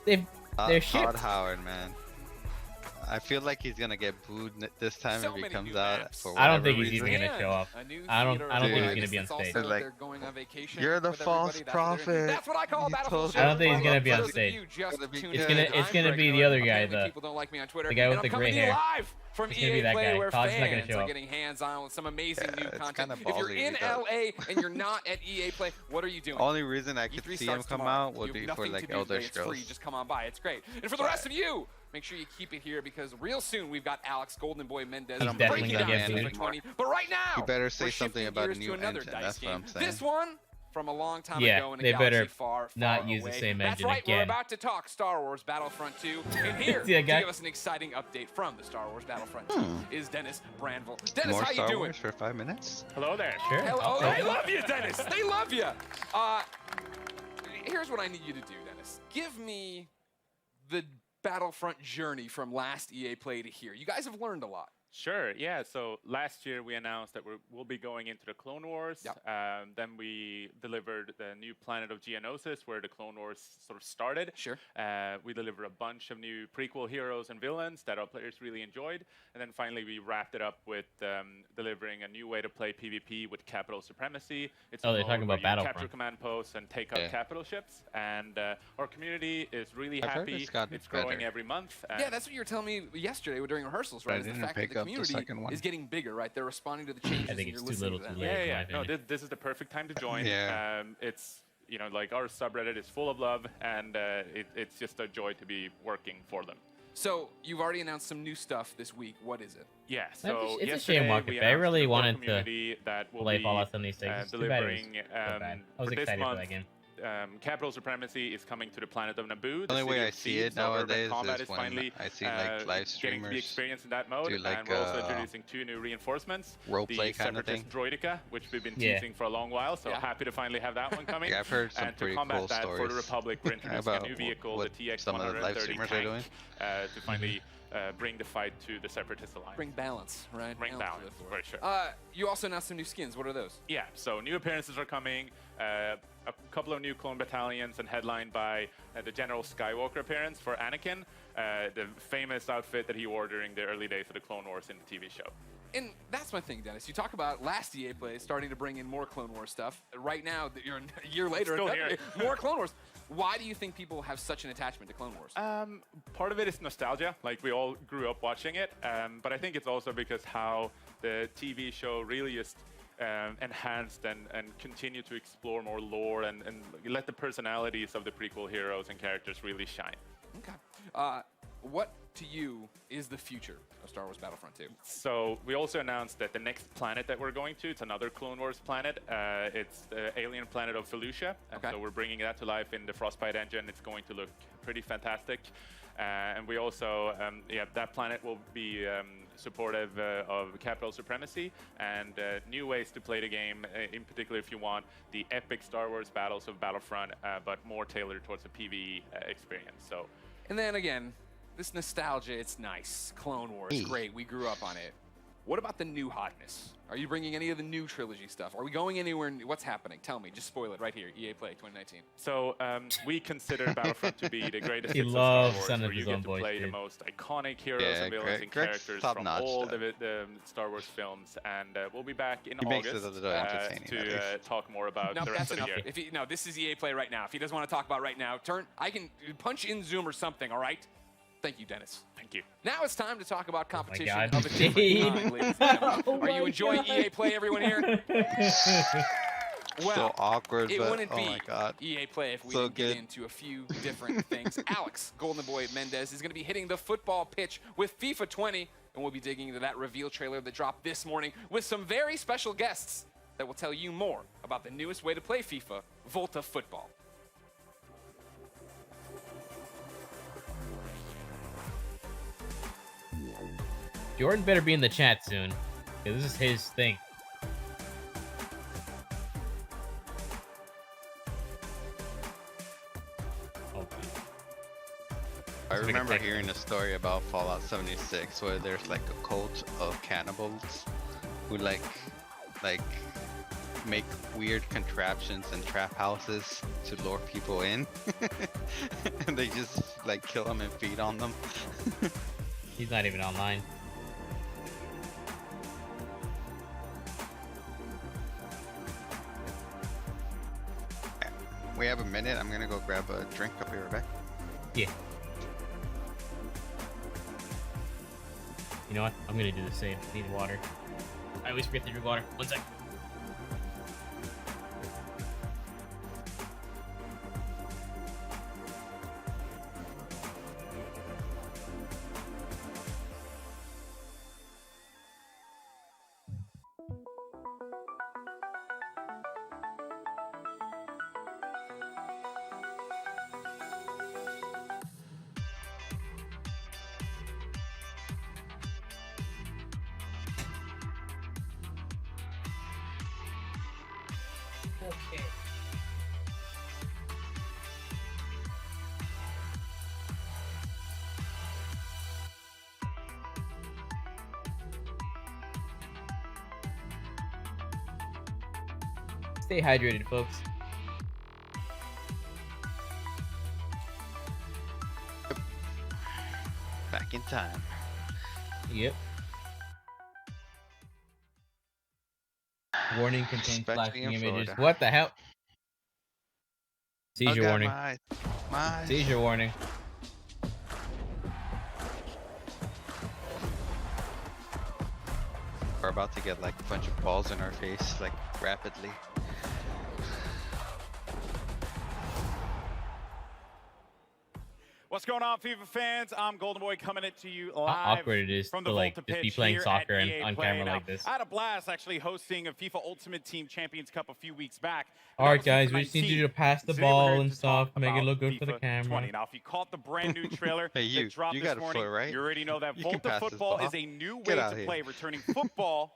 They're Todd shipped. Howard, man. I feel like he's gonna get booed this time if he comes out for I don't whatever think he's reason. even gonna show up. I don't think he's gonna be on stage. They're like, you're the false prophet. That's what I call You Battlefield told I don't think he's us. gonna be For on those of stage. you just tuning It's in, gonna I'm be Greg the other Miller. guy, Apparently the people don't like me on Twitter, guy and with I'm the coming gray to you hair. live from It's gonna be EA that Play, guy. where Todd's not gonna fans show are up. getting hands-on with some amazing new it's content. kinda If you're ballsy in if he does. LA and you're not at EA Play, what are you doing? Only reason I could E3 see him starts come tomorrow. out would You be have for nothing like to do Elder today. It's free. Scrolls. Just come on by. It's great. And for the rest of you, make sure you keep it here because real soon we've got Alex Golden Boy Mendez He's definitely breaking gonna down get FIFA booed. 20. But right now, You better say we're something shifting about a gears new to another engine, dice that's what game. I'm saying. This one from a long time Yeah, ago in a they galaxy better far, not far use the away. same That's engine right, we're again. about to talk Star Wars Battlefront 2, and here See that to guy? give us an exciting update from the Star Wars Battlefront 2 is Dennis Branville. Dennis, More how you Star doing? Wars for 5 minutes? Hello there. Sure. Hello. They love you, Dennis. They love you. Here's what I need you to do, Dennis. Give me the Battlefront journey from last EA Play to here. You guys have learned a lot. Sure, yeah. So last year we announced that we'll be going into the Clone Wars. Then we delivered the new planet of Geonosis, where the Clone Wars sort of started. Sure. We delivered a bunch of new prequel heroes and villains that our players really enjoyed. And then finally we wrapped it up with delivering a new way to play PvP with capital supremacy. It's Oh, they're talking about capture Battlefront. command posts and take out capital ships. And our community is really I've heard happy. it's gotten growing better. every month. Yeah, that's what you were telling me yesterday during rehearsals, right? I Is the didn't fact that pick the up the community second one. is getting bigger, right? They're responding to the changes. I think and it's you're too little listening too to them. late. Yeah, in my yeah. No, opinion. this is the perfect time to join. Yeah. It's, you know, like our subreddit is full of love, and it's just a joy to be working for them. So you've already announced some new stuff this week. What is it? Yeah, so It's a yesterday shame, Walker. we I announced really to the core wanted to community that will play be Fallout 76. It's too bad it was delivering so bad. I was for this excited for month. that game. Capital Supremacy is coming to the planet of Naboo. The only way city I of see thieves, it so urban nowadays combat is when finally, I see like live getting to be streamers experienced in that mode. do like and we're also introducing 2 new reinforcements. roleplay the kind of thing. Separatist Droidica, which we've been Yeah. teasing for a long while, so happy to finally have that one coming. Yeah, I've heard some and pretty to combat cool that for the stories Republic, we're introducing a about new vehicle, what the TX-130 some of the live streamers are tank, doing. to finally bring the fight to the Separatist Alliance. Bring balance, right? Bring to balance, the for sure. You also announced some new skins. What are those? Yeah, so new appearances are coming. A couple of new clone battalions, and headlined by the General Skywalker appearance for Anakin, the famous outfit that he wore during the early days of the Clone Wars in the TV show. And that's my thing, Dennis. You talk about last EA Play starting to bring in more Clone Wars stuff. Right now, that you're a year later, Still here. more Clone Wars. Why do you think people have such an attachment to Clone Wars? Part of it is nostalgia, like we all grew up watching it, but I think it's also because how the TV show really just enhanced and continue to explore more lore and let the personalities of the prequel heroes and characters really shine. Okay. What to you is the future of Star Wars Battlefront 2? So we also announced that the next planet that we're going to, it's another Clone Wars planet. It's the alien planet of Felucia. And so we're bringing that to life in the Frostbite engine. It's going to look pretty fantastic. And we also, that planet will be supportive of capital supremacy and new ways to play the game, in particular if you want the epic Star Wars battles of Battlefront, but more tailored towards a PvE experience. So. And then again, this nostalgia, it's nice. Clone Wars, great. We grew up on it. What about the new hotness? Are you bringing any of the new trilogy stuff? Are we going anywhere? What's happening? Tell me. Just spoil it right here. EA Play 2019. So we consider Battlefront to be the greatest He hits loves of Star Son Wars, of where you his get own to voice, play the dude. most iconic heroes Yeah, and villains and Greg's characters top from notch, all though. the Star Wars films. And we'll be back in He makes it August a little entertaining, at to least. talk more about No, the that's rest of the enough. year. No, this is EA Play right now. If he doesn't want to talk about right now, I can punch in Zoom or something, all right? Thank you, Dennis. Thank you. Now it's time to talk about competition God. of a different kind, ladies and gentlemen. Oh Are you my enjoying God. EA Play, everyone here? Well, so awkward, it but wouldn't oh be my god. EA Play if we So didn't get good. into a few different things. Alex, Golden Boy Mendez, is going to be hitting the football pitch with FIFA 20, and we'll be digging into that reveal trailer that dropped this morning with some very special guests that will tell you more about the newest way to play FIFA, Volta Football. Jordan better be in the chat soon, because this is his thing. I Let's make it remember technical. hearing a story about Fallout 76 where there's like a cult of cannibals who like make weird contraptions and trap houses to lure people in. And they just like kill them and feed on them. He's not even online. We have a minute. I'm gonna go grab a drink. I'll be right back. Yeah. You know what? I'm gonna do the same. Need water. I always forget to drink water. One sec. Okay. Stay hydrated, folks. Back in time. Yep. Warning contains Especially flashing in images. Florida. What the hell? Seizure God, warning. my eyes. Seizure warning. We're about to get like a bunch of balls in our face, like rapidly. What's going on, FIFA fans? I'm Golden Boy coming to you How live awkward it is from to the like Volta just be pitch playing here soccer at and EA on Play. camera Now, like this. I had a blast actually hosting a FIFA Ultimate Team Champions Cup a few weeks back. All right, guys, we just need you to pass the Today we're ball here and to stuff, talk make it about look good for the FIFA camera. 20. Now, if you caught the brand new trailer Hey, you that dropped got this a morning, foot, right? you already know that You can Volta pass this football ball. is a new Get way out to here. play, returning football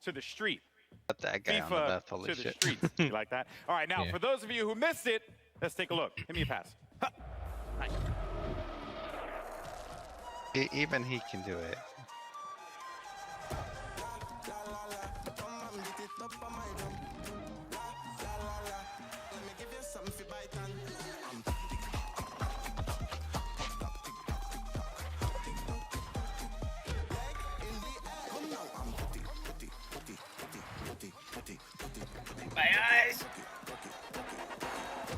to the street. Put that guy on the FIFA left, holy to the shit. streets. You like that? All right, now Yeah. for those of you who missed it, let's take a look. Give me a pass. Ha. Nice. Even he can do it. My eyes.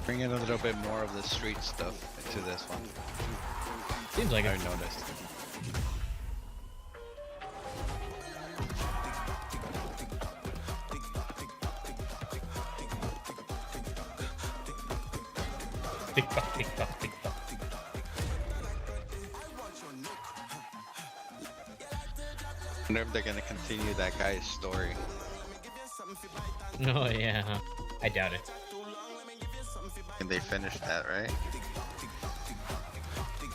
Bring in a little bit more of the street stuff into this one. Seems like I it. noticed. TikTok, TikTok, TikTok. I wonder if they're gonna continue that guy's story. Oh yeah, I doubt it. And they finished that, right?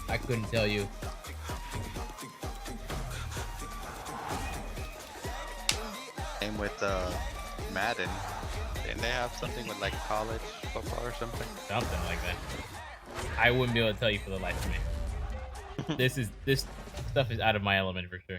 I couldn't tell you. Same with Madden. Didn't they have something with like college football or something? Something like that. I wouldn't be able to tell you for the life of me. This stuff is out of my element for sure.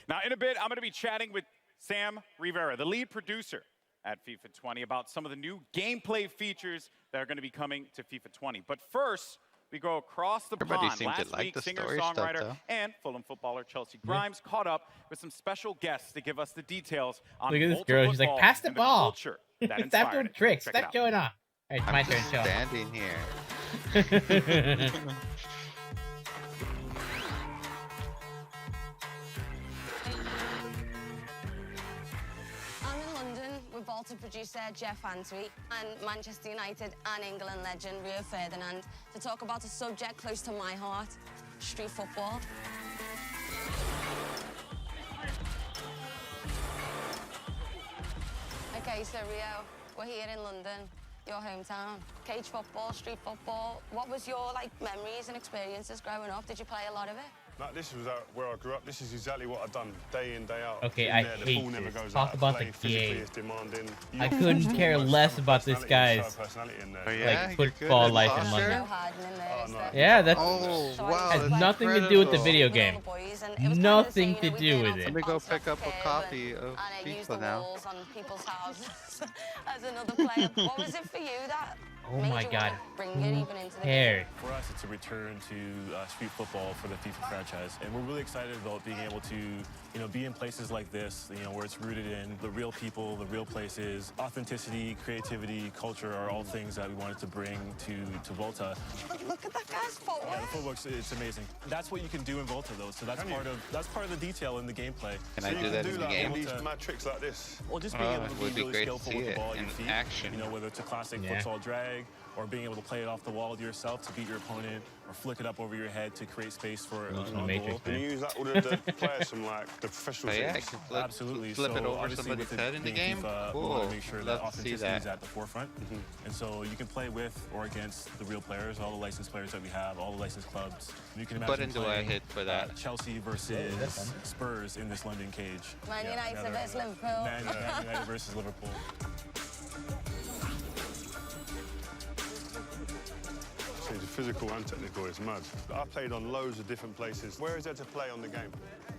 Now, in a bit, I'm going to be chatting with Sam Rivera, the lead producer at FIFA 20, about some of the new gameplay features that are going to be coming to FIFA 20. But first, we go across the Everybody pond. seemed to Last like week, the story singer-songwriter stuff, though. and Fulham footballer Chelsea Grimes caught up with some special guests to give us the details on Look at this Volta girl. She's like, football pass the and ball. culture that Stop inspired doing it. tricks. Check it Stop out. showing off. All right, it's I'm my just turn. Show. standing here. I'm in London with Volta producer Jeff Antwi and Manchester United and England legend Rio Ferdinand to talk about a subject close to my heart, street football. Okay, so Rio, we're here in London, your hometown. Cage football, street football. What was your memories and experiences growing up? Did you play a lot of it? No, this was where I grew up. This is exactly what I've done day in, day out. Okay, In I there, the hate ball never this. goes Talk out of about play. the Physically, game. it's demanding. I couldn't care less about this guy's like football life in London. Yeah, that's has nothing to do with the video game. Nothing to do with Let it. me go pick up a copy of FIFA now. Walls on people's houses as another player. What was it for you that Oh made my you God. wanna bring it even into the Cared. For us, it's a return to street football for the FIFA franchise, and we're really excited about being able to, be in places like this, where it's rooted in the real people, the real places. Authenticity, creativity, culture are all things that we wanted to bring to Volta. Look at that guy's footwork. Yeah, the footwork's it's amazing. That's what you can do in Volta, though. So that's part of the detail in the gameplay. Can I do that in the game? These mad tricks like this. Well, just being able to it be would be really great to skillful see with the it ball at in your feet. action. Whether it's a classic Yeah. futsal drag, or being able to play it off the wall to yourself to beat your opponent, or flick it up over your head to create space for an own goal. Can you use that with the players from the professional Oh, yeah, teams? I can flip- Absolutely. flip it So over obviously somebody's with head in the being game? FIFA, we want Cool. to make sure Love that to see authenticity that. is at the forefront. And so you can play with or against the real players, all the licensed players that we have, all the licensed clubs. You can imagine Button do I playing, hit for that? Chelsea versus Spurs in this London cage. Man Yeah, United together. versus Liverpool. Man United versus Liverpool. It's physical and technical, it's mad. I played on loads of different places. Where is there to play on the game?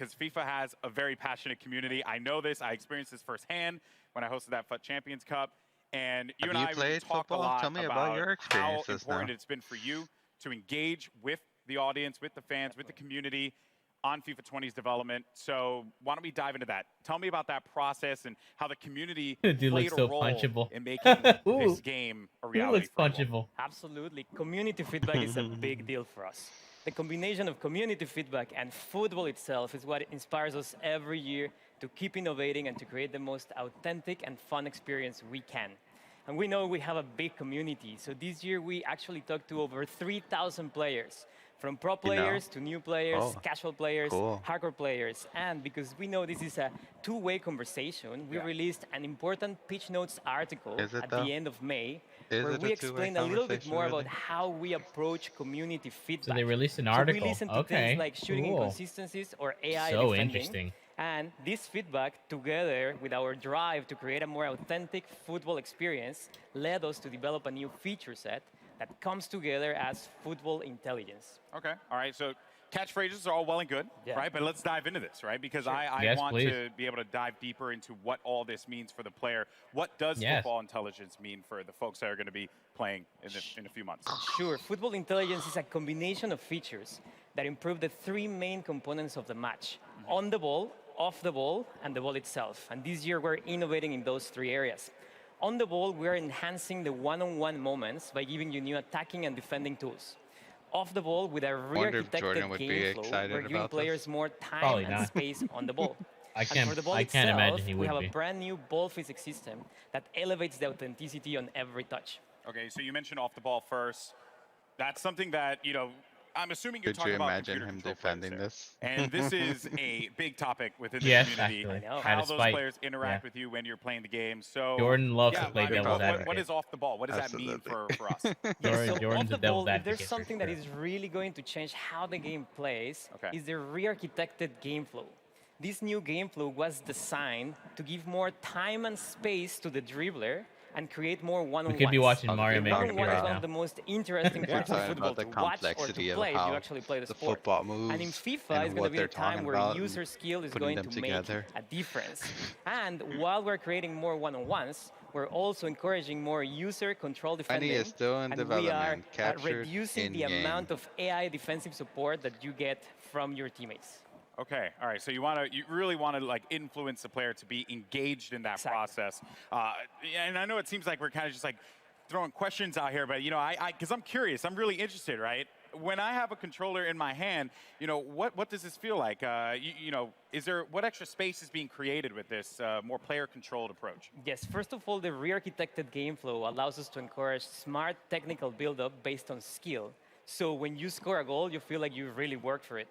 right? Because FIFA has a very passionate community. I know this. I experienced this firsthand when I hosted that FUT Champions Cup. And you Have and you I we played talked a football? lot Tell me about about your how experiences important now. it's been for you to engage with the audience, with the fans, with the community on FIFA 20's development. So why don't we dive into that? Tell me about that process and how the community Dude played looks a so role punchable. in making this Ooh. game a Who reality looks for you all. punchable? Absolutely. Community feedback is a big deal for us. The combination of community feedback and football itself is what inspires us every year to keep innovating and to create the most authentic and fun experience we can. And we know we have a big community. So this year we actually talked to over 3,000 players, from pro players to new players, casual players, hardcore players. And because we know this is a two-way conversation, we released an important pitch notes article at the end of May, where we explain a little bit more about how we approach community feedback. So they released an So article. we listen to things like shooting cool. inconsistencies or AI So defending. interesting. And this feedback, together with our drive to create a more authentic football experience, led us to develop a new feature set that comes together as football intelligence. Okay, all right, so catchphrases are all well and good, right? But let's dive into this, right? Because I Yes, want please. to be able to dive deeper into what all this means for the player. What does football intelligence mean for the folks that are going to be playing in a few months? Sure, football intelligence is a combination of features that improve the three main components of the match: on the ball, off the ball, and the ball itself. And this year we're innovating in those three areas. On the ball, we're enhancing the one-on-one moments by giving you new attacking and defending tools. Off the ball, with a re-architected game flow, we're giving players more time Probably and not. space on the ball. I And for the ball can't itself, imagine he we would have be. a brand new ball physics system that elevates the authenticity on every touch. Okay, so you mentioned off the ball first. That's something that, you know, I'm assuming you're Could talking you about imagine computer him control defending players this? there. And this is a big topic within the Yes, community. actually. I know. How Out of those spite. players interact Yeah. with you when you're playing the game. So Jordan loves to yeah, play I mean, devil's what advocate. is off the ball? What does that mean for us? Jordan's Off a the devil's ball, if advocate. there's for something that sure. is really going to change how the game plays, is the re-architected game flow. This new game flow was designed to give more time and space to the dribbler and create more one-on-ones. We could be watching Mario Maker One-on-one right is one now. of the most interesting parts of Talking football about the to watch or to complexity of play if you how actually play the the sport. football moves And in FIFA, and it's going to what be they're a time talking where about user and skill is putting going them to together. make a difference. And while we're creating more one-on-ones, we're also encouraging more user control defending. is still in and we development, are captured reducing the in-game. amount of AI defensive support that you get from your teammates. Okay, all right. So you really want to like influence the player to be engaged in that process. And I know it seems like we're kind of just like throwing questions out here, but you know, because I'm curious, I'm really interested, right? When I have a controller in my hand, you know, what does this feel like? You know, what extra space is being created with this more player-controlled approach? Yes, first of all, the re-architected game flow allows us to encourage smart technical build-up based on skill. So when you score a goal, you feel like you really worked for it.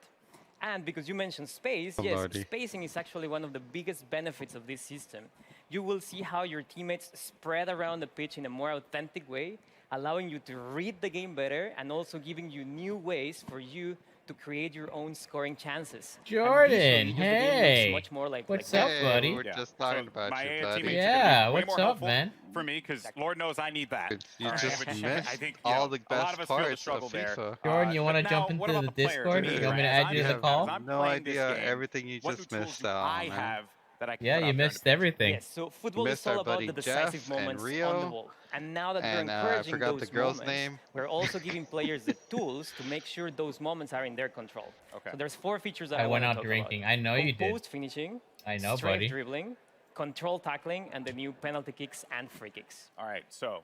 And because you mentioned space, yes, Lordy. spacing is actually one of the biggest benefits of this system. You will see how your teammates spread around the pitch in a more authentic way, allowing you to read the game better and also giving you new ways for you to create your own scoring chances. And Jordan, visually, just the game hey. looks much more like What's like up, that. buddy? We were just talking about my you, AI buddy. teammates Yeah, are gonna be way what's more up, helpful man? for me, because Lord knows I need that. You All right, just which missed I think all you the know, a lot best of us feel the parts struggle of there. FIFA. Jordan, you want to But jump now, what into about the the players? Discord? Me, You want me to right? add As you to I'm the just- call? as I'm No playing this idea game, everything you what just tools missed do out, I man. have that I can Yeah, put you out there on missed the pitch? everything. Yes, so football Missed is all our about buddy the decisive Jeff and moments on the Rio, ball. And now that we're and, I encouraging forgot those the girl's moments, name. we're also giving players the tools to make sure those moments are in their control. Okay. So there's 4 features that I I went want out to talk drinking. about. I know you did. Composed finishing, I know, strength buddy. dribbling, control tackling, and the new penalty kicks and free kicks. All right, so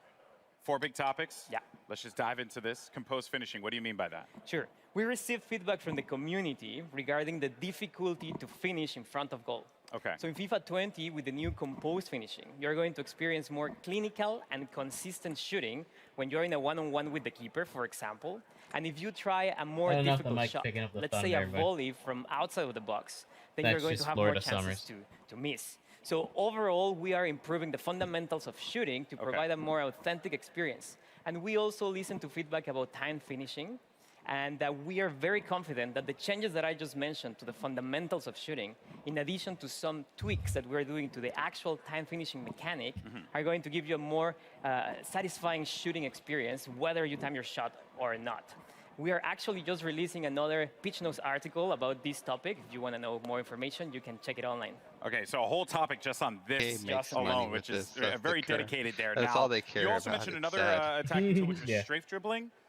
4 big topics. Yeah. Let's just dive into this. Composed finishing. What do you mean by that? Sure. We received feedback from the community regarding the difficulty to finish in front of goal. Okay. So in FIFA 20, with the new composed finishing, you're going to experience more clinical and consistent shooting when you're in a one-on-one with the keeper, for example. And if you try a more I don't know if the difficult mic's shot, picking up the let's thumb say there, a but volley from outside of the box, then that's you're going just to have Florida more chances summers. to miss. So overall, we are improving the fundamentals of shooting to provide a more authentic experience. And we also listen to feedback about time finishing. And we are very confident that the changes that I just mentioned to the fundamentals of shooting, in addition to some tweaks that we're doing to the actual time finishing mechanic, are going to give you a more satisfying shooting experience, whether you time your shot or not. We are actually just releasing another Pitch Notes article about this topic. If you want to know more information, you can check it online. Okay, so a whole topic just on this makes money alone, with which is this. That's very the care. dedicated there. That's now, all they care you also about. mentioned It's another sad. attacking tool, which is Yeah. strafe dribbling.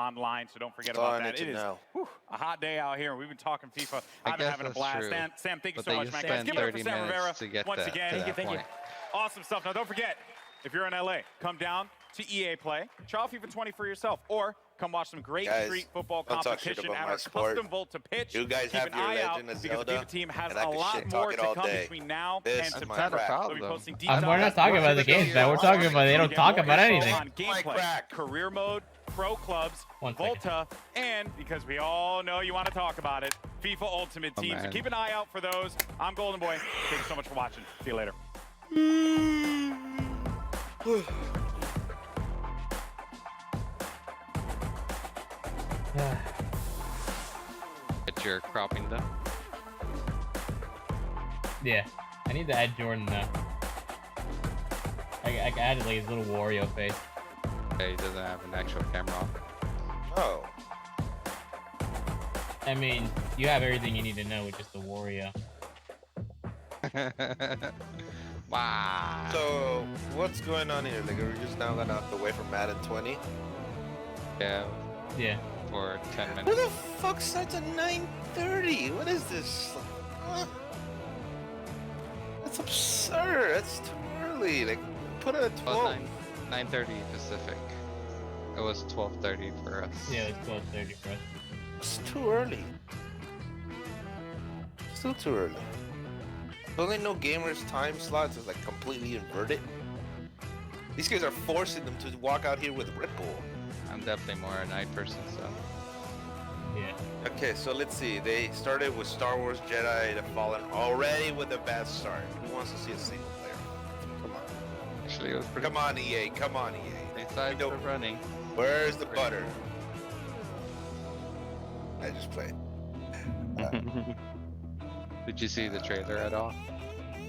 online, so don't forget That's all about I that. need to It is know. a hot day out here, and we've been talking FIFA. I've been guess having a that's blast. true. Sam, thank you But so they much, just man. Guys, spent give it up for 30 Sam minutes Rivera to get once to again. that point. Awesome stuff. Now, don't forget, if you're in LA, come down. to EA Play. Try out FIFA 20 for yourself, or come watch some great Guys, street football don't talk shit competition about at my our sport. custom vault to pitch. You guys Keep have an your eye out Legend of because the Zelda, FIFA team has and I a can lot shit more talk it to all come day. between now This and is my September. crap. We'll be posting deep We're not dives, talking about the watch games, man. We're videos, talking about they don't get talk more about info anything. on gameplay, career mode, pro clubs, One second. Volta, and because we all know you want to talk about it, FIFA Ultimate Team. So man. keep an eye out for those. I'm Golden Boy. Thank you so much for watching. See you later. Get your cropping done. Yeah, I need to add Jordan now. I added like his little Wario face. Yeah, he doesn't have an actual camera on. Oh. I mean, you have everything you need to know with just the Wario. Wow. So, what's going on here? Like, are we just now gonna have to wait for Madden 20? Yeah. Yeah. For 10 Who minutes. the fuck starts at 9:30? What is this? Huh? That's absurd. That's too early. Like, put it at 12. 9:30 Pacific. It was 12:30 for us. Yeah, it's 12:30 for us. It's too early. Still too early. Don't they know gamers' time slots is like completely inverted? These guys are forcing them to walk out here with Red Bull. I'm definitely more a night person, so. Yeah. Okay, so let's see. They started with Star Wars Jedi The Fallen already with a bad start. Who wants to see a single player? Come on. Actually, it was pretty. Come on, EA. Come on, EA. Besides the running. Where's the butter? I just played. Did you see the trailer at all?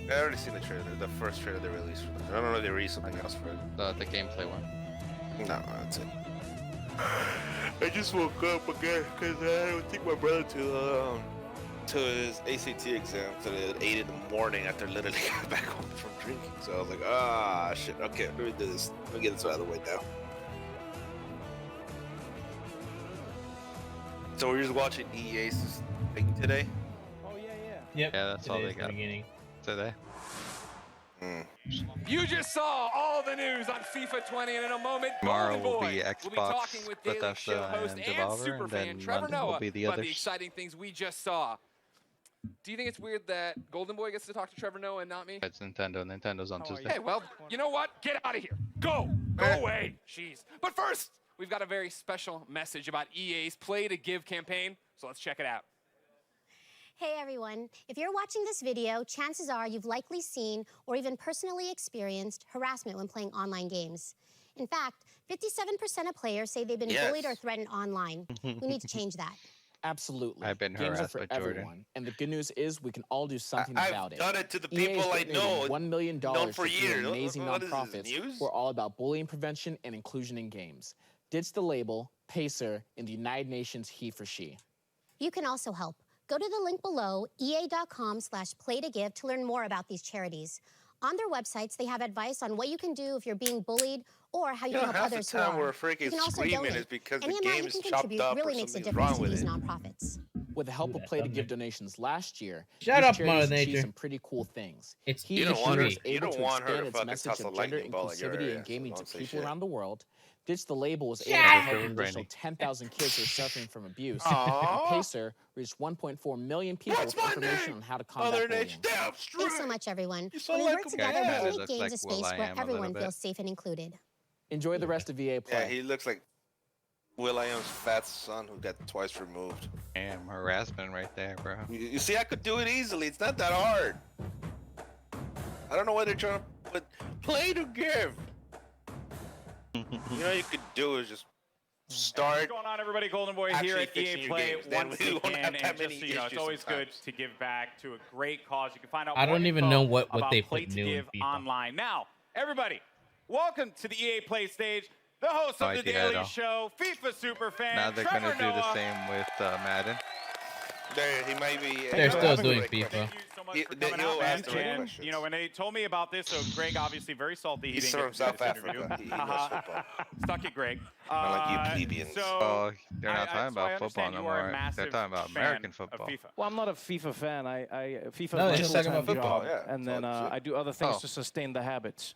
I already seen the trailer. The first trailer they released. I don't know if they released something else for it. The gameplay one. No, that's it. I just woke up again because I would take my brother to his ACT exam at 8 in the morning after literally got back home from drinking. So I was like, ah, shit. Okay, let me do this. Let me get this out of the way now. So we're just watching EA's thing today. Yep. Yeah, that's all Today they is the got beginning. today. You just saw all the news on FIFA 20, and in a moment, Tomorrow Golden will Boy be will be Xbox, talking with Daily Bethesda, Show host and and Devolver, and superfan then Trevor Monday will Noah be the about the others. exciting things we just saw. Do you think it's weird that Golden Boy gets to talk to Trevor Noah and not me? It's Nintendo. Nintendo's on Tuesday. Hey, well, you know what? Get out of here. Go away. Jeez. But first, we've got a very special message about EA's Play to Give campaign, so let's check it out. Hey everyone, if you're watching this video, chances are you've likely seen or even personally experienced harassment when playing online games. In fact, 57% of players say they've been bullied or threatened online. We need to change that. Absolutely. I've been Games are harassed for by Jordan. everyone, and the good news is we can all do something I've about it. done it to the EA people I has know, $1 million known for to three years. amazing What is this, nonprofits news? who are all about bullying prevention and inclusion in games. Ditch the label, Pacer, in the United Nations He for She. You can also help. Go to the link below, ea.com/playtogive to learn more about these charities. On their websites, they have advice on what you can do if you're being bullied or how you can help half the others who time are. we're You freaking can also screaming donate. is because Any the amount game you is can chopped contribute up really or makes a something's difference wrong to with these it. nonprofits. With the help of Play to Give donations last year, Shut these up, charities Mother achieved Nature. some pretty cool things. It's He You don't for want She her- was you able don't to want her to expand its fucking message toss a of gender lightning ball at your inclusivity area, and so gaming to don't say people shit. around the world. Ditch the Label was able Shut to up! help an additional 10,000 kids who are suffering from abuse. Aw. And Pacer reached 1.4 million people with information on how to combat Mother bullying. Nature, damn straight. Thanks so much, everyone. sound When we like work a together, man. we Kinda can make looks games like a space Will.i.am where a little everyone bit. feels safe and included. Enjoy the rest of VA Play. Yeah, he looks like Will.i.am's fat son who got twice removed. Damn, harassment right there, bro. You see, I could do it easily. It's not that hard. I don't know why they're trying to put Play to Give. You know, you could do is just start. What's going on, everybody? Golden Boy here actually at fixing EA your Play games. Then once we won't again, have that and many just so you know, it's issues always good sometimes. to give back to a great cause. You can find out I more don't even info know what about they Play put to new in Give FIFA. online. Now, everybody, welcome to the EA Play stage. The host No of the idea at Daily all. Show, FIFA Superfan, Now they're Trevor gonna do the Noah. same with Madden. There, he might be. They're still doing right FIFA. question. He, Then he'll ask the right and, questions. you know, when they told me about this, so Greg obviously very salty. He He's didn't from get South this Africa. interview. He loves football. Stuck it, Greg. Not like you plebeians. So Oh, they're not I talking about football understand no you are a more. They're massive talking about fan American of football. FIFA. Well, I'm not a FIFA fan. FIFA No, is they're just my talking about full-time football. job, Yeah, and that's then all it is. I do other things Oh. to sustain the habits.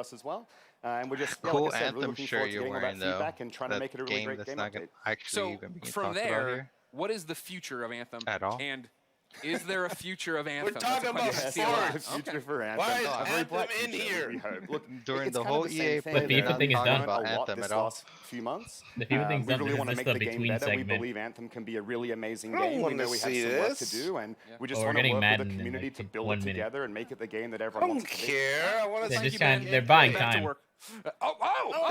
us as well. And we're just, yeah, Cool like I said, really Anthem looking shirt forward to you're getting all that wearing, though. feedback and trying to That make it a really game great that's game not update. actually So even being from talked about there, here. what is the future of Anthem? At all? And is there a future of Anthem? We're talking about That's a Yes, question. the future Okay. for Anthem. Why is A very Anthem bright in future, here? we hope. Look, During it's the kind of whole the same EA thing The that FIFA thing is we've done. done About a lot Anthem this at all. last few months. The FIFA thing's We done. really This want to is make the the game between better. We segment. believe Anthem can be a really amazing I don't game. We wanna know we have see some work to this. do, and we just Oh, we're want to getting work with Madden the in, community like, to build 1 it minute. together and make it the game that I everyone don't wants to be. care. I want to They're see just you trying. man. They're buying Back to time. work. Did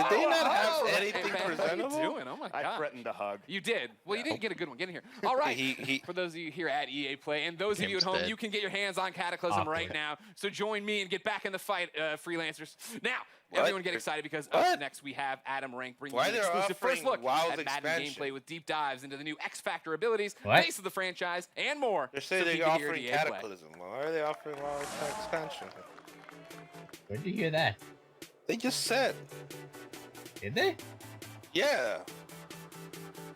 they not have anything Hey, man, presentable? What are you doing? Oh my god! I threatened to hug. You did. Well, you didn't get a good one. Get in here. All right. For those of you here at EA Play, and those of you at home, you can get your hands on Cataclysm right now. So join me and get back in the fight, freelancers. Now, everyone get excited because up next we have Adam Rank bringing you an exclusive first look at Madden gameplay with deep dives into the new X Factor abilities, face of the franchise, and more. They're saying they're offering Cataclysm. Why are they offering WoW expansion? Where'd you hear that? They just said. Did they? Yeah.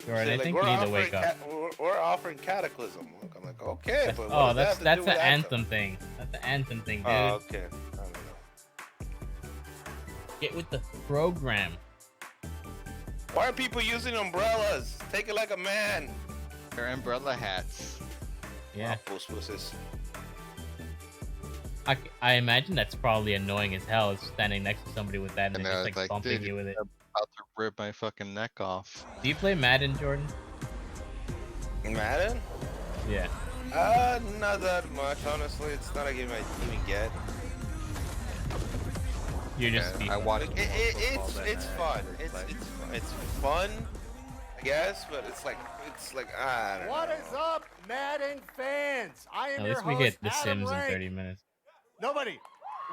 Jordan, I think you need to wake up. We're offering Cataclysm. I'm like, okay, but oh, that's an Anthem thing. That's an Anthem thing, dude. Oh, okay. I don't know. Get with the program. Why are people using umbrellas? Take it like a man. They're umbrella hats. Yeah. Puss. I imagine that's probably annoying as hell, standing next to somebody with that and they're just like bumping you with it. I'm about to rip my fucking neck off. Do you play Madden, Jordan? Madden? Yeah. Not that much, honestly. It's not a game I even get. You're just. I watch. It's fun. It's fun, I guess, but it's like I don't know. What is up, Madden fans? I am At your least we host, get The Adam Sims Rank. in 30 minutes. Nobody.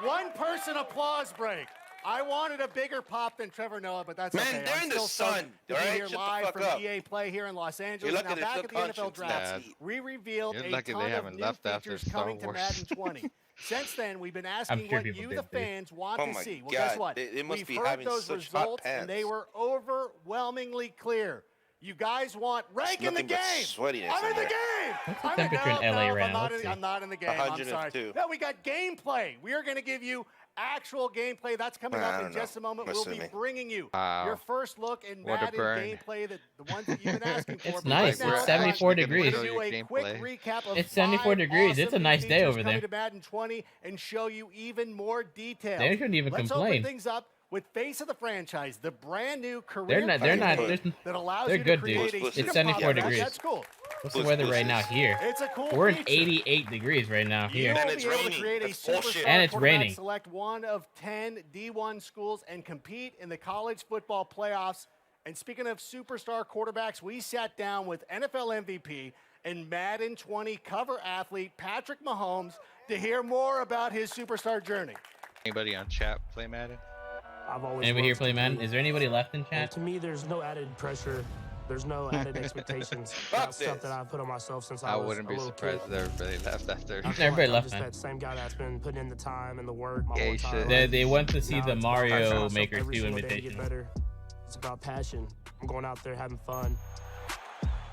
One person applause break. I wanted a bigger pop than Trevor Noah, but that's okay. they're I'm in the still sun, stoked to be alright? here Shut the live fuck from up. EA Play here in Los Angeles. You're Now lucky back there's at the no NFL conscience, Draft, Dad. we revealed You're a lucky ton they of haven't new left after features Star coming to Wars. Madden 20. Since then, we've been I'm asking sure what people you, did, the dude. fans, want Oh to my see. Well, God, guess what? they must We've be heard having those such hot results, and they pants. were overwhelmingly clear. You guys want rank in the Nothing but game. sweatiness I'm in in the there. game. What's the I'm temperature in LA right I'm now? not Let's see. I'm not in the game. I'm sorry. 102. No, we got gameplay. We are going to give you actual gameplay. That's coming up I in don't know. just a moment. Listen We'll to be me. bringing you Wow. your first look in What a Madden burn. gameplay, the ones that you've been asking for. It's But nice. right now, It's 74 degrees. We're going to do a quick recap of It's 74 5 degrees. It's a awesome nice day features over there. coming to Madden 20 and show you even more details. They shouldn't even Let's complain. open things up with Face of the Franchise, the brand new career They're not. There's- that allows They're you good, to dude. create a It's super 74 pop. degrees. That's cool. What's the weather right now here? It's a cool We're in feature. 88 degrees right now here. You will be able to create a superstar And it's quarterback, raining. select one of 10 D1 schools, and compete in the college football playoffs. And speaking of superstar quarterbacks, we sat down with NFL MVP and Madden 20 cover athlete Patrick Mahomes to hear more about his superstar journey. Anybody on chat play Madden? I've always Anybody here loved play to Madden? compete. Is there anybody left in And chat? to me, there's no added pressure. There's no added expectations. That's stuff that I put on myself since I I was wouldn't a be little surprised kid. if everybody left after. I feel Everybody I'm left, just man. that same guy that's been putting in the time and the work my Gay whole entire shit. life. They went to see Now the it's about Mario pushing myself Maker every 2 single day to get invitation. better. It's about passion. I'm going out there having fun.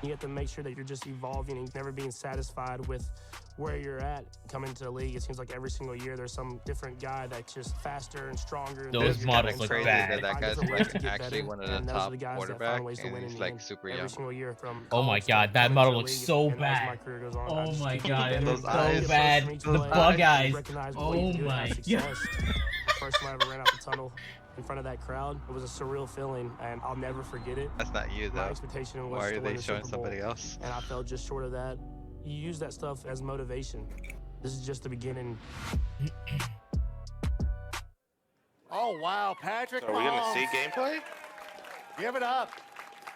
You have to make sure that you're just evolving and never being satisfied with where you're at. Coming to the league, it seems like every single year there's some different guy that's just faster and stronger. And Those bigger. models And look so crazy bad. that find guy's different ways like to get actually better, one of the and those top are the guys that quarterback, find ways to and win in he's the like end super every young. single year. From Oh my college to God, that coming model to the looks league, so and as my bad. career goes on, I Oh just my keep God, getting it better looks and better. so Get bad. closer to each The play, bug eyes. recognize what Oh you do and my have God. success. First time I ever ran out the tunnel in front of that crowd, it was a surreal feeling, and I'll never forget it. That's not you My though. expectation was Why to are win they the showing Super Bowl, somebody else? and I fell just short of that. You use that stuff as motivation. This is just the beginning. Oh, wow, Patrick So are we gonna Mahomes. see gameplay? Give it up.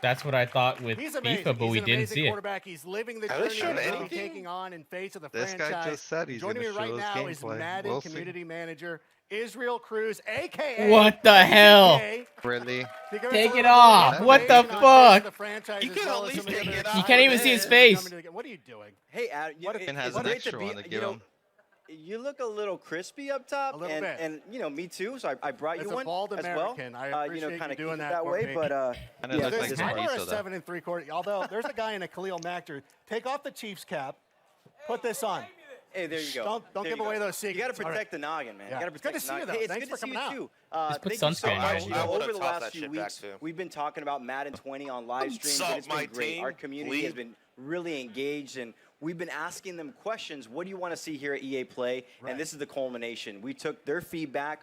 That's what I thought with He's amazing. FIFA, but He's we an didn't amazing see it. quarterback. He's living the Have they journey shown that he'll be anything? taking on in face of the This guy franchise. just said he's Joining me gonna right show us now is gameplay. Madden We'll see. community manager Israel Cruz, a.k.a. What the hell? Really? Take it off. What the fuck? You can at least take it off. You can't even see his face. What are you doing? Hey, Adam, Ken has an great extra to be, one to you give know, him. You look a little crispy up top, A little bit. and you know me too. So I brought As you a one bald as well. American, I you appreciate know, you kind of doing keep it that that for way. me. But Kinda yeah, looks this like I one. wear a Marisa, though. 7 3/4. Although there's a guy in a Khalil Mack jersey. Take off the Chiefs cap. Put this on. Hey, there you go. Don't There give you away go. those secrets. You got to All right. protect the noggin, man. Yeah. You got to It's good protect to the see you, noggin. though. Hey, it's Thanks good for to see coming you too. Just put thank you so sunscreen much. on. You know, I would've over the tossed last that few shit back, weeks, too. we've been talking about Madden 20 on live streams, Sup, and it's my been great. team? Our community has Bleep. been really engaged, and we've been asking them questions. What do you want to see here at EA Play? Right. And this is the culmination. We took their feedback,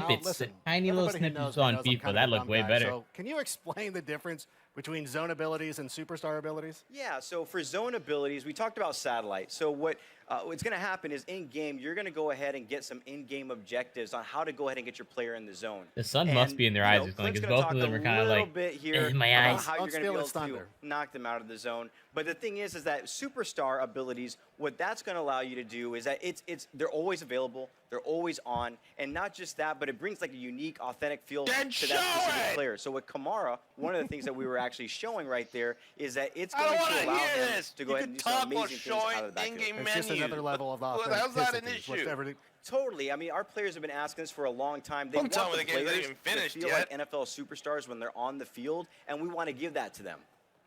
snippets, listen, the tiny little everybody who knows snippets me on knows I'm FIFA. kind of That a look dumb way guy, better. So can you explain the difference between zone abilities and superstar abilities? Yeah, so for zone abilities, we talked about satellite. So what's going to happen is in-game, you're going to go ahead and get some in-game objectives on how to go ahead and get your player in the zone. The sun must be in their eyes or something, Clint's because gonna both of talk them are a kind of little like bit here in my about eyes. how you're going to be steal able its thunder. to knock them out of the zone. But the thing is that superstar abilities, what that's going to allow you to do is that they're always available, they're always on, and not just that, but it brings like a unique, authentic feel to that specific player. So with Kamara, one of the things that we were actually showing right there is that it's going to allow him to go ahead and do some amazing things out of the backfield. It's just another level of authenticity. Totally. I mean, our players have been asking us for a long time. They want the players to feel like NFL superstars when they're on the field, and we want to give that to them.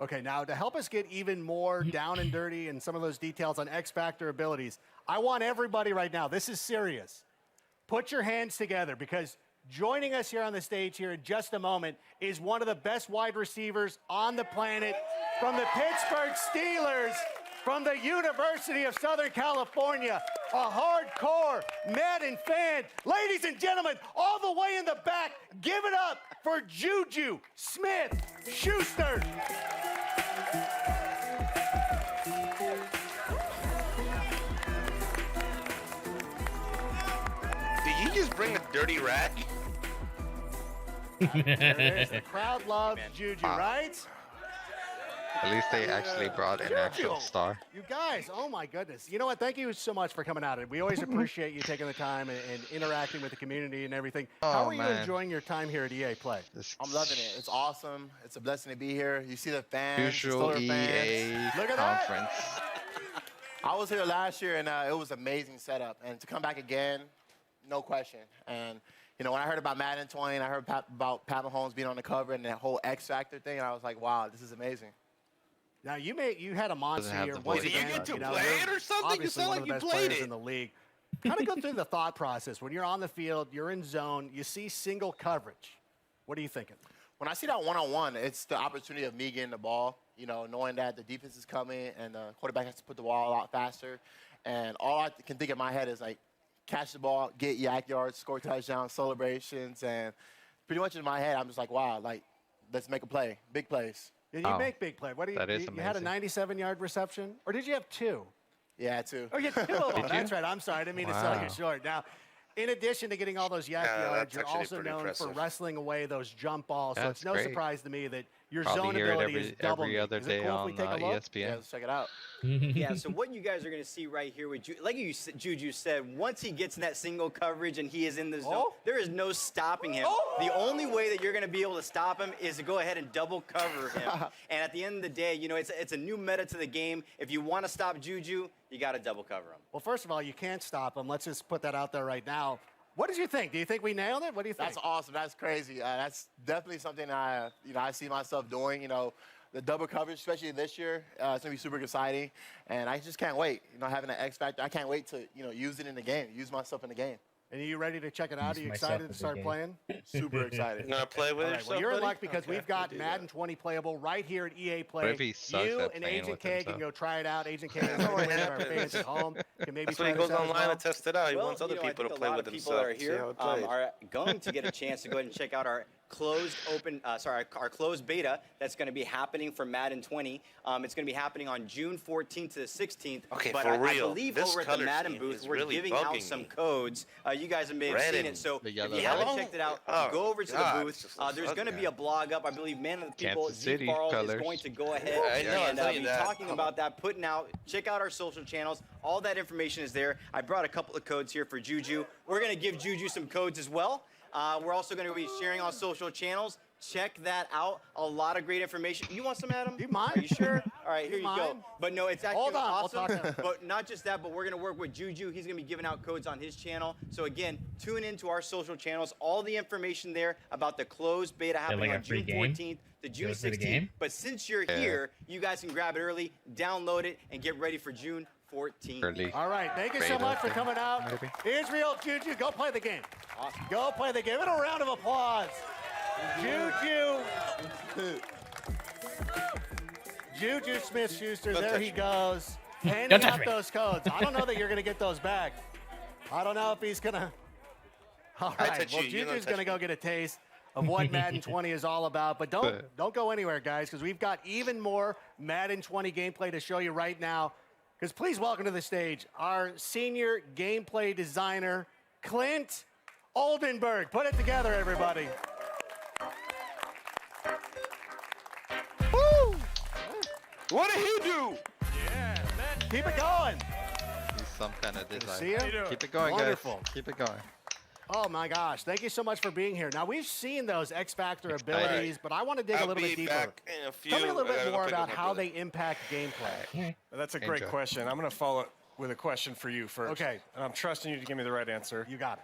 Okay, now to help us get even more down and dirty and some of those details on X Factor abilities, I want everybody right now, this is serious, put your hands together, because joining us here on the stage here in just a moment is one of the best wide receivers on the planet from the Pittsburgh Steelers, from the University of Southern California, a hardcore Madden fan. Ladies and gentlemen, all the way in the back, give it up for Juju Smith-Schuster. Did you just bring a dirty rag? There it is. The crowd loves Juju, right? At least they actually brought an actual star. You guys, oh my goodness. You know what? Thank you so much for coming out. We always appreciate you taking the time and interacting with the community and everything. How are you enjoying your time here at EA Play? I'm loving it. It's awesome. It's a blessing to be here. You see the fans, Usual the EA fans. Look at conference. That. I was here last year, and it was an amazing setup. And to come back again, no question. And you know, when I heard about Madden 20, and I heard about Pat Mahomes being on the cover and that whole X Factor thing, and I was like, wow, this is amazing. Now you had a monster year. Did you get to play it or something? You sound like you played it. In the league. Kind of go through the thought process. When you're on the field, you're in zone, you see single coverage. What are you thinking? When I see that one-on-one, it's the opportunity of me getting the ball, you know, knowing that the defense is coming and the quarterback has to put the ball a lot faster. And all I can think in my head is, like, catch the ball, get yak yards, score touchdowns, celebrations. And pretty much in my head, I'm just like, wow, like, let's make a play, big plays. Did you make big play? What do you had a 97-yard reception? Or did you have two? Yeah, two. Oh, you had two of them. That's right. I'm sorry. I didn't mean to sell you short. Now, in addition to getting all those yak yards, you're also known for wrestling away those jump balls. So it's no surprise to me that your zone ability is double. Every other day on ESPN. Yeah, let's check it out. Yeah, so what you guys are going to see right here with like Juju said, once he gets in that single coverage and he is in the zone, there is no stopping him. The only way that you're going to be able to stop him is to go ahead and double cover him. And at the end of the day, you know, it's a new meta to the game. If you want to stop Juju, you got to double cover him. Well, first of all, you can't stop him. Let's just put that out there right now. What did you think? Do you think we nailed it? What do you think? That's awesome. That's crazy. That's definitely something I see myself doing. You know, the double coverage, especially this year, it's gonna be super exciting, and I just can't wait. You know, having an X Factor, I can't wait to use it in the game, use myself in the game. And are you ready to check it out? Are you excited to start playing? Super excited. You gonna play with yourself, well, you're in buddy? luck because we've got Madden 20 playable right here at EA Play. You and Agent K can go try it out. Agent K and our fans at home can maybe That's try when he goes this out as online well. and test it out. He wants other people to play with himself. A lot of people that are here are going to get a chance to go ahead and check out our closed beta that's going to be happening for Madden 20. It's going to be happening on June 14th to the 16th. Okay, but for I real. believe This over at the color Madden scheme booth, is we're really giving out bugging some me. codes. You guys may have seen it. So if you haven't checked it out, go over to the booth. There's going to be a blog up. I believe Man of the People, Kansas City Farrell, is colors. going to go ahead and be talking about that, putting out. Check out our social channels. All that information is there. I brought a couple of codes here for Juju. We're going to give Juju some codes as well. We're also going to be sharing on social channels. Check that out. A lot of great information. You want some, Adam? You mind? Are you sure? All right, here you go. But no, it's actually Hold on, awesome. we'll talk But not just that, but we're going to work with Juju. He's going to be giving out codes on his channel. So again, tune into our social channels. All the information there about the closed beta happening on June 14th to June 16th. But since you're here, you guys can grab it early, download it, and get ready for June 14th. All right, thank you so much for coming out. Israel, Juju, go play the game. Awesome. Go play the game. Give it a round of applause. Juju Smith-Schuster, there he goes, handing out those codes. I don't know that you're going to get those back. I don't know if he's going to. All right, well, Juju's going to go get a taste of what Madden 20 is all about. But don't go anywhere, guys, because we've got even more Madden 20 gameplay to show you right now. Because please welcome to the stage our senior gameplay designer, Clint Oldenburg. Put it together, everybody. What did he do? Yeah, Keep it going. He's some kind of designer. See ya? Keep it going, Wonderful. guys. Keep it going. Oh my gosh, thank you so much for being here. Now we've seen those X Factor abilities, but I want to dig a I'll little be bit deeper. back in a few. Tell me a little I bit gotta more pick up about my how brother. they impact gameplay. That's a great question. I'm going to follow it with a question for you first. Okay. And I'm trusting you to give me the right answer. You got it.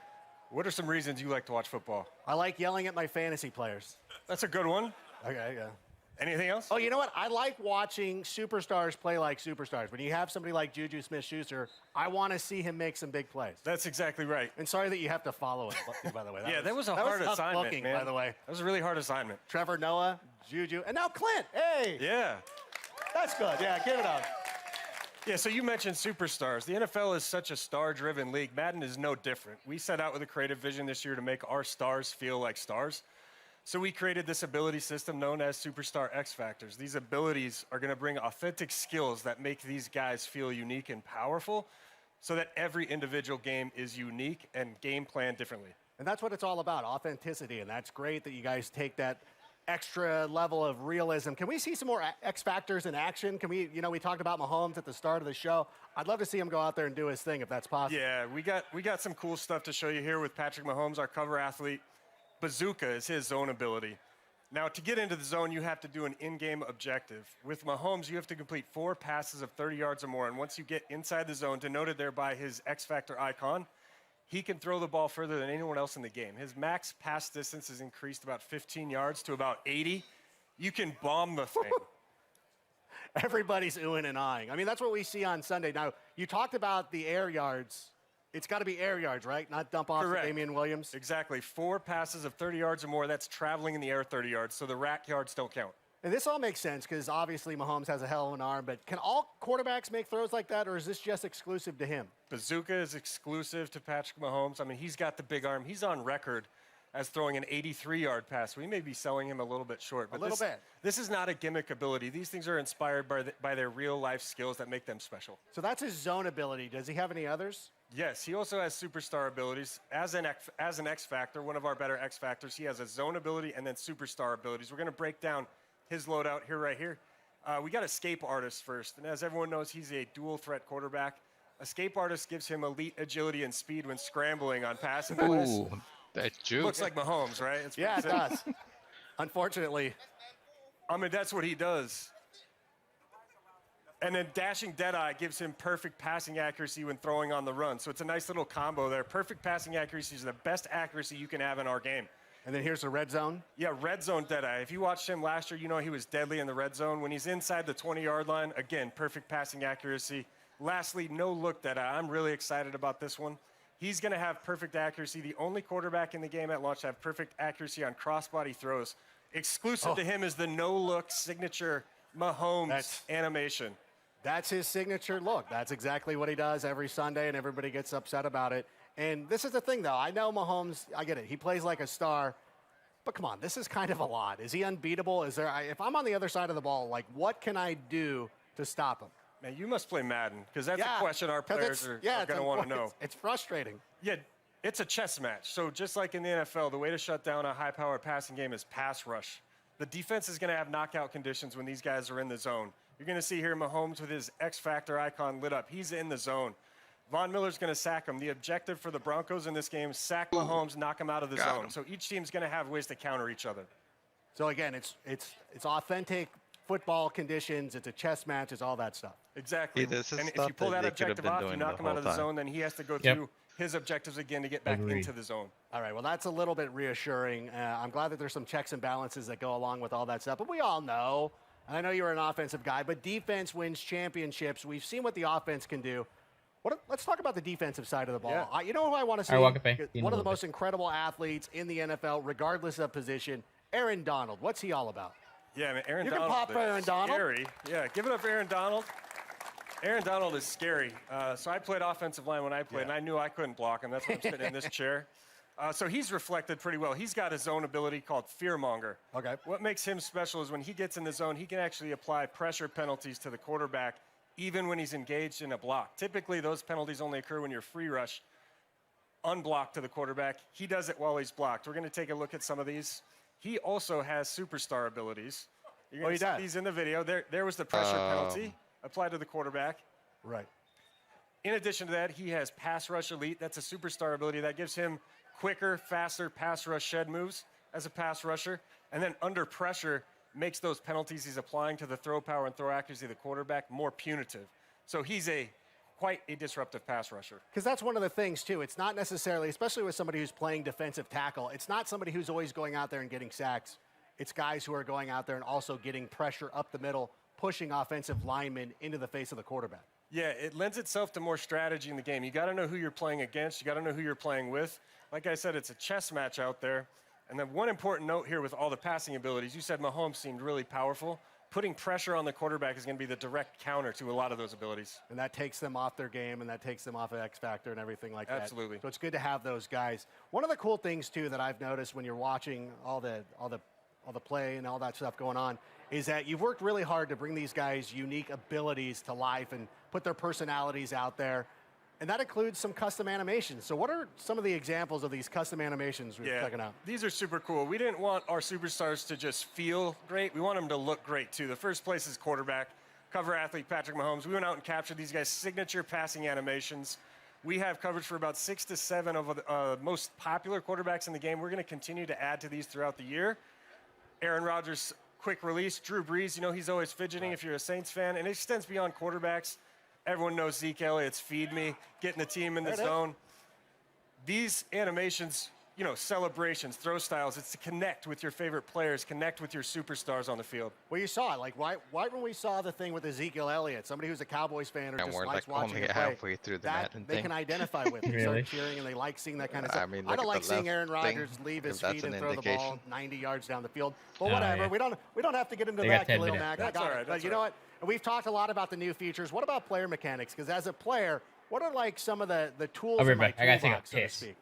What are some reasons you like to watch football? I like yelling at my fantasy players. That's a good one. Okay, yeah. Anything else? Oh, you know what? I like watching superstars play like superstars. When you have somebody like Juju Smith-Schuster, I want to see him make some big plays. That's exactly right. And sorry that you have to follow it, by the way. That was a hard tough assignment, booking, man. by the way. That was a really hard assignment. Trevor Noah, Juju, and now Clint. Hey! Yeah. That's good. Yeah, give it up. Yeah, so you mentioned superstars. The NFL is such a star-driven league. Madden is no different. We set out with a creative vision this year to make our stars feel like stars. So we created this ability system known as Superstar X Factors. These abilities are going to bring authentic skills that make these guys feel unique and powerful so that every individual game is unique and game planned differently. And that's what it's all about, authenticity. And that's great that you guys take that extra level of realism. Can we see some more X Factors in action? Can we, we talked about Mahomes at the start of the show. I'd love to see him go out there and do his thing if that's possible. Yeah, we got some cool stuff to show you here with Patrick Mahomes, our cover athlete. Bazooka is his zone ability. Now, to get into the zone, you have to do an in-game objective. With Mahomes, you have to complete 4 passes of 30 yards or more, and once you get inside the zone, denoted there by his X Factor icon, he can throw the ball further than anyone else in the game. His max pass distance is increased about 15 yards to about 80. You can bomb the thing. Everybody's oohing and eyeing. I mean, that's what we see on Sunday. Now, you talked about the air yards. It's got to be air yards, right? Not dump off to Damian Williams? Exactly. 4 passes of 30 yards or more, that's traveling in the air 30 yards, so the rack yards don't count. And this all makes sense because obviously Mahomes has a hell of an arm, but can all quarterbacks make throws like that, or is this just exclusive to him? Bazooka is exclusive to Patrick Mahomes. I mean, he's got the big arm. He's on record as throwing an 83-yard pass. We may be selling him a little bit short. But this is not a gimmick ability. These things are inspired by their real-life skills that make them special. So that's his zone ability. Does he have any others? Yes, he also has superstar abilities. As an X Factor, one of our better X Factors, he has a zone ability and then superstar abilities. We're going to break down his loadout right here. We got Escape Artist first. And as everyone knows, he's a dual-threat quarterback. Escape Artist gives him elite agility and speed when scrambling on passing plays. Ooh, that juke. Looks like Mahomes, right? Yeah, it does. Unfortunately. I mean, that's what he does. And then Dashing Deadeye gives him perfect passing accuracy when throwing on the run. So it's a nice little combo there. Perfect passing accuracy is the best accuracy you can have in our game. And then here's the red zone. Yeah, red zone Deadeye. If you watched him last year, you know he was deadly in the red zone. When he's inside the 20-yard line, again, perfect passing accuracy. Lastly, no look Deadeye. I'm really excited about this one. He's going to have perfect accuracy. The only quarterback in the game at launch to have perfect accuracy on crossbody throws. Exclusive to him is the no-look signature Mahomes animation. That's his signature look. That's exactly what he does every Sunday, and everybody gets upset about it. And this is the thing, though. I know Mahomes, I get it. He plays like a star. But come on, this is kind of a lot. Is he unbeatable? If I'm on the other side of the ball, like, what can I do to stop him? Man, you must play Madden, because that's a question our players are going to want to know. It's frustrating. Yeah, it's a chess match. So just like in the NFL, the way to shut down a high-powered passing game is pass rush. The defense is going to have knockout conditions when these guys are in the zone. You're going to see here Mahomes with his X Factor icon lit up. He's in the zone. Von Miller's going to sack him. The objective for the Broncos in this game is sack Mahomes, knock him out of the zone. So each team's going to have ways to counter each other. So again, it's authentic football conditions. It's a chess match. It's all that stuff. Exactly. See, this is and if stuff you pull that that they could have objective been off, you doing knock the him out of the whole time. zone, then he has to go through his objectives again to get back into the zone. All right, well, that's a little bit reassuring. I'm glad that there's some checks and balances that go along with all that stuff. But we all know, and I know you're an offensive guy, but defense wins championships. We've seen what the offense can do. Let's talk about the defensive side of the ball. Yeah. You know who I want to see? All right, One of the most incredible athletes in the NFL, regardless of position, Aaron Donald. What's he all about? Yeah, man, Aaron You Donald can pop for Aaron is Donald. scary. Yeah, give it up for Aaron Donald. Aaron Donald is scary. So I played offensive line when I played, and I knew I couldn't block him. That's why I'm sitting in this chair. So he's reflected pretty well. He's got his own ability called Fearmonger. Okay. What makes him special is when he gets in the zone, he can actually apply pressure penalties to the quarterback even when he's engaged in a block. Typically, those penalties only occur when you're free rush, unblocked to the quarterback. He does it while he's blocked. We're going to take a look at some of these. He also has superstar abilities. You're going to see these in the video. There was the pressure penalty applied to the quarterback. Right. In addition to that, he has pass rush elite. That's a superstar ability that gives him quicker, faster pass rush shed moves as a pass rusher. And then under pressure, makes those penalties he's applying to the throw power and throw accuracy of the quarterback more punitive. So he's quite a disruptive pass rusher. Because that's one of the things, too. It's not necessarily, especially with somebody who's playing defensive tackle, it's not somebody who's always going out there and getting sacks. It's guys who are going out there and also getting pressure up the middle, pushing offensive linemen into the face of the quarterback. Yeah, it lends itself to more strategy in the game. You got to know who you're playing against. You got to know who you're playing with. Like I said, it's a chess match out there. And then one important note here with all the passing abilities, you said Mahomes seemed really powerful. Putting pressure on the quarterback is going to be the direct counter to a lot of those abilities. And that takes them off their game, and that takes them off of X Factor and everything like that. Absolutely. So it's good to have those guys. One of the cool things, too, that I've noticed when you're watching all the play and all that stuff going on is that you've worked really hard to bring these guys' unique abilities to life and put their personalities out there. And that includes some custom animations. So what are some of the examples of these custom animations we're checking out? These are super cool. We didn't want our superstars to just feel great. We want them to look great, too. The first place is quarterback, cover athlete Patrick Mahomes. We went out and captured these guys' signature passing animations. We have coverage for about 6 to 7 of the most popular quarterbacks in the game. We're going to continue to add to these throughout the year. Aaron Rodgers' quick release. Drew Brees, he's always fidgeting if you're a Saints fan. And it extends beyond quarterbacks. Everyone knows Zeke Elliott's feed me, getting the team in the zone. These animations, celebrations, throw styles, it's to connect with your favorite players, connect with your superstars on the field. Well, you saw it. Like, right when we saw the thing with Ezekiel Elliott, somebody who's a Cowboys fan or And just we're likes like watching only it play, halfway through the that Madden they thing. can identify with. They Really? start cheering and they like seeing that kind of stuff. I mean, I look don't at like the seeing left Aaron Rodgers thing, leave his if that's feet and an throw the ball indication. 90 yards down the field. But Oh, whatever, yeah. we don't have to get into They that, got 10 Khalil minutes. Mack. That's I got all right, it. But that's you all know right. what? We've talked a lot about the new features. What about player mechanics? Because as a player, what are like some of the tools I'll be in my back. I gotta take a toolbox, so to piss. speak?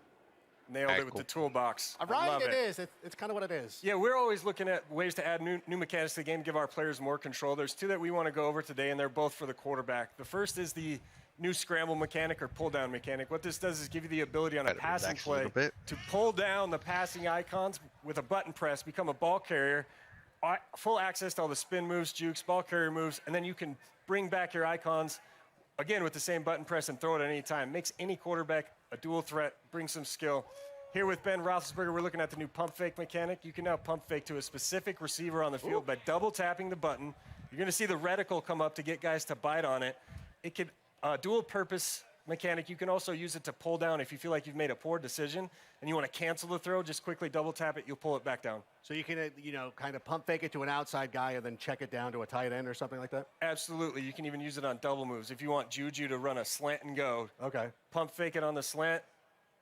Nailed it with the toolbox. I Right, love it is. It's kind of what it is. Yeah, we're always looking at ways to add new mechanics to the game, give our players more control. There's 2 that we want to go over today, and they're both for the quarterback. The first is the new scramble mechanic or pull down mechanic. What this does is give you the ability on a passing play to pull down the passing icons with a button press, become a ball carrier, full access to all the spin moves, jukes, ball carrier moves, and then you can bring back your icons again with the same button press and throw it at any time. Makes any quarterback a dual threat, brings some skill. Here with Ben Roethlisberger, we're looking at the new pump fake mechanic. You can now pump fake to a specific receiver on the field by double tapping the button. You're going to see the reticle come up to get guys to bite on it. It can dual purpose mechanic. You can also use it to pull down if you feel like you've made a poor decision and you want to cancel the throw. Just quickly double tap it. You'll pull it back down. So you can, kind of pump fake it to an outside guy and then check it down to a tight end or something like that? Absolutely. You can even use it on double moves. If you want Juju to run a slant and go, Okay. pump fake it on the slant,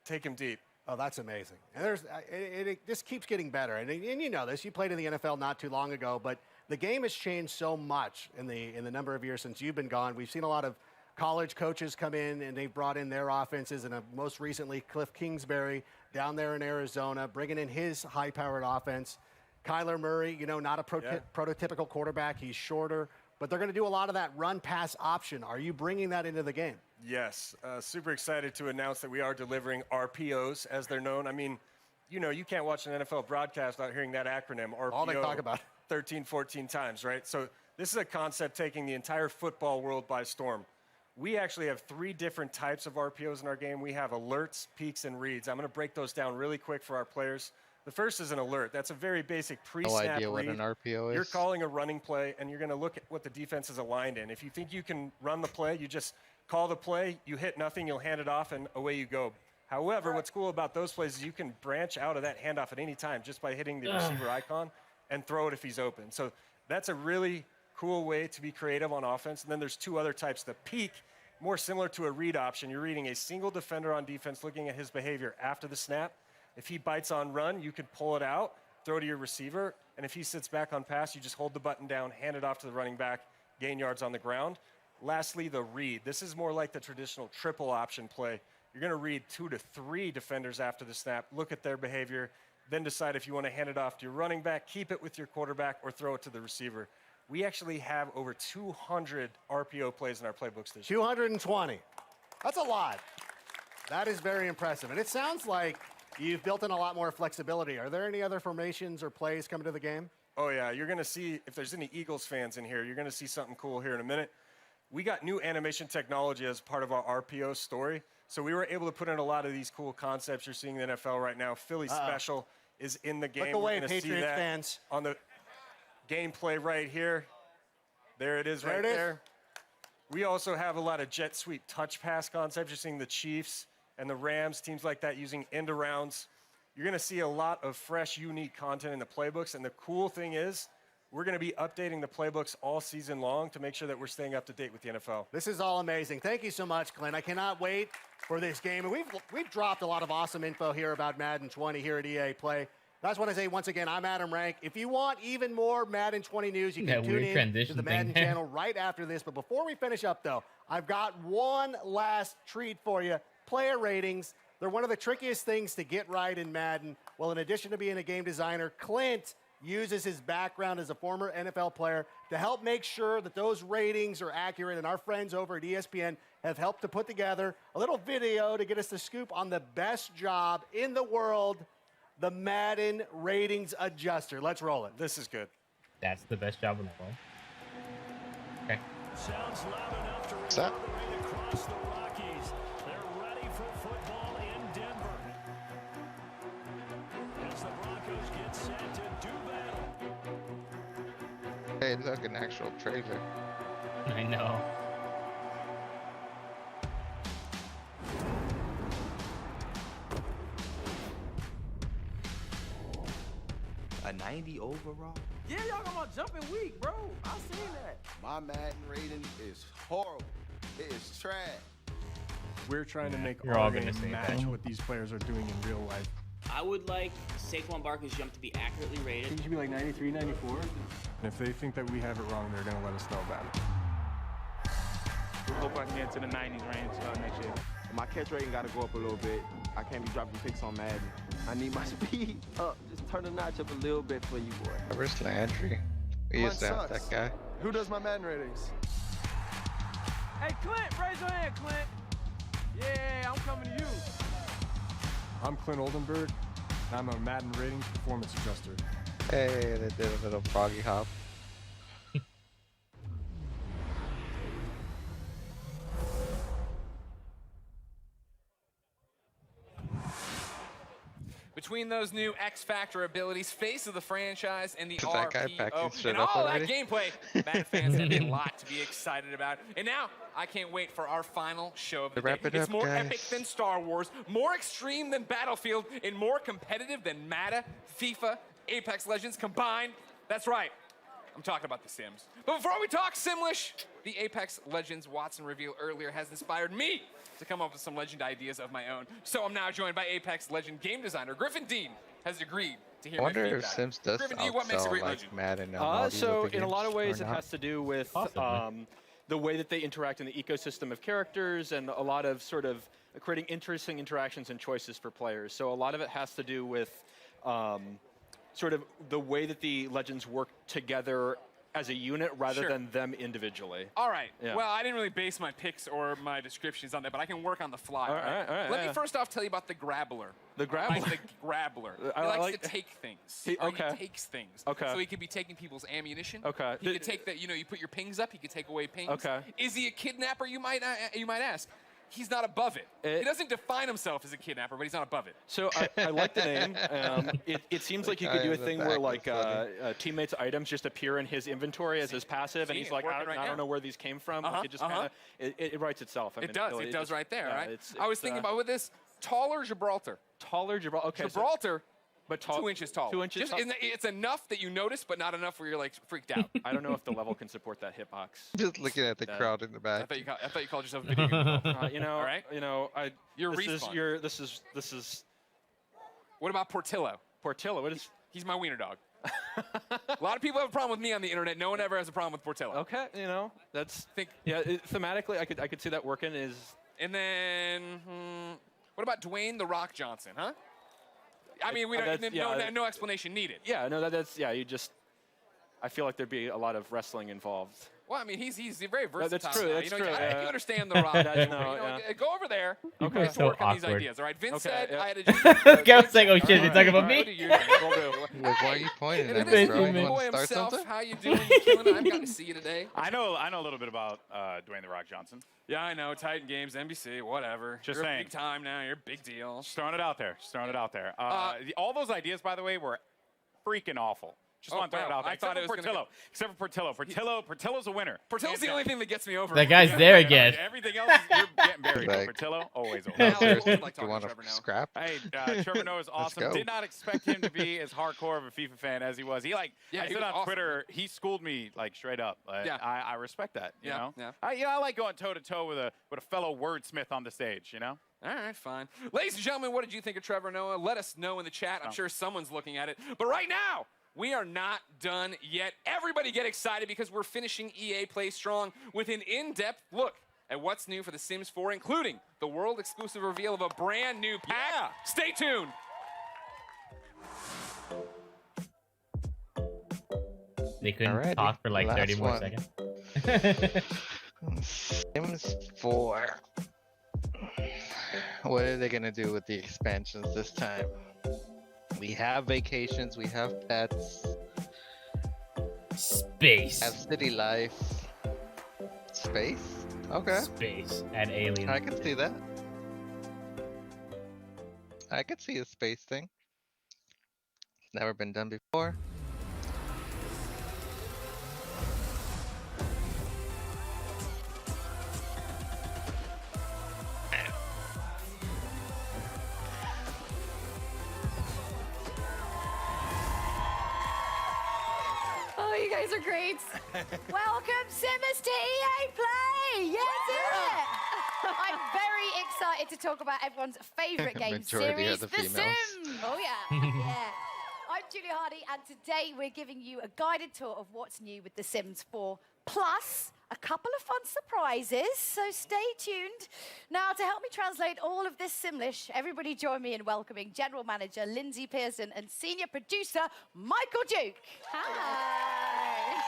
take him deep. Oh, that's amazing. And it just keeps getting better. And you know this. You played in the NFL not too long ago, but the game has changed so much in the number of years since you've been gone. We've seen a lot of college coaches come in, and they've brought in their offenses. And most recently, Cliff Kingsbury down there in Arizona, bringing in his high-powered offense. Kyler Murray, not a prototypical quarterback. He's shorter. But they're going to do a lot of that run-pass option. Are you bringing that into the game? Yes. Super excited to announce that we are delivering RPOs, as they're known. I mean, you can't watch an NFL broadcast without hearing that acronym, RPO. All they talk about. 13, 14 times, right? So this is a concept taking the entire football world by storm. We actually have 3 different types of RPOs in our game. We have alerts, peaks, and reads. I'm going to break those down really quick for our players. The first is an alert. That's a very basic pre-snap No idea read. what an RPO is. You're calling a running play, and you're going to look at what the defense is aligned in. If you think you can run the play, you just call the play, you hit nothing, you'll hand it off, and away you go. However, what's cool about those plays is you can branch out of that handoff at any time just by hitting the receiver icon and throw it if he's open. So that's a really cool way to be creative on offense. And then there's 2 other types. The peak, more similar to a read option. You're reading a single defender on defense, looking at his behavior after the snap. If he bites on run, you could pull it out, throw to your receiver, and if he sits back on pass, you just hold the button down, hand it off to the running back, gain yards on the ground. Lastly, the read. This is more like the traditional triple option play. You're going to read 2 to 3 defenders after the snap, look at their behavior, then decide if you want to hand it off to your running back, keep it with your quarterback, or throw it to the receiver. We actually have over 200 RPO plays in our playbooks this year. 220. That's a lot. That is very impressive. And it sounds like you've built in a lot more flexibility. Are there any other formations or plays coming to the game? Oh, yeah. You're going to see, if there's any Eagles fans in here, you're going to see something cool here in a minute. We got new animation technology as part of our RPO story. So we were able to put in a lot of these cool concepts you're seeing in the NFL right now. Philly Special is in the game. Look away, We're gonna see Patriots that fans. on the gameplay right here. There it is There right it is. there. We also have a lot of jet sweep touch pass concepts. You're seeing the Chiefs and the Rams, teams like that using end arounds. You're going to see a lot of fresh, unique content in the playbooks. And the cool thing is, we're going to be updating the playbooks all season long to make sure that we're staying up to date with the NFL. This is all amazing. Thank you so much, Clint. I cannot wait for this game. And we've dropped a lot of awesome info here about Madden 20 here at EA Play. I just want to say once again, I'm Adam Rank. If you want even more Madden 20 news, you can tune in to the Madden channel right after this. But before we finish up, though, I've got one last treat for you. Player ratings. They're one of the trickiest things to get right in Madden. Well, in addition to being a game designer, Clint uses his background as a former NFL player to help make sure that those ratings are accurate. And our friends over at ESPN have helped to put together a little video to get us the scoop on the best job in the world, the Madden Ratings Adjuster. Let's roll it. This is good. That's the best job in the world. Okay. Sounds loud enough to What's that? reverberate across the Rockies. They're ready for football in Denver. As the Broncos get set to do battle. Hey, look, an actual trailer. I know. A 90 overall? Yeah, y'all got my jumping weak, bro. I seen that. My Madden rating is horrible. It is trash. We're trying to make You're our all gonna game say match that. what these players are doing in real life. I would like Saquon Barkley's jump to be accurately rated. It should be like 93, 94. And if they think that we have it wrong, they're going to let us know about it. We hope I can get to the 90s range next year. My catch rating got to go up a little bit. I can't be dropping picks on Madden. I need my speed up. Just turn the notch up a little bit for you, boy. Where's Landry? We Mine used to have sucks. that guy. Who does my Madden ratings? Hey, Clint, raise your hand, Clint. Yeah, I'm coming to you. I'm Clint Oldenburg, and I'm a Madden Ratings Performance Adjuster. Hey, they did a little froggy hop. Between those new X Factor abilities, face of the franchise, and the Did that guy pack his RPO, shit and up all that already? gameplay, Madden fans have a lot to be excited about. And now, I can't wait for our final show of the day. Wrap it It's up, more guys. epic than Star Wars, more extreme than Battlefield, and more competitive than Madden, FIFA, Apex Legends combined. That's right. I'm talking about The Sims. But before we talk Simlish, the Apex Legends Watson reveal earlier has inspired me to come up with some legend ideas of my own. So I'm now joined by Apex Legend game designer Griffin Dean has agreed to hear I my wonder if feedback. Sims does Griffin Dean, what makes a outsell great like legend? Madden and all these So other in a lot of games ways, or it not? has to do with Possibly. the way that they interact in the ecosystem of characters and a lot of sort of creating interesting interactions and choices for players. So a lot of it has to do with sort of the way that the legends work together as a unit rather Sure. than them individually. All right. Yeah. Well, I didn't really base my picks or my descriptions on that, but I can work on the fly. All right, Let yeah. me first off tell you about the Grabbler. The Grabbler? Like the Grabbler. I He likes like- to take things. He- Or okay. He takes things. Okay. So he could be taking people's ammunition. Okay. He could take that. You know, you put your pings up. He could take away pings. Okay. Is he a kidnapper? You might ask. He's not above it. He doesn't define himself as a kidnapper, but he's not above it. So I like the name. It seems like you could do a thing where like teammates' items just appear in his inventory as his passive, and See, he's it's like, working right I now. don't know where these came from. Like, it just kind of it writes itself. I mean, It does. really, It does it's- right there, yeah, right? it's- I was it's, thinking about with this taller Gibraltar. Taller Gibraltar. Okay. Gibraltar, but 2 inches tall. 2 inches Just, tall. it's enough that you notice, but not enough where you're like freaked out. I don't know if the level can support that hitbox. Just looking at the crowd in the I back. thought you called yourself a video game developer. You know, All right. You're this is Respawn. this is. What about Portillo? Portillo. What is? He's my wiener dog. A lot of people have a problem with me on the internet. No one ever has a problem with Portillo. Okay, you know that's. Thematically, I could see that working. Is And then what about Dwayne the Rock Johnson? Huh? I mean, we don't, that's- yeah, no explanation needed. Yeah, no, that's yeah. You just. I feel like there'd be a lot of wrestling involved. Well, I mean, he's very versatile. true, now. that's you know, true, you yeah. understand the rock. That's true, Go over there. People Okay. are so Work on these awkward. ideas. All right. Vince Okay, said yeah. I had to just. Gav's like, oh shit, you're talking about me? Like, why are you pointing And at this me, bro? is You boy want to start himself. something? How you doing? You killing it? I've got to see you today. I know a little bit about Dwayne The Rock Johnson. Yeah, I know. Titan Games, NBC, whatever. Just You're saying. big time now. You're a big deal. Just throwing it out there. All those ideas, by the way, were freaking awful. Just want to throw it out there. I thought it was Except for Portillo. Portillo's a winner. Portillo's the only thing that gets me over. That guy's there again. Everything else, you're getting buried. But Portillo, always over. No, seriously, you want to scrap? Hey, Trevor Noah is awesome. go. Did not expect him to be as hardcore of a FIFA fan as he was. I he said was on awesome. Twitter, he schooled me like straight up. Yeah. I respect that. You know? Yeah. I like going toe to toe with a fellow wordsmith on the stage. You know. All right, fine. Ladies and gentlemen, what did you think of Trevor Noah? Let us know in the chat. I'm sure someone's looking at it. But right now, we are not done yet. Everybody get excited because we're finishing EA Play Strong with an in-depth look at what's new for The Sims 4, including the world-exclusive reveal of a brand new pack. Yeah. Stay tuned. They couldn't Alrighty, talk for like 30 more last seconds. Sims 4. What are they gonna do with the expansions this time? We have vacations, we have pets, Space. have city life, space. Okay, Space and aliens. I can see that. I could see a space thing. It's never been done before. Oh, you guys are great. Welcome, Simmers, to EA Play. Yes, I'm very excited to talk about everyone's favorite game Majority series, of the The females. Sims. Oh, yeah. Yeah. I'm Julia Hardy, and today we're giving you a guided tour of what's new with The Sims 4, plus a couple of fun surprises, so stay tuned. Now, to help me translate all of this Simlish, everybody join me in welcoming General Manager Lindsay Pearson and Senior Producer Michael Duke. Hi.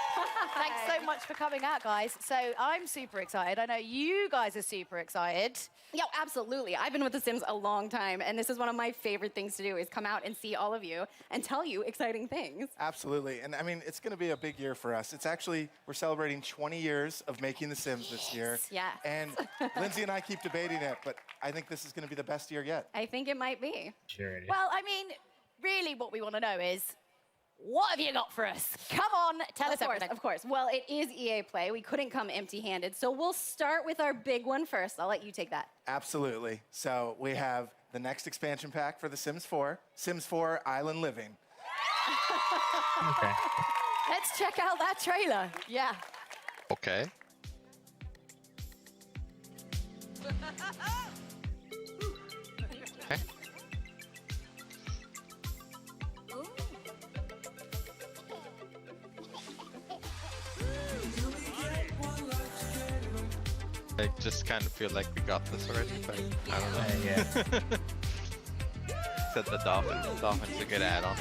Thanks so much for coming out, guys. So I'm super excited. I know you guys are super excited. Yeah, absolutely. I've been with The Sims a long time, and this is one of my favorite things to do is come out and see all of you and tell you exciting things. Absolutely. And I mean, it's going to be a big year for us. It's actually, we're celebrating 20 years of making The Sims this year. Yeah. And Lindsay and I keep debating it, but I think this is going to be the best year yet. I think it might be. Sure it is. Well, I mean, really what we want to know is, what have you got for us? Come on, tell us everything. Of course. Well, it is EA Play. We couldn't come empty-handed. So we'll start with our big one first. I'll let you take that. Absolutely. So we have the next expansion pack for The Sims 4, Sims 4 Island Living. Okay. Let's check out that trailer. Yeah. Okay. Okay. I just kind of feel like we got this already, but I don't know. Yeah. Said the dolphin. Dolphin's a good add-on.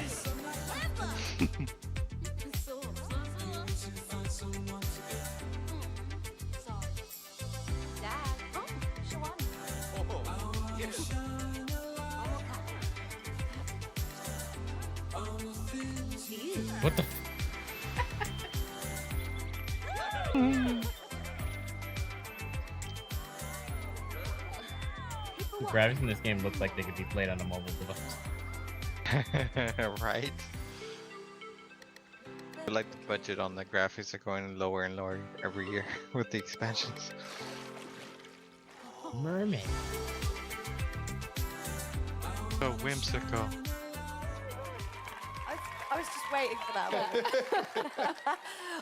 What the? The graphics in this game looks like they could be played on a mobile device. Right? I feel like the budget on the graphics are going lower and lower every year with the expansions. Mermaid. So whimsical. I was just waiting for that one.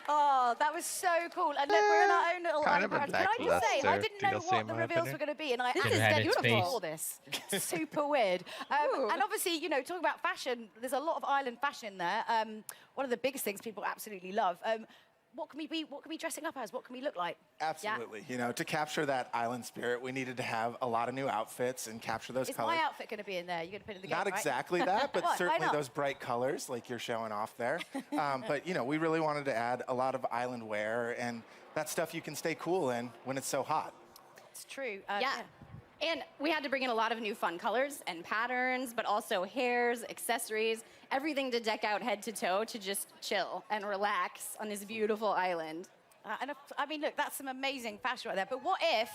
Oh, that was so cool. And look, we're in our own little Kind of a island. Can I just say, I lackluster didn't know DLC what in the my reveals opinion. were going to be, and I Could've had actually it beautiful. space. All this. Super weird. And obviously, you know, talking about fashion, there's a lot of island fashion there. One of the biggest things people absolutely love. what can we be dressing up as? What can we look like? Absolutely. You know, to capture that island spirit, we needed to have a lot of new outfits and capture those Is colors. my outfit going to be in there? You're going to put it in the game, Not right? exactly that, but What? Why certainly not? those bright colors like you're showing off there. But, you know, we really wanted to add a lot of island wear, and that stuff you can stay cool in when it's so hot. It's true. Yeah. And we had to bring in a lot of new fun colors and patterns, but also hairs, accessories, everything to deck out head to toe to just chill and relax on this beautiful island. I mean, look, that's some amazing fashion right there. But what if,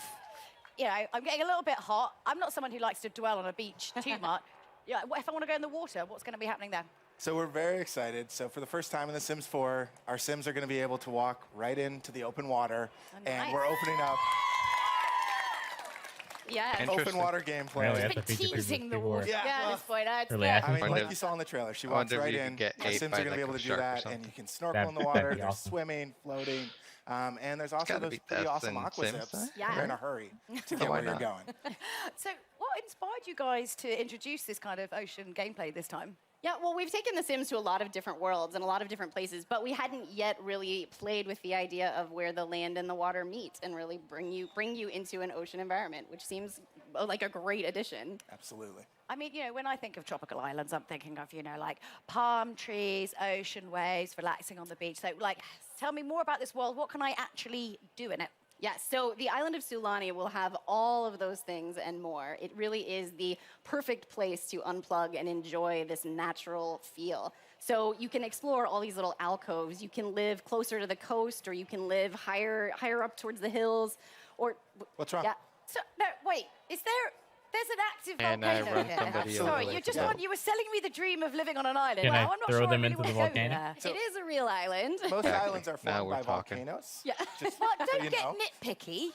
you know, I'm getting a little bit hot. I'm not someone who likes to dwell on a beach too much. Yeah, what if I want to go in the water? What's going to be happening there? So we're very excited. So for the first time in The Sims 4, our Sims are going to be able to walk right into the open water, and we're opening up Yeah. open water gameplay. Really, that's a feature teasing the before. water. Yeah, at this point. It's Really fair. asking I mean, for like it. you saw in the trailer, she I walks wonder if right you in. could get Our ate Sims by, are going to be like, able a to do shark or that, and something. you can snorkel in the water. That'd be There's awesome. swimming, floating, and there's also gotta those be pretty best awesome in aqua Sims, zips. huh? Yeah. You're in a hurry to Yeah, get why where you're not? going. So what inspired you guys to introduce this kind of ocean gameplay this time? Yeah, well, we've taken The Sims to a lot of different worlds and a lot of different places, but we hadn't yet really played with the idea of where the land and the water meet and really bring you into an ocean environment, which seems like a great addition. Absolutely. I mean, you know, when I think of tropical islands, I'm thinking of, you know, like palm trees, ocean waves, relaxing on the beach. So, like, tell me more about this world. What can I actually do in it? Yeah, so the island of Sulani will have all of those things and more. It really is the perfect place to unplug and enjoy this natural feel. So you can explore all these little alcoves. You can live closer to the coast, or you can live higher up towards the hills. Or What's wrong? Yeah. So, no, wait, there's an active And I volcano run here. somebody Sorry, over you with just the want, you were selling me the dream of living on an island. Can Well, I I'm not throw sure them I really into want the to go volcano? there. it is a real island. Most islands are Now formed we're by talking. volcanoes. Yeah. Just Well, so don't you get know. nitpicky.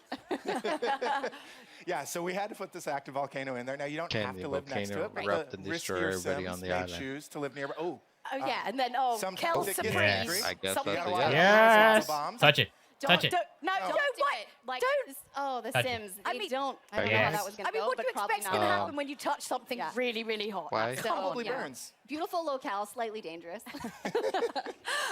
Yeah, so we had to put this active volcano in there. Now, you don't Can have the to live next to volcano it, erupt but and the destroy riskier everybody Sims on the may island? choose to live nearby. Oh, Oh, yeah, and then, oh, sometimes Kel it gets Surprise. angry. I guess Something that's gotta a watch yes. lots of bombs. Touch it. Touch it. No, No. don't Do what? it. Like, Don't. oh, the Touch it. Sims. They I mean- don't. I don't know Yes. how that was going I to mean, go, what do but you probably expect's going to not. happen when you touch something Yeah. really, really hot? Why? So, Probably yeah. burns. Beautiful locale, slightly dangerous.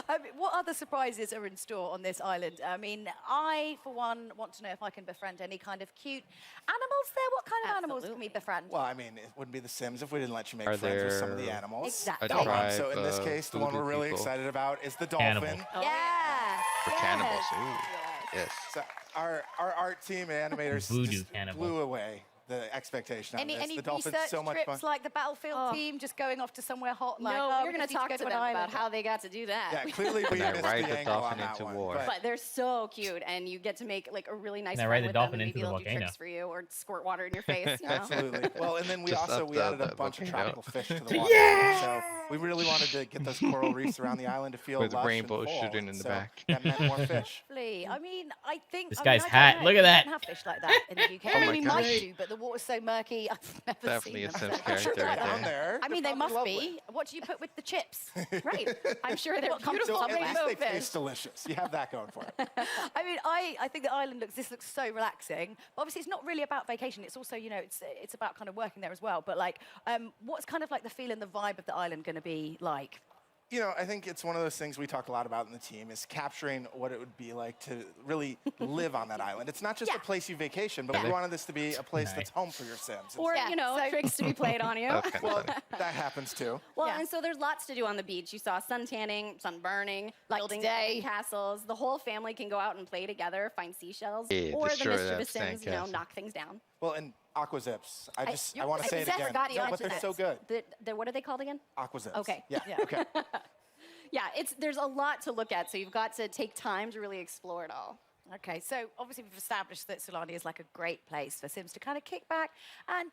I mean, what other surprises are in store on this island? I mean, I, for one, want to know if I can befriend any kind of cute animals there. What kind of animals can we befriend? Well, I mean, it wouldn't be The Sims if we didn't let you make Are friends with some of the there animals. Exactly. a tribe So in this of case, the one we're voodoo really people? excited about is the Cannibal. dolphin. Yeah. For yes. cannibals. Ooh. Yes. So our art team and animators Voodoo just cannibal. blew away the expectation on this. Any The dolphin's research so much trips fun. like the Battlefield team just going off to somewhere hot? Like, no, oh, we're going to just need talk to go them an about island. how they got to do that. Yeah, clearly we And I missed ride the the angle on dolphin that into one. war. But they're so cute, and you get to make like a really nice Can I friend ride the with them, dolphin and into maybe the they'll do volcano? tricks for you or squirt water in your face. You know? Absolutely. Well, and then we Just also up we added the a bunch of volcano. tropical fish to the water. So we really wanted to get those coral reefs around the island to feel With lush rainbows and full. shooting in the So back. that meant more fish. Lovely. I mean, I think This I guy's mean, I don't hat. know. Look at that. We don't have fish like that in the UK. Oh I mean, my we gosh. might do, but the water's so murky. I've never Definitely seen a them. Sims so- character They're right down there. there. I mean, They're they must probably lovely. be. What do you put with the chips? Right. I'm sure they're What comes beautiful. with So the at least they rainbow fish? taste delicious. You have that going for it. I mean, I think the island looks so relaxing. But obviously, it's not really about vacation. It's also, you know, it's about kind of working there as well. But like, what's kind of like the feel and the vibe of the island going to be like? You know, I think it's one of those things we talk a lot about in the team is capturing what it would be like to really live on that island. It's not just a place you vacation, but we wanted this to be a place that's home for your Sims. Or, you know, tricks to be played on you. That's kind of Well, funny. that happens too. Well, and so there's lots to do on the beach. You saw sun tanning, sun burning, Like building today. castles. The whole family can go out and play together, find seashells, Yeah, or the destroy that mischievous Sims, you know, sandcastle. knock things down. Well, and aqua zips. I You- want to say it exactly, again. forgot you No, but they're mentioned so that. good. What are they called again? Aqua zips. Okay. Yeah. Okay. Yeah, there's a lot to look at, so you've got to take time to really explore it all. Okay, so obviously we've established that Sulani is like a great place for Sims to kind of kick back and,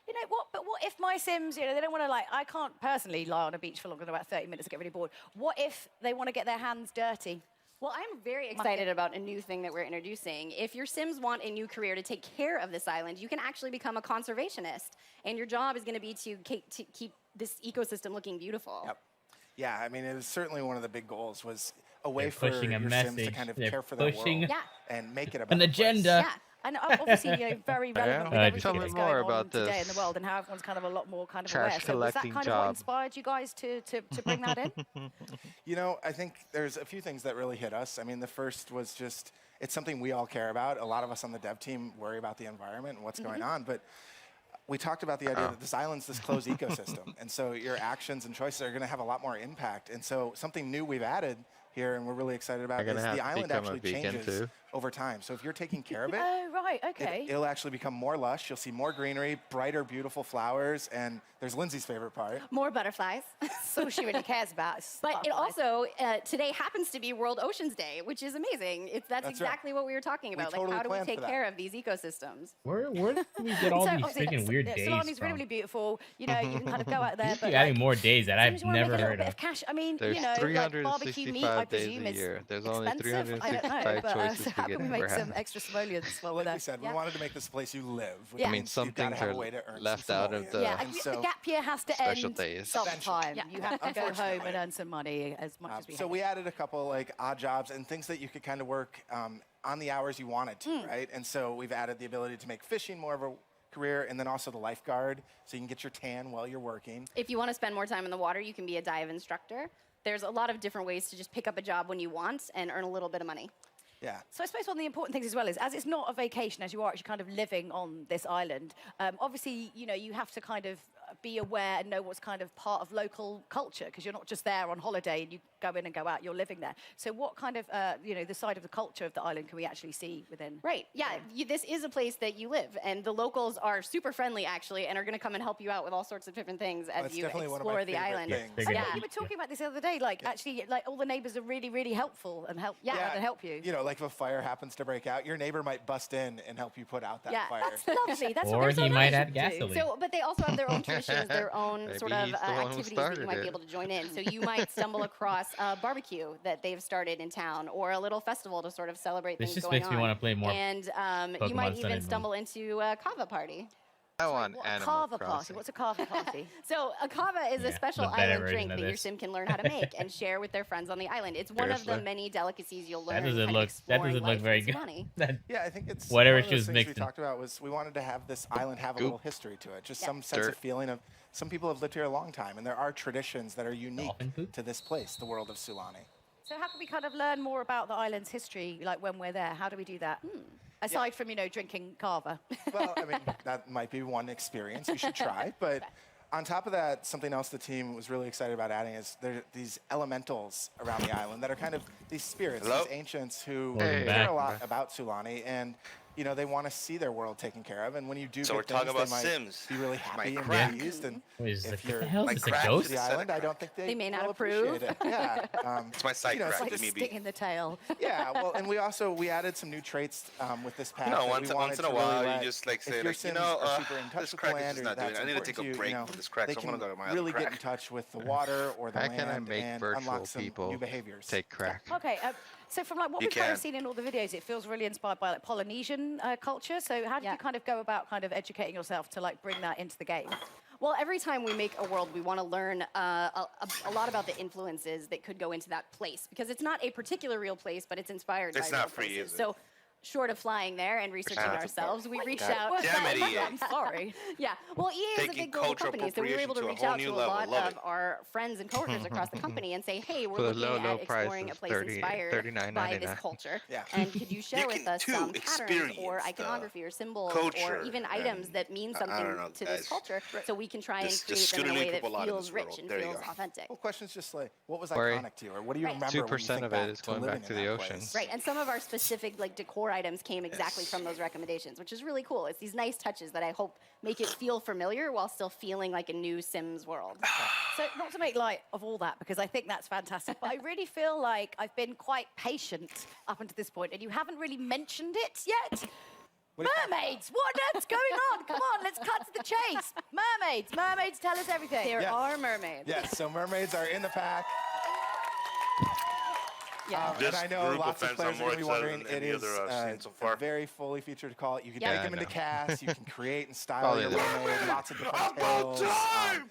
you know, what if my Sims, you know, they don't want to like, I can't personally lie on a beach for longer than about 30 minutes to get really bored. What if they want to get their hands dirty? Well, I'm very excited about a new thing that we're introducing. If your Sims want a new career to take care of this island, you can actually become a conservationist, and your job is going to be to keep this ecosystem looking beautiful. Yep. Yeah, I mean, it was certainly one of the big goals was a way They're for pushing a your Sims to message. kind of They're care for their pushing world Yeah. and make it about an the place. agenda. Yeah. And obviously, very relevant with everything Tell me that's more going on about today this in the world and how everyone's kind of a lot more kind of trash aware. So was that collecting kind of what job. inspired you guys to bring that in? I think there's a few things that really hit us. I mean, the first was just, it's something we all care about. A lot of us on the dev team worry about the environment and what's going on, but we talked about the idea that this island's this closed ecosystem, and so your actions and choices are going to have a lot more impact. And so something new we've added here, and we're really excited about, is the island actually changes over time. So if you're taking care of it, Oh, right, okay. it'll actually become more lush. You'll see more greenery, brighter, beautiful flowers, and there's Lindsay's favorite part. More butterflies. That's all she really cares about. But it also, today happens to be World Oceans Day, which is amazing. That's exactly what we were talking about. totally Like, how do we planned for take that. care of these ecosystems? Where do we get all these obviously, freaking weird days Solani's from? really, really beautiful. You can kind of go out there. You but keep adding more days that I've sometimes you wanna make never a little heard bit of. cash. I mean, There's like barbecue meat, I 365 days presume a is year. There's only expensive. I don't know, 365 but choices so how to get can we per make some hand. extra simoleons while we're Like there? we said, we wanted to make this place you live. Which I mean, means some you've gotta things have are a way to earn left some out of simoleons. the And the gap year has to special end days. sometime. You have to go home and earn some money as much as we So have. we added a couple like odd jobs and things that you could kind of work on the hours you wanted to, right? And so we've added the ability to make fishing more of a career, and then also the lifeguard, so you can get your tan while you're working. If you want to spend more time in the water, you can be a dive instructor. There's a lot of different ways to just pick up a job when you want and earn a little bit of money. Yeah. So I suppose one of the important things as well is, as it's not a vacation, as you are actually kind of living on this island, obviously, you have to kind of be aware and know what's kind of part of local culture, because you're not just there on holiday and you go in and go out, you're living there. So what kind of, the side of the culture of the island can we actually see within? Right, yeah, this is a place that you live, and the locals are super friendly, actually, and are going to come and help you out with all sorts of different things as you explore the island. You were talking about this the other day, actually, all the neighbors are really, really helpful and help you. Like if a fire happens to break out, your neighbor might bust in and help you put out that fire. That's lovely. That's Or what he might add gasoline. So, but they also have their own traditions, their own Maybe sort of he's the one who activities that you started might be it. able to join in. So you might stumble across a barbecue that they've started in town, or a little festival to sort of celebrate This things just going makes me on. wanna play more And you Pokemon might Sun even and Moon. stumble into a kava party. I want What, Animal carver Crossing. party? What's a carver party? So a kava is a special the better island version drink of that your this. sim can learn how to make and share with their friends on the island. It's one of the Seriously? many delicacies you'll learn. That doesn't kind of look. That exploring doesn't look life very in good. Sulani. Yeah, I think it's Whatever one of she those was things mixing. we talked about was we wanted to have this island have a Goop. little history to it, just some sense of Dirt. feeling of some people have lived here a long time, and there are traditions that are unique to this place, the world of Sulani. So how can we kind of learn more about the island's history, like when we're there? How do we do that? Aside from, drinking carver. Well, I mean, that might be one experience you should try, but on top of that, something else the team was really excited about adding is there are these elementals around the island that are kind of these spirits, Hello? these ancients who Hey. care a lot about Sulani, and they want to see their world taken care of. And when you do, So good we're talking things, about they might Sims. be really My happy and crack. pleased. And Wait, is if this- you're what the hell? My Is this a crack ghost? is the a set of island, I don't crack. think They may not will approve. appreciate it. Yeah, It's my side it's crack. like Give me a Stick beat. in the tail. yeah. Well, and we added some new traits with this pack. You know, that once we wanted in a to really while, let- you just like if say, your like, Sims are are super in touch this with crack the is land, just or not doing it. that's I need to important take to a you, break from this crack, they so I'm can gonna go to my other really get crack. in touch with the water or the How can I land make and virtual unlock some people new behaviors. take crack? Okay, so from what You we've kind can. of seen in all the videos, it feels really inspired by Polynesian culture. So how do you kind of go about kind of educating yourself to bring that into the game? Well, every time we make a world, we want to learn a lot about the influences that could go into that place, because it's not a particular real place, but it's inspired It's by not real free, places. is it? So, short of flying there and researching Shout out to ourselves, we Bob. reached God out. damn it, EA. I'm sorry. Yeah, well, EA is a Taking big global cultural company, so we were able to appropriation reach to a whole out to new a level. lot Love of it. our friends and coworkers across the company and say, hey, we're For the looking low at exploring a prices, place 30 inspired by this $39.99. culture. Yeah. And could you share You with can, us too, some patterns or experience the iconography or symbols culture or even items and- that mean I something don't know, to this guys. culture, so we can try and Just create them in a scooter way that people a lot in feels this rich world. and There you feels go. authentic. Well, questions just like, what was Worry. iconic to you, or what do you Right. remember when you 2% think of it back is to going living back to in the that ocean. place? Right, and some of our specific decor items came exactly from those recommendations, which is really cool. It's these nice touches that I hope make it feel familiar while still feeling like a new Sims world. So not to make light of all that, because I think that's fantastic, but I really feel like I've been quite patient up until this point, and you haven't really mentioned it yet. Mermaids! What on earth's going on? Come on, let's cut to the chase. Mermaids! Mermaids, tell us everything. There Yes. are mermaids. Yes, so mermaids are in the pack. Yeah. This and I know group of lots of fans players are are more going to be excited wondering, than it any is other I've seen so far. a very fully featured call. You can Yeah. take Yeah, them I into know. cast, you can create and style Oh, your yeah. mermaid, lots of different About tails. time!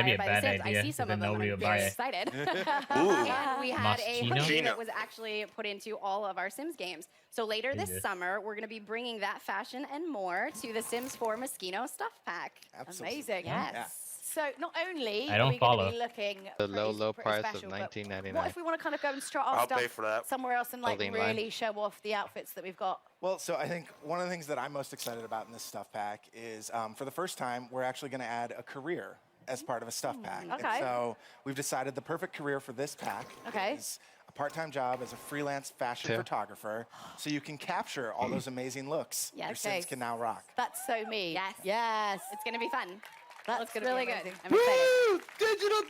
That'd be inspired a by The bad Sims. I idea, see some 'cause of then them, nobody and would I'm buy very it. excited. Ooh. And we had a Moschino? hoodie that was actually put into all of our Sims games. So later this Jesus. summer, we're going to be bringing that fashion and more to the Sims 4 Moschino Stuff Pack. Amazing. Yes. Yeah. So not only I are don't we going to follow. be looking The pretty, low pretty price special, of but $19.99. what if we want to kind of go and strut our I'll stuff pay for that. somewhere else and like Holding line. really show off the outfits that we've got? Well, so I think one of the things that I'm most excited about in this stuff pack is for the first time, we're actually going to add a career as part of a stuff pack. And Okay. so we've decided the perfect career for this pack Okay. is a part-time job as a freelance fashion Two. photographer, so you can capture all those amazing looks Yes. your Sims can now rock. That's so me. Yes. Yes. It's going to be fun. That's Looks gonna really be good. amazing. I'm excited. Woo! Digital Wow,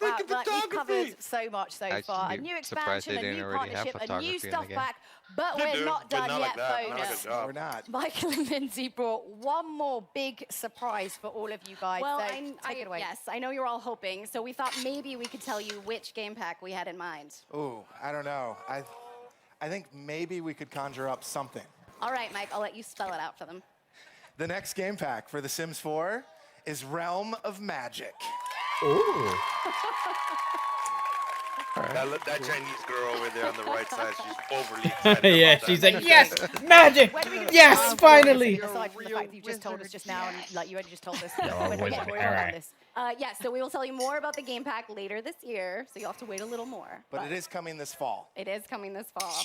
freaking like, we've photography. covered so much so I'd far. A be new surprised they expansion, a didn't new already have partnership, a photography new in the stuff game. pack, but They we're do, not but done not yet, like that. Not like folks. a job. We're not. Michael and Lindsay brought one more big surprise for all of you guys. Well, so take it away. yes, I know you're all hoping, so we thought maybe we could tell you which game pack we had in mind. Ooh, I don't know. I think maybe we could conjure up something. All right, Mike, I'll let you spell it out for them. The next game pack for The Sims 4 is Realm of Magic. Ooh. That Chinese girl over there on the right side, she's overly excited. Yeah, about she's that. like, yes, magic, When are we gonna yes, get more finally. Aside from the fact that you just told us just now, and like you already just told us. No, I'm when are we wizard. getting more All on right. this? Yes, so we will tell you more about the game pack later this year, so you'll have to wait a little more. But it is coming this fall. It is coming this fall.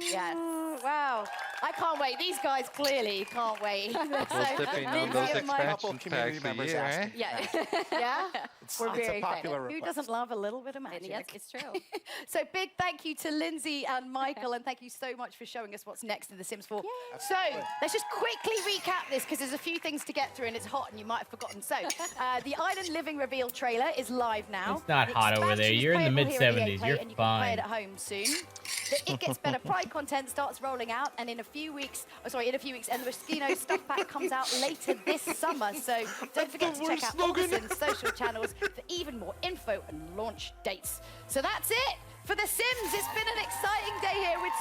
Yes. Wow. I can't wait. These guys clearly can't wait. We'll definitely know Lindsay those and Mike- expansion community packs a members year, asked eh? me. Yeah. Yeah? It's, We're it's very a popular excited. Who request. doesn't love a little bit of magic? Yes, it's true. So big thank you to Lindsay and Michael, and thank you so much for showing us what's next in The Sims 4. So let's just quickly recap this, because there's a few things to get through, and it's hot, and you might have forgotten. So the Island Living reveal trailer is live now. It's not The hot over there. expansion is You're in the playable here at EA mid-70s. Play, You're and you can play it fine. at home soon. The It Gets Better Pride content starts rolling out, and in a few weeks, and the Moschino stuff pack comes out later this summer. So don't forget to check out all the Sims social channels for even more info and launch dates. So that's it for The Sims. It's been an exciting day here with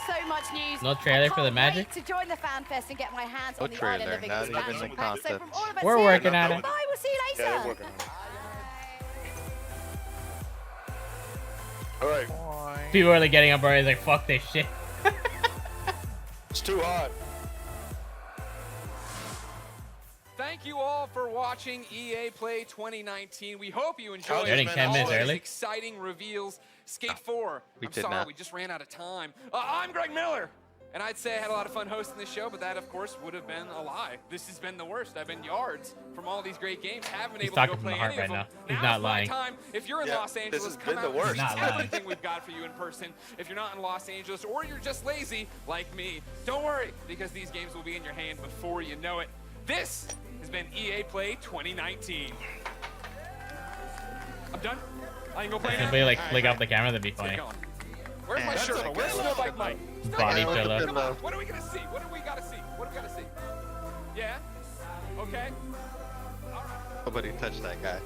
so much news. No trailer for the I can't magic? wait to join the fan fest and get my hands No on the Island trailer, Living not even expansion the pack. So concept. from all of us We're here, working on it. bye. We'll see you later. Yeah, they're working on it. All right. People are like getting up already, like, fuck this shit. It's too hot. Thank you all for watching EA Play 2019. We hope you enjoyed Starting 10 all minutes of these early. exciting reveals. Skate 4. We I'm did sorry, not. we just ran out of time. I'm Greg Miller. And I'd say I had a lot of fun hosting this show, but that, of course, would have been a lie. This has been the worst. I've been yards from all these great games. Haven't been He's able to go talking from play the heart any right of them. now. He's not Now's my lying. time. If you're in Yeah, Los this Angeles, has come been the out worst. and see He's not lying. everything we've got for you in person. If you're not in Los Angeles or you're just lazy like me, don't worry, because these games will be in your hand before you know it. This has been EA Play 2019. I'm done. I can go play now. Somebody like All right, flick all off the camera, that'd be Let's get funny. going. Where's my shirt? Where's Snowbike Mike? Body Snowbike Mike, pillow. come on. What are we gonna see? What do we gotta see? What do we gotta see? Yeah? Okay. Nobody touched that guy.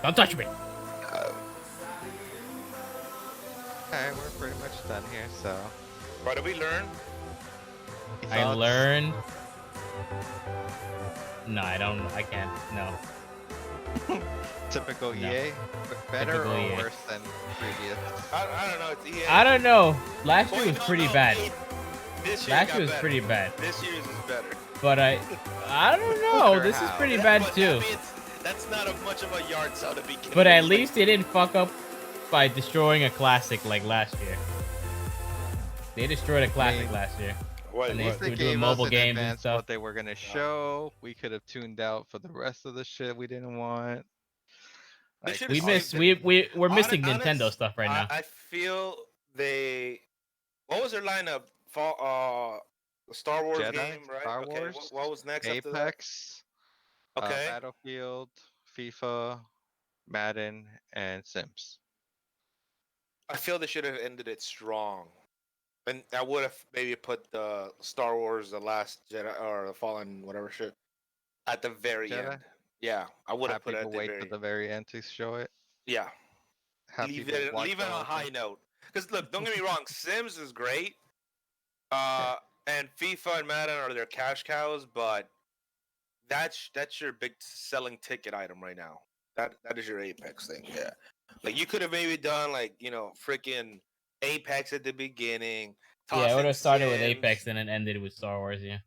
Don't touch me. Alright, we're pretty much done here, so. What did we learn? I learned. No, I don't. I can't. No. Typical No. EA? Better Typical or EA. worse than previous? I don't know. It's EA. I don't know. Last year Wait, was no, pretty no, bad. This year Last got year was better. pretty bad. This year's is better. But I don't know. This is pretty bad But too. that means that's not much of a yard sale to begin But at with. least they didn't fuck up by destroying a classic like last year. They destroyed a classic last year. What? And they At least were they doing gave mobile us in games and advance stuff. what they were gonna show. We could have tuned out for the rest of the shit we didn't want. They Like, should've We saved miss. it. We're missing Honest- Nintendo stuff right now. I feel they. What was their lineup? Star Wars Jedi, game, right? Star Okay, Wars, what was next after that? Apex, Okay. Battlefield, FIFA, Madden, and Sims. I feel they should have ended it strong. And I would have maybe put the Star Wars, The Last Jedi, or the Fallen, whatever shit, at the very Jedi? end. Yeah, I would have Have put it people at the wait very for the very end to show it. Yeah. Have Leave people it watch on the a whole high thing. note. Because look, don't get me wrong, Sims is great. And FIFA and Madden are their cash cows, but that's your big selling ticket item right now. That is your Apex thing, yeah. Like you could have maybe done like, freaking Apex at the beginning. Yeah, I would have tossing started with Sims. Apex and then ended with Star Wars. Yeah.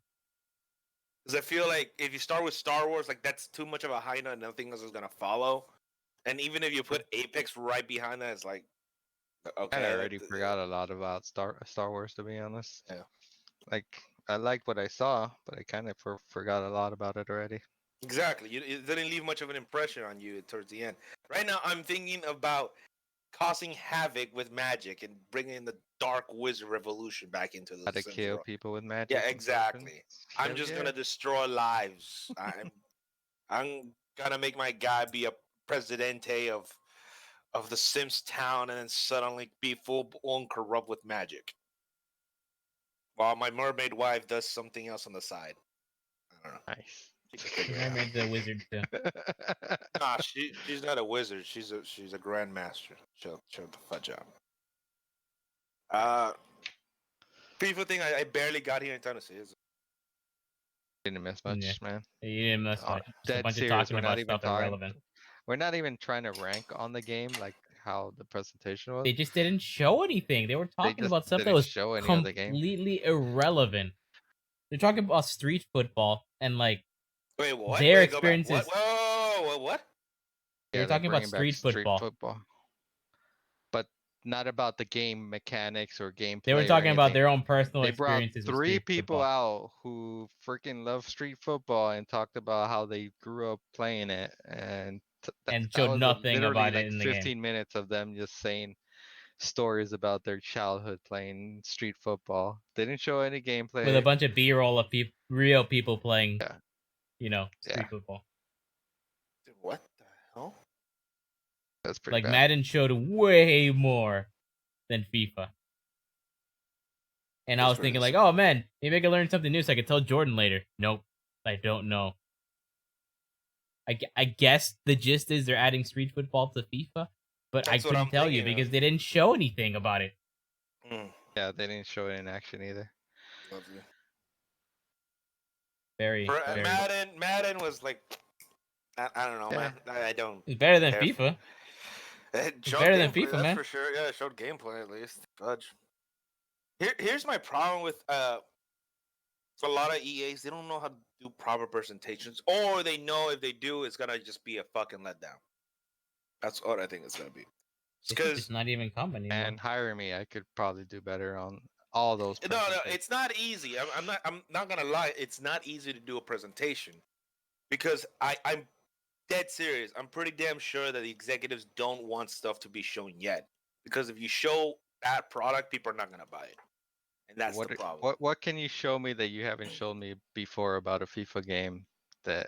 Because I feel like if you start with Star Wars, like that's too much of a high note, and nothing else is gonna follow. And even if you put Apex right behind that, it's like, okay. I already forgot a lot about Star Wars, to be honest. Yeah. Like, I liked what I saw, but I kind of forgot a lot about it already. Exactly. It didn't leave much of an impression on you towards the end. Right now, I'm thinking about causing havoc with magic and bringing the Dark Wizard Revolution back into the How to Sims kill world. people with magic. Yeah, and exactly. potions. I'm Hell just yeah. gonna destroy lives. I'm gonna make my guy be a presidente of the Sims town, and then suddenly be full blown corrupt with magic, while my mermaid wife does something else on the side. I don't know. Nice. She can figure it out. Mermaid's a wizard too. Nah, she's not a wizard. She's a grandmaster. She'll the fudge out. FIFA thing. I barely got here in time to see it. Didn't miss much, Yeah. man. You didn't miss much. Just a Dead bunch of serious. talking We're about not even stuff talking. irrelevant. We're not even trying to rank on the game like how the presentation was. They just didn't show anything. They were talking just about stuff that didn't was show any of the game. completely irrelevant. They're talking about street football and like Wait, what? their Wait, go back. experiences. What? Whoa, what? They were they're talking about bringing back street football. But not about the game mechanics or gameplay. They were talking about their own personal They brought experiences with 3 street people football. out who freaking love street football and talked about how they grew up playing it, and And that showed was nothing literally about it like in the 15 game. minutes of them just saying stories about their childhood playing street football. They didn't show any gameplay. With a bunch of B-roll of real people playing, street Yeah. football. What the hell? That's pretty Like bad. Madden showed way more than FIFA. And I was thinking like, oh man, maybe I could learn something new so I could tell Jordan later. Nope, I don't know. I guess the gist is they're adding street football to FIFA, but That's I what couldn't I'm tell you thinking of. because they didn't show anything about it. Yeah, they didn't show it in action either. Lovely. Very. Madden was like, I don't know, man. I don't. It's better than care. FIFA. It It's showed better than gameplay, FIFA, that's man. for sure. Yeah, it showed gameplay at least. Fudge. Here's my problem with a lot of EAs. They don't know how to do proper presentations, or they know if they do, it's gonna just be a fucking letdown. That's what I think it's gonna be. It's not even come anymore. And hire me, I could probably do better on all those. No, it's not easy. I'm not gonna lie. It's not easy to do a presentation because I'm dead serious. I'm pretty damn sure that the executives don't want stuff to be shown yet. Because if you show that product, people are not gonna buy it, and that's the problem. What can you show me that you haven't shown me before about a FIFA game that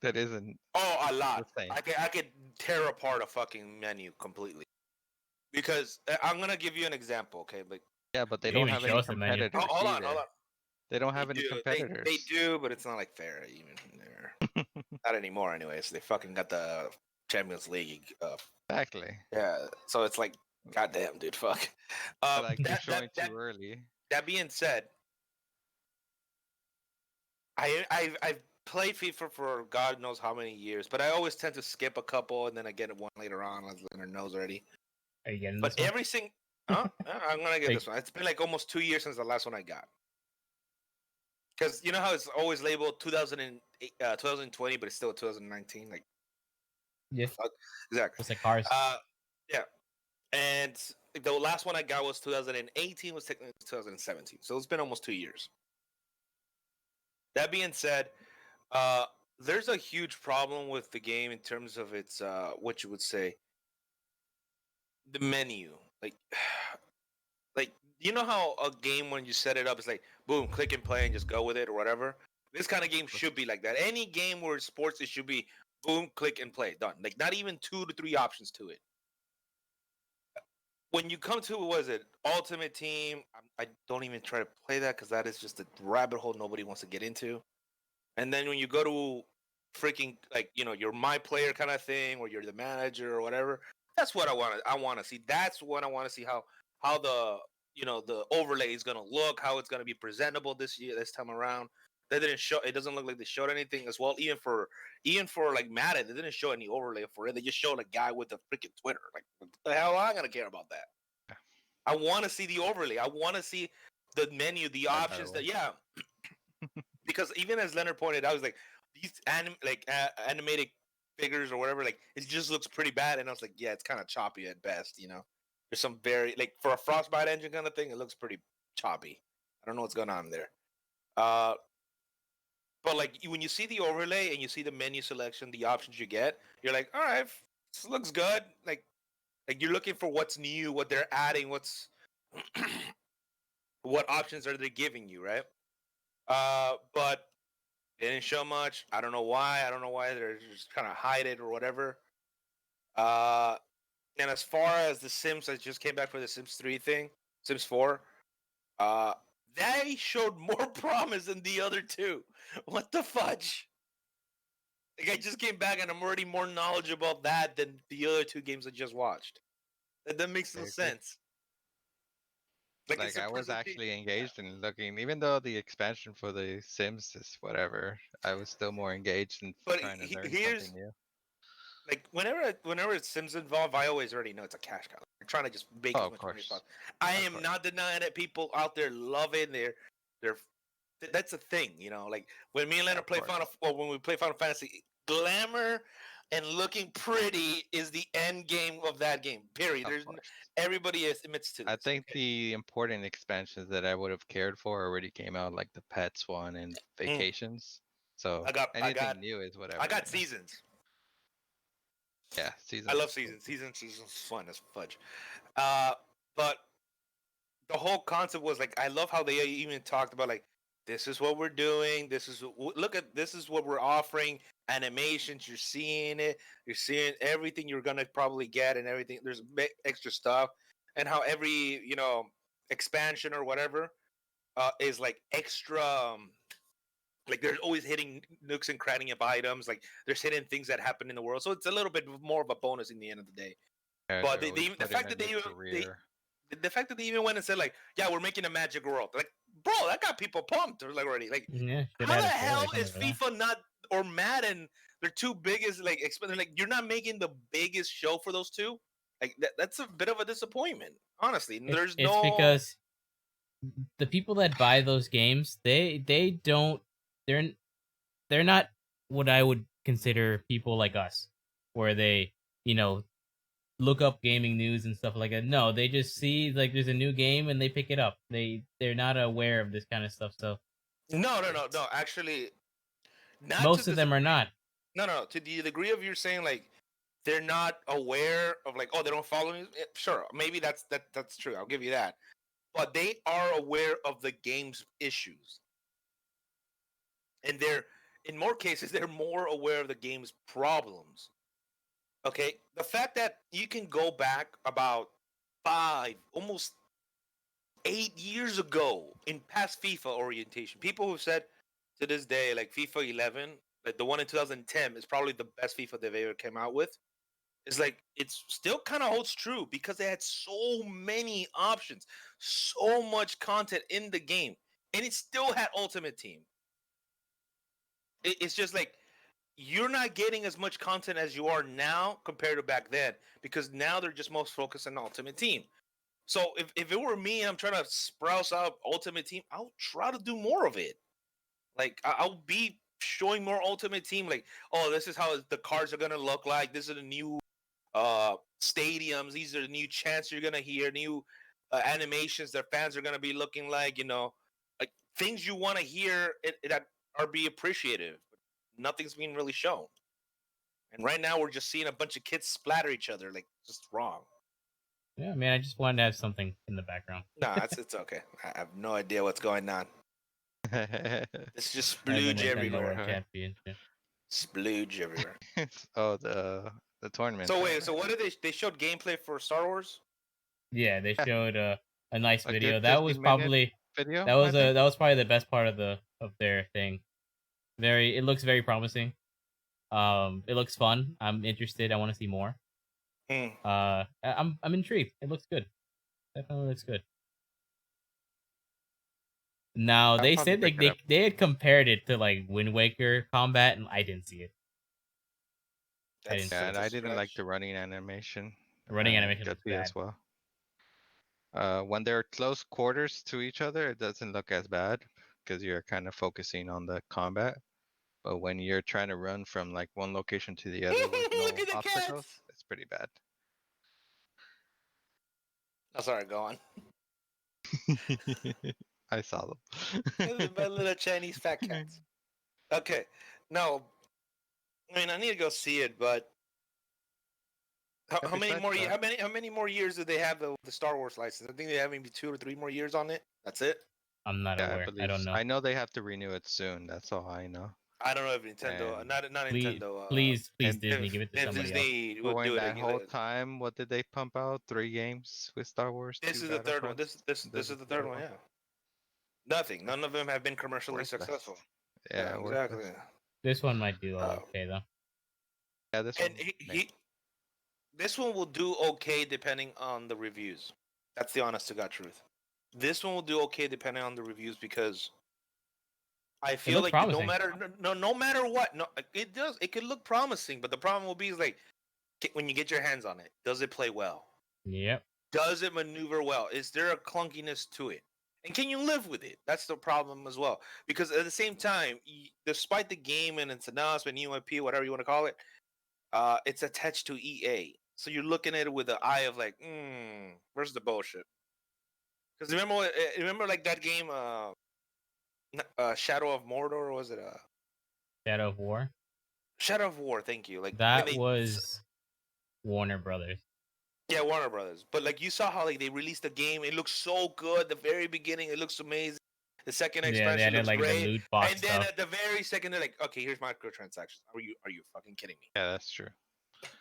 that isn't? Oh, a lot. the same? I could tear apart a fucking menu completely. Because I'm gonna give you an example, okay? Like, Yeah, but they They don't didn't have even show any us the menu. competitors. hold on, either. hold on. They don't have any do. competitors. They do, but it's not like fair even there. Not anymore, anyways. They fucking got the Champions League. Exactly. Yeah, so it's like, goddamn, dude, fuck. Like they're showing too early. That being said, I've played FIFA for God knows how many years, but I always tend to skip a couple and then I get one later on, as Leonard knows already. Are you getting But this one? every single, I'm gonna get this one. It's been like almost 2 years since the last one I got. Because you know how it's always labeled 2020, but it's still 2019. Like, Yeah. fuck. Exactly. It's like cars. Yeah. And the last one I got was 2018, was technically 2017. So it's been almost 2 years. That being said, there's a huge problem with the game in terms of its, what you would say, the menu. Like, you know how a game, when you set it up, it's like, boom, click and play and just go with it or whatever? This kind of game should be like that. Any game where it's sports, it should be, boom, click and play, done. Like, not even 2 to 3 options to it. When you come to, what is it, Ultimate Team, I don't even try to play that because that is just a rabbit hole nobody wants to get into. And then when you go to freaking, like, you know, you're my player kind of thing, or you're the manager or whatever, that's what I want to see. That's what I want to see, how the, you know, the overlay is going to look, how it's going to be presentable this time around. They didn't show, it doesn't look like they showed anything as well. Even for like Madden, they didn't show any overlay for it. They just showed a guy with a freaking Twitter. Like, what the hell am I going to care about that? I want to see the overlay. I want to see the menu, the options that, because even as Leonard pointed out, I was like, these animated figures or whatever, like it just looks pretty bad. And I was like, yeah, it's kind of choppy at best, you know. There's some very like for a Frostbite engine kind of thing, it looks pretty choppy. I don't know what's going on there. But like when you see the overlay and you see the menu selection, the options you get, you're like, all right, this looks good. Like you're looking for what's new, what they're adding, what options are they giving you, right? But they didn't show much. I don't know why. I don't know why they're just kind of hide it or whatever. And as far as the Sims, I just came back for the Sims 3 thing, Sims 4. They showed more promise than the other two. What the fudge? Like I just came back and I'm already more knowledgeable about that than the other two games I just watched. That makes no sense. Like I was actually engaged in looking, even though the expansion for the Sims is whatever, I was still more engaged in trying to learn something new. Like whenever it's Sims involved, I always already know it's a cash cow. They're trying to just make as much money as possible. I am not denying that people out there love it. That's a thing, you know. Like when me and Leonard play when we play Final Fantasy, glamour and looking pretty is the end game of that game. Period. Everybody admits to. I think the important expansions that I would have cared for already came out, like the pets one and vacations. So anything new is whatever. I got seasons. Yeah, seasons. I love seasons. Seasons fun as fudge. But the whole concept was like, I love how they even talked about like, this is what we're doing. This is what we're offering. Animations, you're seeing it. You're seeing everything you're gonna probably get and everything. There's extra stuff, and how every expansion or whatever is like extra. Like there's always hitting nooks and cranny of items. Like there's hidden things that happen in the world, so it's a little bit more of a bonus in the end of the day. But the fact that the fact that they even went and said like, yeah, we're making a magic world. Like, bro, that got people pumped. They're like already like, how the hell is FIFA not or Madden their two biggest like like you're not making the biggest show for those two? Like that's a bit of a disappointment, honestly. It's because the people that buy those games, they're not what I would consider people like us, where they, look up gaming news and stuff like that. No, they just see like there's a new game and they pick it up. They're not aware of this kind of stuff. So no. Actually, most of them are not. No. To the degree of you're saying like they're not aware of like, oh, they don't follow me. Sure, maybe that's true. I'll give you that. But they are aware of the game's issues, and in more cases they're more aware of the game's problems. Okay, the fact that you can go back about 5, almost 8 years ago in past FIFA orientation, people who said to this day like FIFA 11, like the one in 2010 is probably the best FIFA they've ever came out with. It's like it's still kind of holds true because they had so many options, so much content in the game, and it still had Ultimate Team. It's just like you're not getting as much content as you are now compared to back then because now they're just most focused on Ultimate Team. So if it were me and I'm trying to sprouse out Ultimate Team, I'll try to do more of it. Like I'll be showing more Ultimate Team. Like, oh, this is how the cards are gonna look like. This is the new stadiums. These are the new chants you're gonna hear. New animations that fans are gonna be looking like. Like things you want to hear that are be appreciative. Nothing's being really shown. And right now we're just seeing a bunch of kids splatter each other. Like just wrong. Yeah, man, I just wanted to have something in the background. No, it's okay. I have no idea what's going on. It's just splooge everywhere. Splooge everywhere. Oh, the tournament. So wait, so what did they showed gameplay for Star Wars? Yeah, they showed a nice video. That was probably video. That was probably the best part of their thing. It looks very promising. It looks fun. I'm interested. I want to see more. I'm intrigued. It looks good. Definitely looks good. Now they said they had compared it to like Wind Waker combat, and I didn't see it. I didn't like the running animation. The running animation was bad. as well. When they're close quarters to each other, it doesn't look as bad. because you're kind of focusing on the combat. But when you're trying to run from like one location to the other with no Look at the obstacles, cats. it's pretty bad. Oh, sorry, go on. I saw them. My little Chinese fat cats. Okay, no, I mean I need to go see it, but how many besides more? that- How many more years do they have the Star Wars license? I think they have maybe 2 or 3 more years on it. That's it. I'm not Yeah, aware. I believe don't so. know. I know they have to renew it soon. That's all I know. I don't know if Nintendo, And not Please, Nintendo. please, and Disney, give it to If somebody else. Disney would during do it that again, whole time, what did they pump out? 3 games with Star Wars, this 2 is the third one. Battlefronts. This is the third one. Yeah. Nothing. None of them have been commercially Worthless. successful. Yeah, exactly. worthless. This one might do okay though. Yeah, this And one. this one will do okay depending on the reviews. That's the honest to God truth. This one will do okay depending on the reviews because I feel looks like no promising. matter what, no, it does. It could look promising, but the problem will be is like when you get your hands on it, does it play well? Yep. Does it maneuver well? Is there a clunkiness to it? And can you live with it? That's the problem as well. Because at the same time, despite the game and its announcement, UMP, whatever you want to call it, it's attached to EA. So you're looking at it with the eye of like, where's the bullshit? Because remember like that game, Shadow of Mordor, or was it Shadow of War. Shadow of War? Thank you. Like That was Warner Brothers. Yeah, Warner Brothers. But like you saw how like they released the game, it looks so good. The very beginning, it looks amazing. The second Yeah, they expansion added looks like great. the loot box And then stuff. at the very second, they're like, okay, here's microtransactions. Are you fucking kidding me? Yeah, that's true.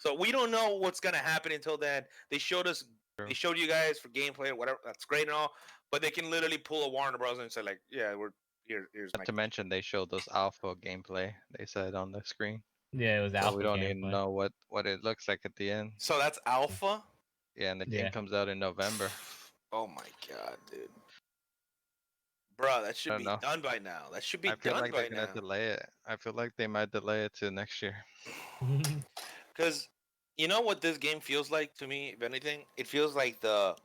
So we don't know what's gonna happen until then. They showed us, they showed you guys for gameplay or whatever. That's great and all, but they can literally pull a Warner Bros. And say like, yeah, here's Not to mention they showed those alpha gameplay. They said on the screen. Yeah, it was So alpha we don't even gameplay. know what it looks like at the end. So that's alpha. Yeah, and the game Yeah. comes out in November. Oh my god, dude. Bro, that should don't be know. done by now. That should be I feel done like by they're gonna now. delay it. I feel like they might delay it to next year. Because you know what this game feels like to me, if anything? It feels like the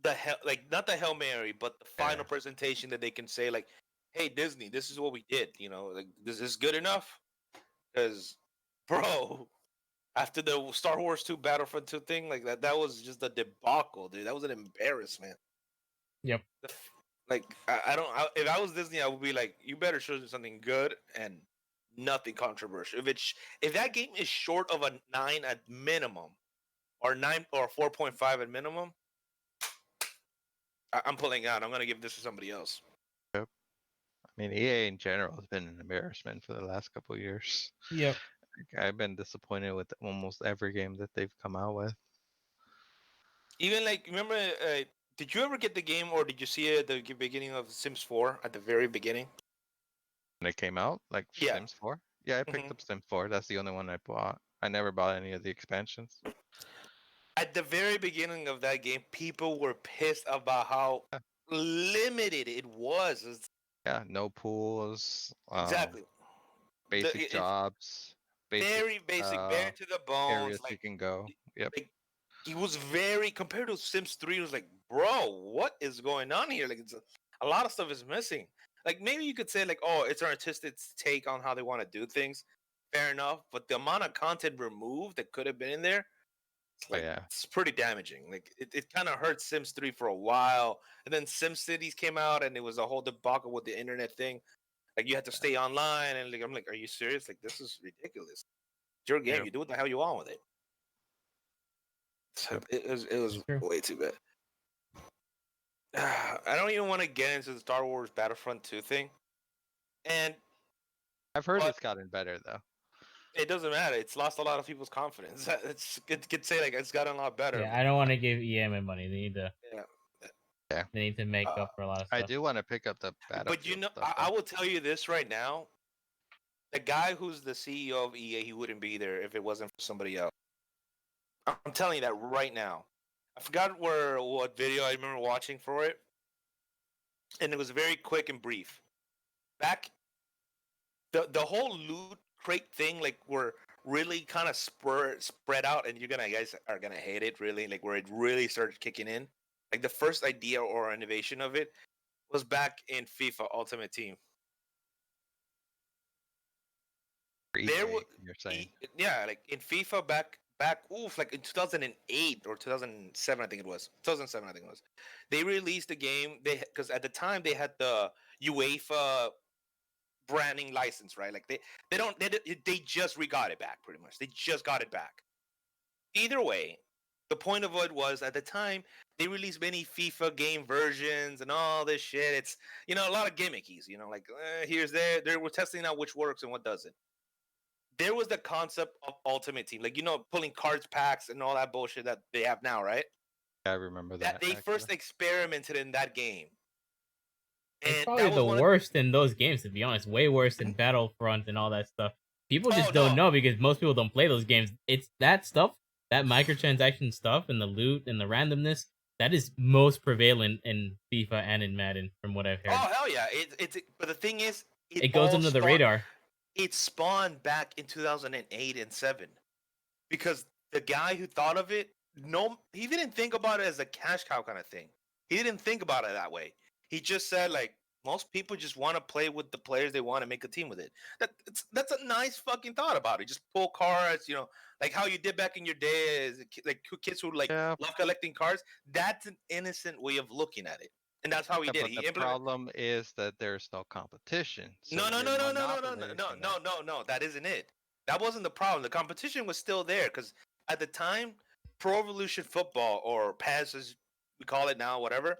hell, like not the Hail Mary, but the final presentation that they can say like, hey Disney, this is what we did, you know, like this is good enough. Because bro, after the Star Wars 2 Battlefront 2 thing, like that was just a debacle, dude. That was an embarrassment. Yep. Like if I was Disney, I would be like, you better show me something good and nothing controversial. If that game is short of a 9 at minimum, or 9 or 4.5 at minimum, I'm pulling out. I'm gonna give this to somebody else. Yep. I mean, EA in general has been an embarrassment for the last couple of years. Yep. Like, I've been disappointed with almost every game that they've come out with. Even like, remember, did you ever get the game, or did you see it at the beginning of Sims 4 at the very beginning? When it came out, like Yeah. Sims 4. Yeah, I picked up Sims 4. That's the only one I bought. I never bought any of the expansions. At the very beginning of that game, people were pissed about how limited it was. Yeah, no pools. Exactly. Basic jobs. Very basic, bare to the bones. Areas Like, you can go. Yep. like, it was very, compared to Sims 3, it was like, bro, what is going on here? Like, a lot of stuff is missing. Like, maybe you could say, like, oh, it's an artistic take on how they want to do things. Fair enough. But the amount of content removed that could have been in there, like, it's pretty damaging. Like, it kind of hurt Sims 3 for a while. And then SimCities came out, and it was a whole debacle with the internet thing. Like, you had to stay online. And like, I'm like, are you serious? Like, this is ridiculous. It's your game. You do what the hell you want with it. So it was way too bad. I don't even want to get into the Star Wars Battlefront 2 thing. And I've heard it's gotten better though. it doesn't matter. It's lost a lot of people's confidence. It could say like it's gotten a lot better. Yeah, I don't want to give EA my money. They need to. Yeah. They need to make up for a lot of stuff. I do want to pick up the Battlefield. But you know, stuff, I will tell you this right now. The guy who's the CEO of EA, he wouldn't be there if it wasn't for somebody else. I'm telling you that right now. I forgot what video I remember watching for it. And it was very quick and brief. Back the whole loot crate thing, like were really kind of spread out, and guys are gonna hate it really, like where it really started kicking in. Like the first idea or innovation of it was back in FIFA Ultimate Team. There was, you're saying. yeah, like in FIFA back like in 2008 or 2007, I think it was 2007, I think it was. They released the game because at the time they had the UEFA branding license, right? Like they just got it back pretty much. They just got it back. Either way, the point of it was at the time they released many FIFA game versions and all this shit. It's a lot of gimmickies. Like here's there. They were testing out which works and what doesn't. There was the concept of Ultimate Team, like pulling cards packs and all that bullshit that they have now, right? I remember that. They first experimented in that game. It's probably the worst in those games, to be honest. Way worse than Battlefront and all that stuff. People just don't know because most people don't play those games. It's that stuff, that microtransaction stuff, and the loot and the randomness that is most prevalent in FIFA and in Madden, from what I've heard. Oh hell yeah! But the thing is, it goes under the radar. It spawned back in 2008 and 7 because the guy who thought of it, he didn't think about it as a cash cow kind of thing. He didn't think about it that way. He just said, like, most people just want to play with the players they want to make a team with it. That's a nice fucking thought about it. Just pull cards, like how you did back in your day, like kids who love collecting cards. That's an innocent way of looking at it, and that's how he did. But the problem is that there's no competition. So No. That isn't it. That wasn't the problem. The competition was still there because at the time, Pro Evolution Football, or PES as we call it now, whatever,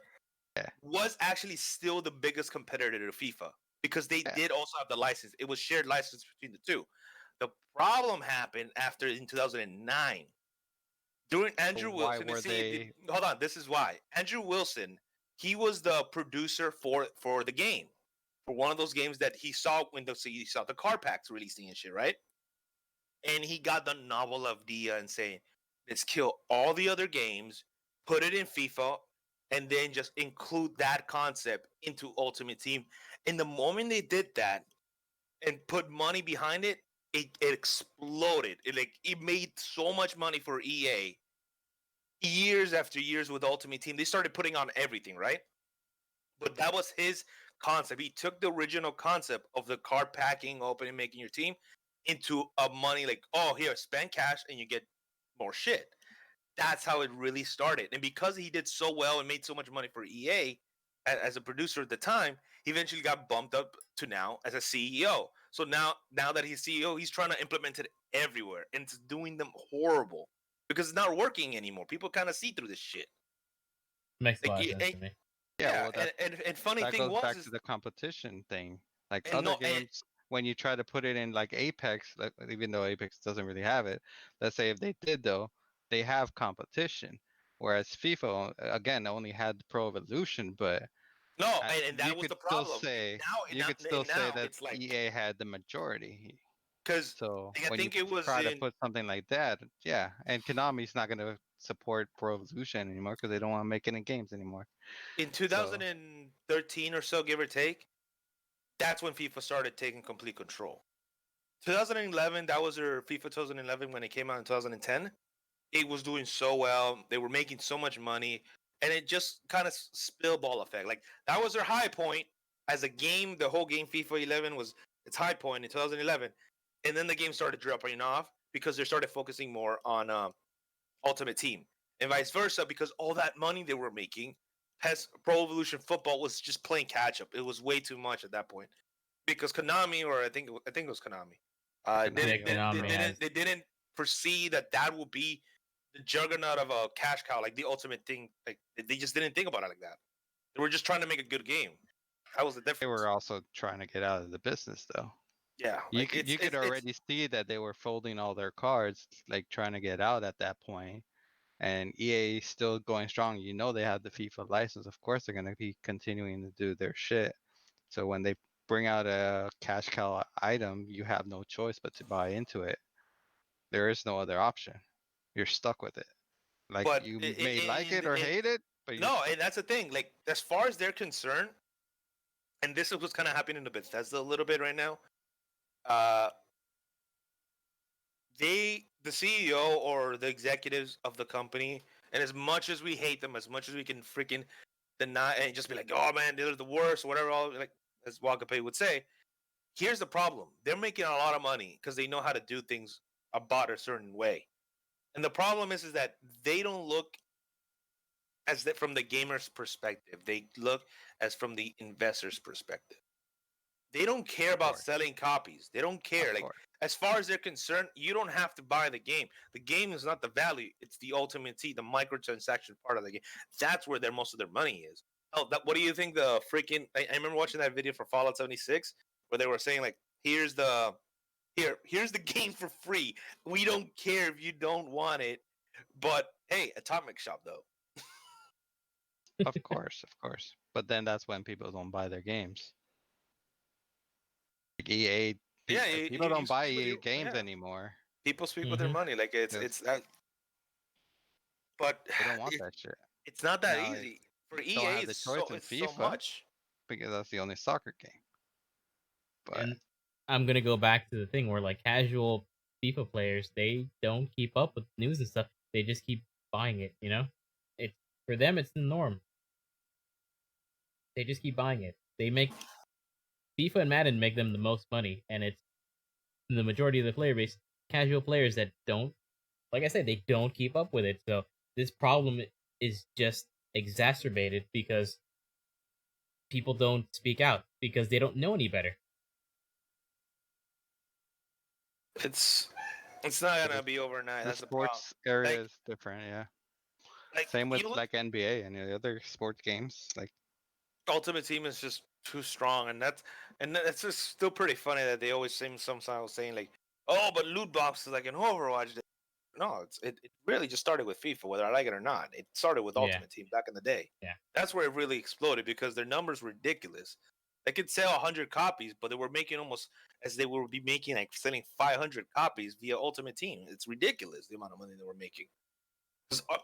was actually still the biggest competitor to FIFA because they did also have the license. It was shared license between the two. The problem happened after in 2009 during Andrew Wilson. Hold on, this is why. Andrew Wilson, he was the producer for the game, for one of those games that he saw when he saw the card packs releasing and shit, right? And he got the novel idea and saying, let's kill all the other games, put it in FIFA, and then just include that concept into Ultimate Team. And the moment they did that and put money behind it, it exploded. It made so much money for EA. Years after years with Ultimate Team, they started putting on everything, right? But that was his concept. He took the original concept of the card packing, opening, making your team into a money like, oh, here, spend cash and you get more shit. That's how it really started. And because he did so well and made so much money for EA as a producer at the time, he eventually got bumped up to now as a CEO. So now that he's CEO, he's trying to implement it everywhere. And it's doing them horrible because it's not working anymore. People kind of see through this shit. Makes a lot of sense to me. Yeah, well, and funny that thing goes back is to the competition thing. Like other games, when you try to put it in like Apex, even though Apex doesn't really have it, let's say if they did though, they have competition. Whereas FIFA again only had Pro Evolution, but and that was the problem. You could still say that EA had the majority. Because I think it was try to put something like that, yeah. And Konami's not going to support Pro Evolution anymore because they don't want to make any games anymore. In 2013 or so, give or take, that's when FIFA started taking complete control. 2011, that was their FIFA 2011 when it came out in 2010. It was doing so well. They were making so much money. And it just kind of spillball effect. Like, that was their high point as a game. The whole game, FIFA 11, was its high point in 2011. And then the game started dropping off because they started focusing more on Ultimate Team. And vice versa, because all that money they were making, Pro Evolution Football was just playing catch up. It was way too much at that point. Because Konami, or I think it was Konami, they didn't foresee that would be the juggernaut of a cash cow, like the ultimate thing. Like they just didn't think about it like that. They were just trying to make a good game. That was the difference. They were also trying to get out of the business, though. Yeah, you could already see that they were folding all their cards, like trying to get out at that point. And EA still going strong. You know they have the FIFA license. Of course they're gonna be continuing to do their shit. So when they bring out a cash cow item, you have no choice but to buy into it. There is no other option. You're stuck with it. Like you may like it or hate it, but and that's the thing. Like as far as they're concerned, and this is what's kind of happening in Bethesda a little bit right now. The CEO or the executives of the company, and as much as we hate them, as much as we can freaking deny and just be like, oh man, they're the worst, or whatever. All like as Wakape would say. Here's the problem: they're making a lot of money because they know how to do things about a certain way. And the problem is that they don't look as that from the gamer's perspective. They look as from the investor's perspective. They don't care about selling copies. They don't care. Like as far as they're concerned, you don't have to buy the game. The game is not the value. It's the ultimate T, the microtransaction part of the game. That's where most of their money is. Oh, what do you think the freaking I remember watching that video for Fallout 76 where they were saying like, here's the game for free. We don't care if you don't want it. But hey, Atomic Shop though. Of course. But then that's when people don't buy their games. Like EA, people don't buy EA games anymore. People speak with their money. Like it's that. But they don't want that shit. It's not that easy for EA. It's so much because that's the only soccer game. But and I'm gonna go back to the thing where like casual FIFA players, they don't keep up with news and stuff. They just keep buying it. You know, it's for them. It's the norm. They just keep buying it. They make FIFA and Madden make them the most money, and it's the majority of the player base, casual players that don't, like I said, they don't keep up with it. So this problem is just exacerbated because people don't speak out because they don't know any better. It's not gonna be overnight. The That's the sports problem. area is different, yeah. Same with like NBA and the other sports games. Like Ultimate Team is just too strong, and that's just still pretty funny that they always seem sometimes saying like, oh, but loot boxes like in Overwatch. No, it really just started with FIFA, whether I like it or not. It started with Ultimate Team back in the day. Yeah, that's where it really exploded because their numbers were ridiculous. They could sell 100 copies, but they were making almost as they would be making like selling 500 copies via Ultimate Team. It's ridiculous the amount of money they were making.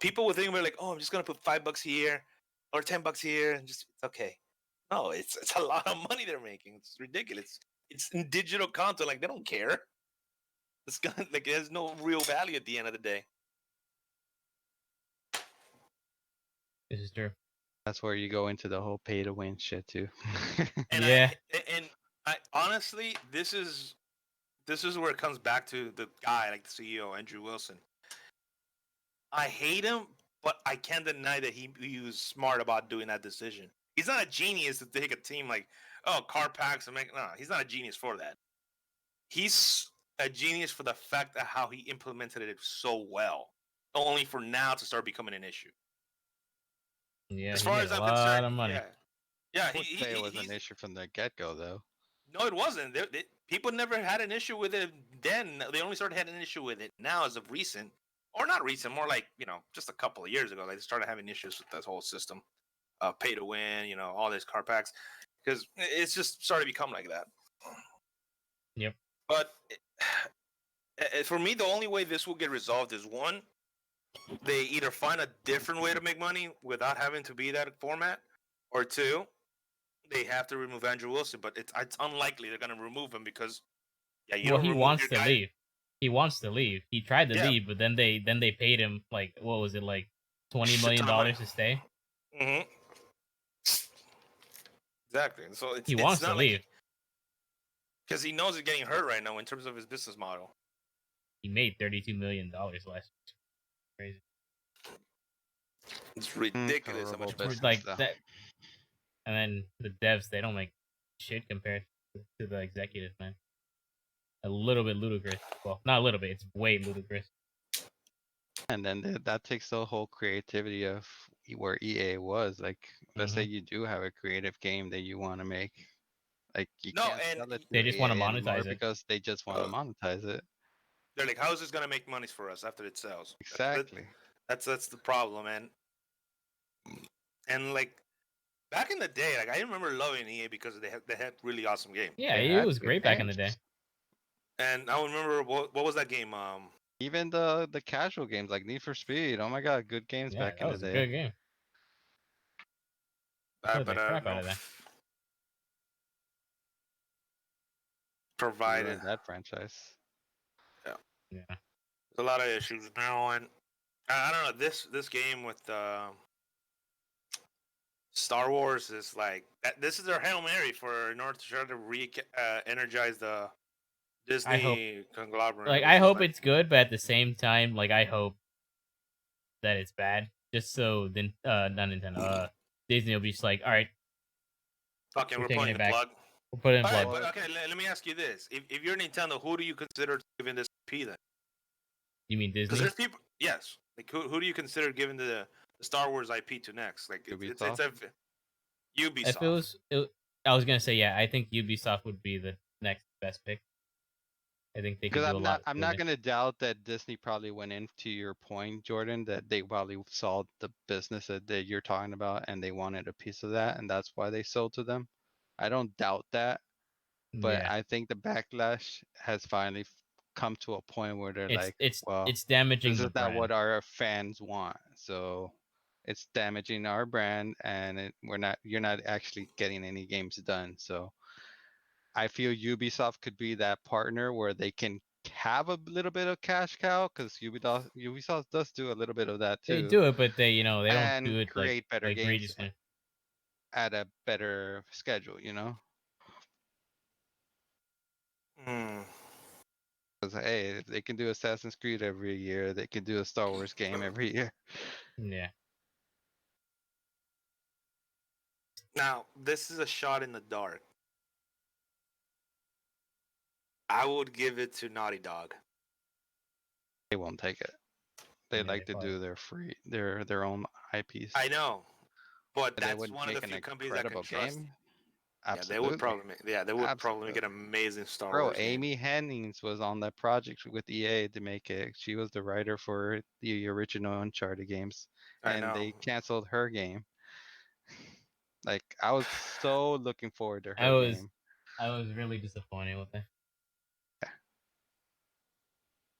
People would think about like, oh, I'm just gonna put $5 here or $10 here, and just it's okay. No, it's a lot of money they're making. It's ridiculous. It's in digital content. Like they don't care. It's like it has no real value at the end of the day. This is true. That's where you go into the whole pay to win shit too. And I honestly, this is where it comes back to the guy, like the CEO, Andrew Wilson. I hate him, but I can't deny that he was smart about doing that decision. He's not a genius to take a team like, oh, car packs and make. No, he's not a genius for that. He's a genius for the fact of how he implemented it so well, only for now to start becoming an issue. Yeah, as far as I'm concerned, a lot of money. Yeah, I would say it was an issue from the get go, though. No, it wasn't. People never had an issue with it then. They only started having an issue with it now as of recent. Or not recent, more like, just a couple of years ago. They started having issues with this whole system. Pay to win, all these car packs. Because it's just started to become like that. Yep. But for me, the only way this will get resolved is one, they either find a different way to make money without having to be that format, or two, they have to remove Andrew Wilson. But it's unlikely they're going to remove him because, he wants to leave. He wants to leave. He tried to leave, but then they paid him like what was it like $20 million to stay? Mm-hmm. Exactly. And so he wants to leave because he knows he's getting hurt right now in terms of his business model. He made $32 million last year. Crazy. It's ridiculous how much business like that. And then the devs, they don't make shit compared to the executives, man. A little bit ludicrous. Well, not a little bit. It's way ludicrous. And then that takes the whole creativity of where EA was. Like, let's say you do have a creative game that you want to make. Like, you can't sell it to they just want to EA monetize it because they just want to monetize it. They're like, how is this gonna make money for us after it sells? Exactly. That's the problem, and like back in the day, like I remember loving EA because they had really awesome games. Yeah, it was great back in the day. And I remember what was that game? Even the casual games like Need for Speed. Oh my god, good games back in the day. That was a good game. Provided that franchise. Yeah. Yeah. There's a lot of issues now, and I don't know this game with Star Wars is like this is their Hail Mary in order to try to energize the I hope, Disney conglomerate. like, I hope it's good, but at the same time, like, I hope that it's bad, just so then, not Nintendo, Disney will be just like, all right, Okay, we're we're taking pulling it the back. plug. We're putting in All right, plug. but okay, let me ask you this: if you're Nintendo, who do you consider giving this IP then? You mean Because Disney? there's people. Yes, like who do you consider giving the Star Wars IP to next? Like it's a Ubisoft. If I was gonna say, yeah, I think Ubisoft would be the next best pick. I think they could Because do a lot. I'm not gonna doubt that Disney probably went into your point, Jordan, that they probably saw the business that you're talking about and they wanted a piece of that, and that's why they sold to them. I don't doubt that, but Yeah. I think the backlash has finally come to a point where they're like, well, it's damaging this the is not brand. what our fans want, so it's damaging our brand, and you're not actually getting any games done. So I feel Ubisoft could be that partner where they can have a little bit of cash cow, because Ubisoft does do a little bit of that too. They do it, but they don't and do it create better like games egregiously. at a better schedule, Hmm. Because hey, they can do Assassin's Creed every year, they can do a Star Wars game every year. Yeah. Now, this is a shot in the dark. I would give it to Naughty Dog. They won't take it. They like to do their own IPs. I know, but And they that's wouldn't one of the make an few companies that can incredible trust. game. Yeah, they would Absolutely. probably make an amazing Star Bro, Wars game. Amy Hennings was on that project with EA to make it. She was the writer for the original Uncharted games, I and know. they canceled her game. Like, I was so looking forward to I her was game. really disappointed with it.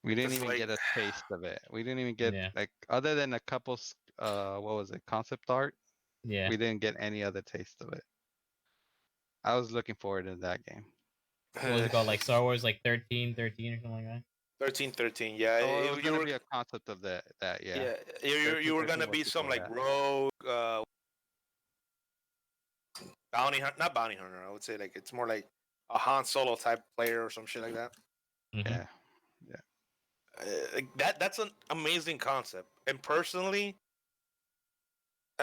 We didn't It's even like- get a taste of it. We didn't even get Yeah. like, other than a couple what was it, concept art? Yeah. We didn't get any other taste of it. I was looking forward to that game. What was it called? Like Star Wars, like 13 or something like that. 1313, yeah. Oh, it was gonna be a concept of that, yeah. Yeah, you were gonna 13 be was some before like that. rogue bounty hunter, not bounty hunter. I would say like it's more like a Han Solo type player or some shit like that. Yeah. Like that's an amazing concept. And personally,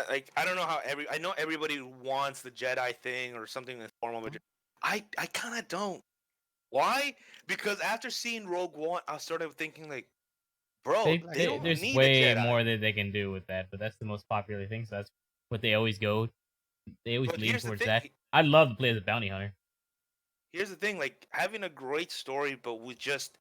like I don't know how I know everybody wants the Jedi thing or something in the form of a I kind of don't. Why? Because after seeing Rogue One, I started thinking like, bro, they don't There's need way a Jedi. more that they can do with that, but that's the most popular thing. So that's what they always go. They always But lean here's the towards thing, that. I'd love to play as a bounty hunter. Here's the thing, like having a great story, but with just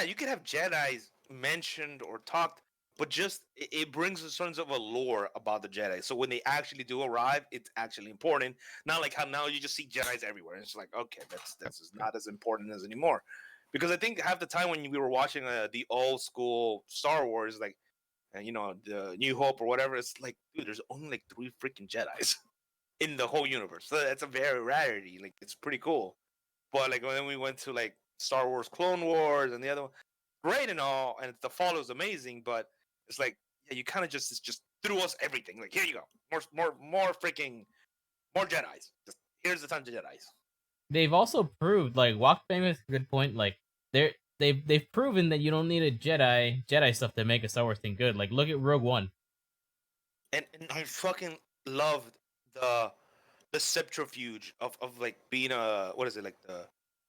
you could have Jedi's mentioned or talked, but just it brings a sense of a lore about the Jedi. So when they actually do arrive, it's actually important. Not like how now you just see Jedi's everywhere. And it's like, okay, this is not as important as anymore. Because I think half the time when we were watching the old school Star Wars, like, the New Hope or whatever, it's like, dude, there's only like 3 freaking Jedi's in the whole universe. So that's a very rarity. Like, it's pretty cool. But like when we went to like Star Wars Clone Wars and the other one, great and all, and the fall is amazing, but it's like, yeah, you kind of just threw us everything. Like, here you go, more freaking more Jedi's. Just here's a ton of Jedi's. They've also proved, like, Walk Famous, good point. Like, they've proven that you don't need a Jedi stuff to make a Star Wars thing good. Like, look at Rogue One. And I fucking loved the subterfuge of like being a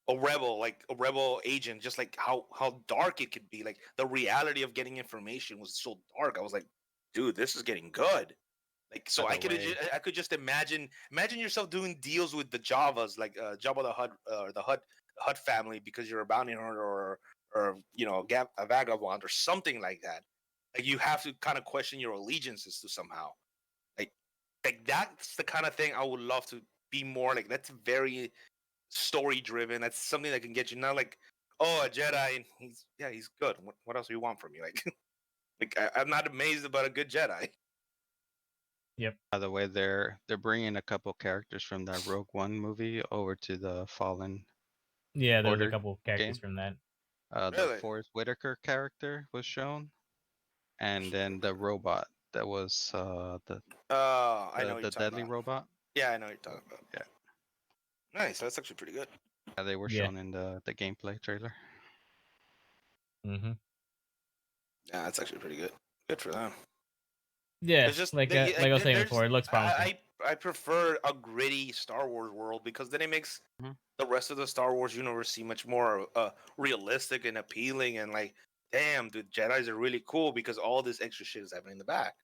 a rebel agent, just like how dark it could be. Like the reality of getting information was so dark. I was like, dude, this is getting good. Like, so By I the way- I could just imagine yourself doing deals with the Javas, like Jabba the Hutt, the Hutt family, because you're a bounty hunter or a vagabond or something like that. Like you have to kind of question your allegiances to somehow. Like that's the kind of thing I would love to be more like. That's very story driven. That's something that can get you, not like, oh, a Jedi and he's good. What else do you want from me? Like, I'm not amazed about a good Jedi. Yep. By the way, they're bringing a couple characters from that Rogue One movie over to the Fallen. Yeah, there's a Order couple characters game. from that. The Forrest Whitaker character was shown, and then the robot That was the I know what you're the talking deadly about. robot. Yeah, I know what you're talking about. Yeah. Nice. That's actually pretty good. Yeah, they were Yeah. shown in the gameplay trailer. Mm-hmm. Yeah, that's actually pretty good. Good for them. Yeah, It's just like I was saying before, it looks promising. I prefer a gritty Star Wars world because then it makes the rest of the Star Wars universe seem much more realistic and appealing. And like, damn, dude, Jedi's are really cool because all this extra shit is happening in the back.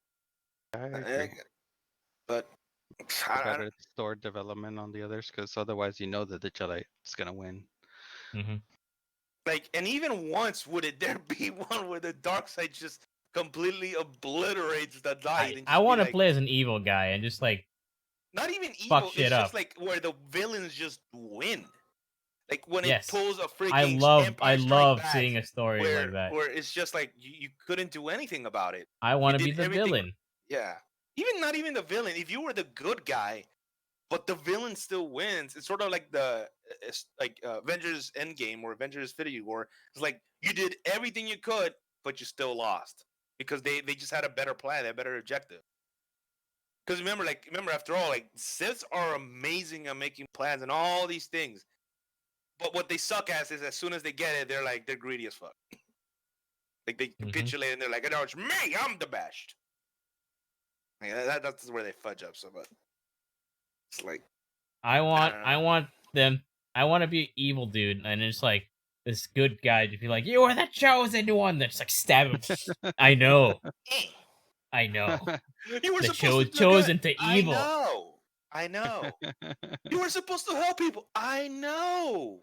I agree. But Better store development on the others, because otherwise you know that the Jedi is gonna win. Mm-hmm. like, and even once would it there be one where the dark side just completely obliterates the light? I want to play as an evil guy and just like not even fuck evil. shit It's up. just like where the villains just win. Like when Yes. it pulls a freaking I Empire Strike love Back, seeing a story where, like that. where it's just like you couldn't do anything about it. I want You to be did the everything- villain. Yeah, even not even the villain. If you were the good guy, but the villain still wins, it's sort of like the Avengers Endgame or Avengers Infinity War. It's like you did everything you could, but you still lost because they just had a better plan, a better objective. Because remember, after all, like Siths are amazing at making plans and all these things. But what they suck at is as soon as they get it, they're greedy as fuck. Like they capitulate and they're like, "No, it's me. I'm the best." Like, that's where they fudge up so much. It's like I want to be an evil dude, and it's like this good guy to be like, "You are the chosen one." That's like stab him. I know. You were the supposed to do chosen good. to evil. I know. You were supposed to help people. I know.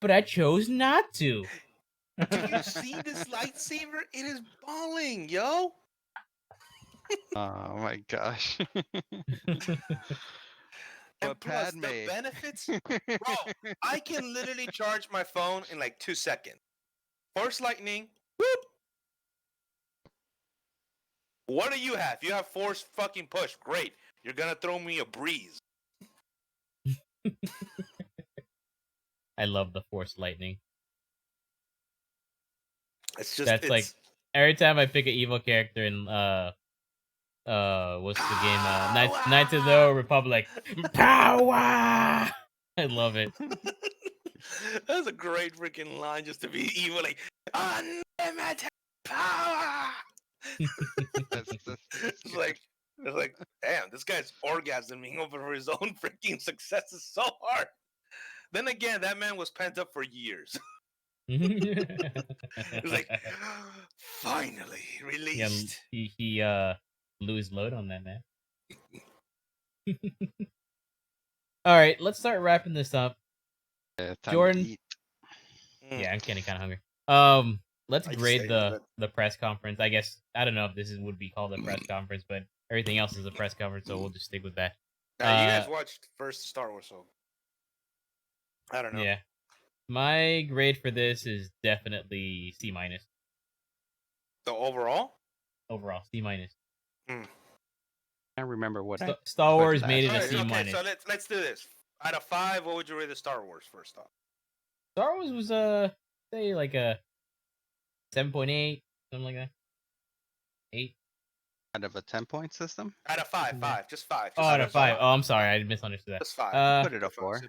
But I chose not to. Do you see this lightsaber? It is balling, yo. Oh my gosh. And plus the benefits, bro. I can literally charge my phone in like 2 seconds. Force lightning, whoop. What do you have? You have force fucking push. Great. You're gonna throw me a breeze. I love the Force lightning. It's just that's like every time I pick an evil character in what's the game? Knights of the Old Republic. Power! I love it. That's a great freaking line just to be evil, like unlimited power. It's like, damn, this guy's orgasming over his own freaking successes so hard. Then again, that man was pent up for years. It's like, finally released. Yeah, he blew his load on that man. All right, let's start wrapping this up. Jordan. Yeah, I'm kind of hungry. Let's grade the press conference. I guess I don't know if this would be called a press conference, but everything else is a press conference, so we'll just stick with that. You guys watched first Star Wars, so I don't know. Yeah, my grade for this is definitely C-. The overall? Overall, C-. I can't remember what Star Wars made it a Okay, C-. Okay, so let's do this. Out of 5, what would you rate the Star Wars first off? Star Wars was say like a 7.8, something like that. 8 out of a 10-point system. Out of 5, just 5. Oh, out of 5. Oh, I'm sorry, I misunderstood that. Just 5. Put it a 4.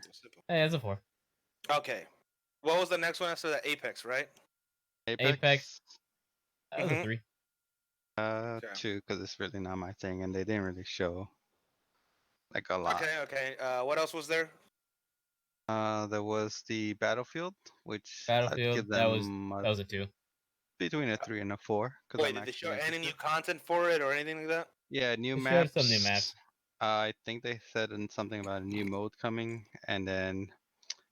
Hey, that's a 4. Okay. What was the next one after that? Apex, right? Apex. That was a 3. 2, because it's really not my thing, and they didn't really show like a lot. Okay. What else was there? There was the Battlefield, which Battlefield, I'd give that was a 2. Between a 3 and a 4. Wait, did they show any new content for it or anything like that? Yeah, new They maps. showed some new maps. I think they said something about a new mode coming, and then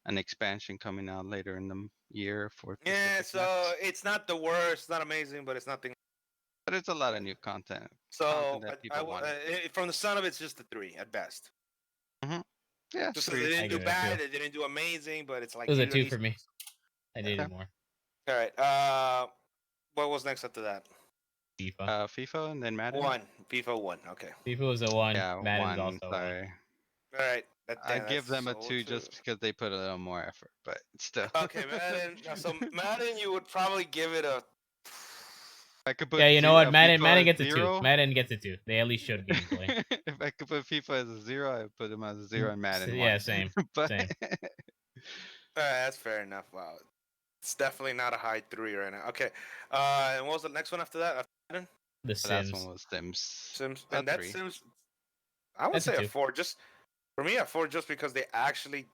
an expansion coming out later in the year for. Yeah, so it's not the worst, it's not amazing, but it's nothing. But it's a lot of new content. So content that people want. from the sound of it, it's just a 3 at best. Yeah, just they didn't do bad, they didn't do amazing, but it's like It was a 2 for me. I needed more. All right. What was next after that? FIFA. FIFA and then Madden. FIFA 1. Okay. FIFA was a 1. Yeah, Madden's 1. also Sorry. All right. I give them a 2 just because they put a little more effort, but still. Okay, Madden. So Madden, you would probably give it a I could put Yeah, you know what? Madden FIFA gets as a 2. 0. Madden gets a 2. They at least showed gameplay. If I could put FIFA as a 0, I would put him as a 0 and Madden 1. Yeah, same. But Same. That's fair enough. Wow. It's definitely not a high 3 right now. Okay. And what was the next one after that? After Madden? The the last one Sims. was Sims. Sims. A And that 3. Sims, I would That's a say a 2. 4. Just for me, a 4 just because they actually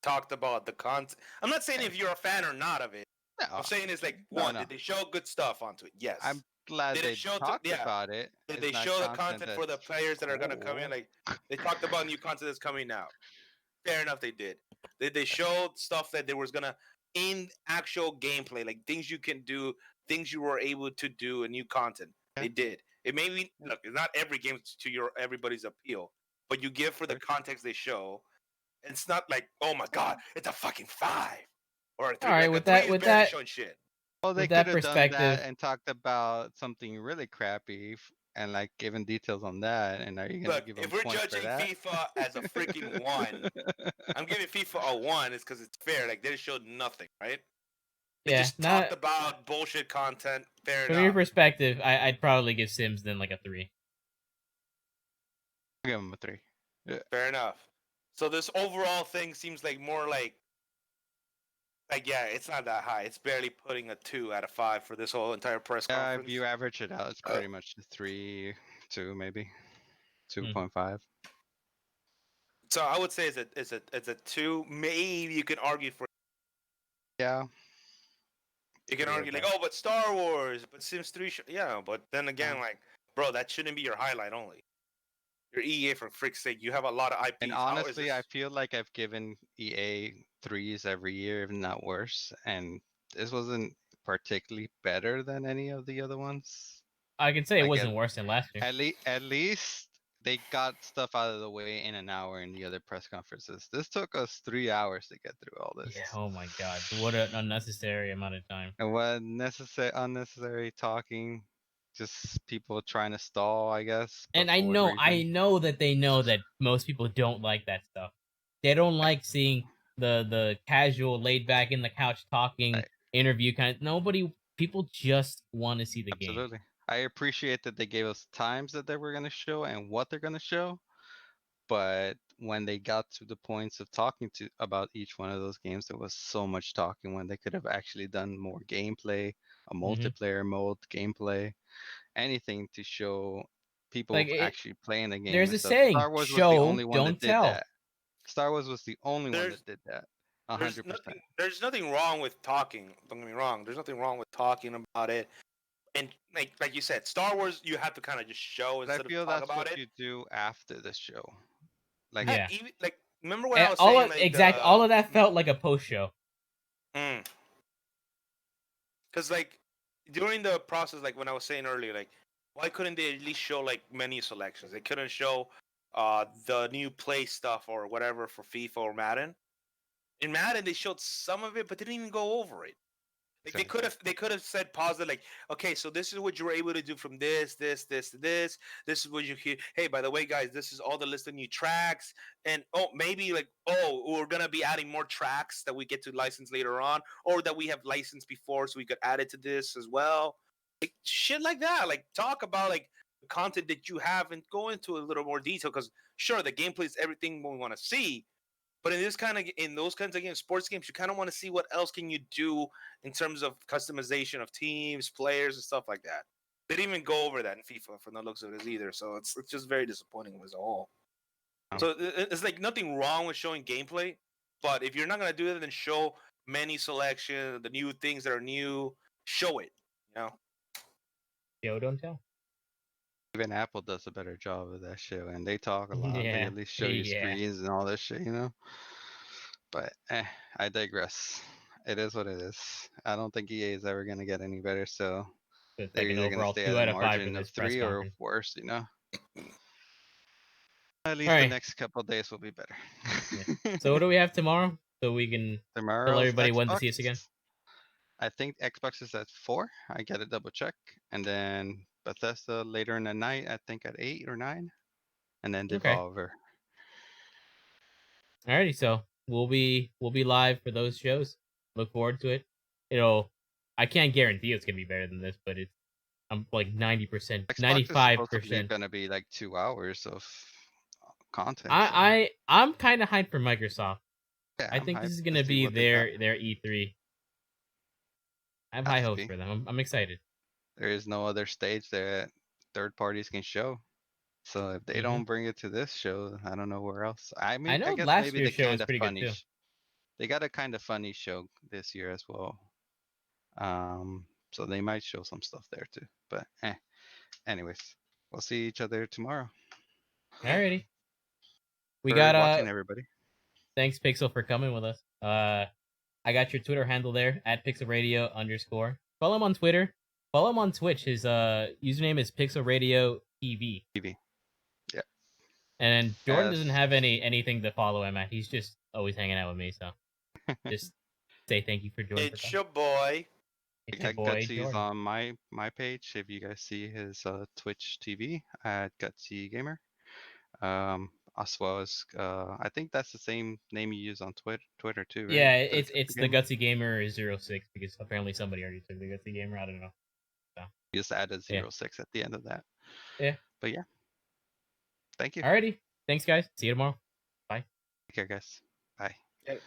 talked about the content. I'm not saying if you're a fan or not of it. No, I'm saying it's like, no, one, no. did they show good stuff onto it? Yes. I'm glad Did they it show talked about it. Did It's they not show the content content for the that's players that are gonna come in? cool. Like they talked about new content that's coming out. Fair enough, they did. They showed stuff that there was gonna in actual gameplay, like things you can do, things you were able to do, and new content. They did. It may be look, it's not every game to your everybody's appeal, but you give for the context they show. It's not like, oh my god, it's a fucking 5 or a 3. All right, Like a with 3 that, is with barely that, showing shit. Well, they with could that have done that perspective, and talked about something really crappy and like given details on that. And are you gonna Look, give them if we're points for judging that? FIFA as a freaking 1, I'm giving FIFA a 1 is because it's fair. Like they showed nothing, right? They yeah, just not talked about bullshit content. Fair from your enough. perspective. I'd probably give Sims then like a 3. I'll give them a 3. Yeah. Fair enough. So this overall thing seems like more like yeah, it's not that high. It's barely putting a 2 out of 5 for this whole entire press Yeah, conference. if you average it out, it's pretty much a 3, 2 maybe, 2.5. So I would say it's a 2. Maybe you can argue for. Yeah. You can argue like, oh, but Star Wars, but Sims 3. Yeah, but then again, like, bro, that shouldn't be your highlight only. Your EA, for frick's sake, you have a lot of IPs. And honestly, I feel like I've given EA 3s every year, if not worse. And this wasn't particularly better than any of the other ones. I can say it Like, wasn't worse than last year. At least they got stuff out of the way in an hour in the other press conferences. This took us 3 hours to get through all this. Yeah, oh my god, what an unnecessary amount of time. And what unnecessary talking, just people trying to stall, I guess. but And I for what know reason? that they know that most people don't like that stuff. They don't like seeing the casual, laid back in the couch talking interview kind of. People just want to see the game. Absolutely. I appreciate that they gave us times that they were going to show and what they're going to show. But when they got to the points of talking about each one of those games, there was so much talking when they could have actually done more gameplay, a multiplayer mode gameplay, anything to show people Like actually playing the game. There's and a stuff. saying: Star Wars was the show, only one don't that did tell. that. Star Wars was the only one that did that. 100%. There's nothing wrong with talking. Don't get me wrong. There's nothing wrong with talking about it. And like you said, Star Wars, you have to kind of just show But I instead feel of talk that's about what it. you do after the show. Like, Yeah. Even, like remember when I was saying like all of that felt like a post show. Because like during the process, like when I was saying earlier, like why couldn't they at least show like menu selections? They couldn't show the new play stuff or whatever for FIFA or Madden. In Madden, they showed some of it, but they didn't even go over it. Like they could have said positive, like, okay, so this is what you were able to do from this to this. This is what you hear. Hey, by the way, guys, this is all the list of new tracks, and maybe like, we're gonna be adding more tracks that we get to license later on, or that we have licensed before, so we could add it to this as well. Like shit like that. Like talk about like the content that you have and go into a little more detail. Because sure, the gameplay is everything we want to see. But in those kinds of games, sports games, you kind of want to see what else can you do in terms of customization of teams, players, and stuff like that. They didn't even go over that in FIFA from the looks of it either. So it's just very disappointing as a whole. So it's like nothing wrong with showing gameplay, but if you're not gonna do it, then show many selection, the new things that are new. Show it, you know. Show, don't tell. even Apple does a better job of that show, and they talk a lot. They Yeah. at least show you Yeah. screens and all that shit, you know. But I digress. It is what it is. I don't think EA is ever gonna get any better. So It's they're like an either gonna overall stay 2 at out a of 5 for margin of this press 3 or conference. worse, you know. At least All the right. next couple of days will be better. So what do we have tomorrow? So we can tell Tomorrow's everybody when to see us again. Xbox. I think Xbox is at 4. I gotta double check, and then Bethesda later in the night. I think at 8 or 9, and then Okay. Devolver. Alrighty, so we'll be live for those shows. Look forward to it. I can't guarantee it's gonna be better than this, but I'm like 90%, Xbox is supposed to be 95%. gonna be like 2 hours of content. So I'm kind of hyped for Microsoft. yeah, I I'm think this hyped is to gonna see be what they got. their E3. I have Has high to hopes be. for them. I'm excited. There is no other stage that third parties can show. So if they don't bring it to this show, I don't know where else. I I mean, I know guess last maybe the year's show was kind of pretty good funny. too. They got a kind of funny show this year as well. So they might show some stuff there too. But anyways, we'll see each other tomorrow. Alrighty. We For got watching, everybody. Thanks Pixel for coming with us. I got your Twitter handle there at PixelRadio_. Follow him on Twitter. Follow him on Twitch. His username is PixelRadioTV. TV. Yeah. And Jordan Yes. doesn't have anything to follow him at. He's just always hanging out with me. So just say thank you for joining. It's your boy. It's your Got boy Gutsy's Jordan. on my page. If you guys see his Twitch TV at Gutsy Gamer, as well as I think that's the same name you use on Twitter too, right? Yeah, The it's the Gutsy Gamer 06 because apparently somebody already took the Gutsy Gamer. I don't know. So just added yeah. 06 at the end of that. Yeah. But yeah. Thank you. Alrighty. Thanks guys. See you tomorrow. Bye. Take care, guys. Bye. Okay.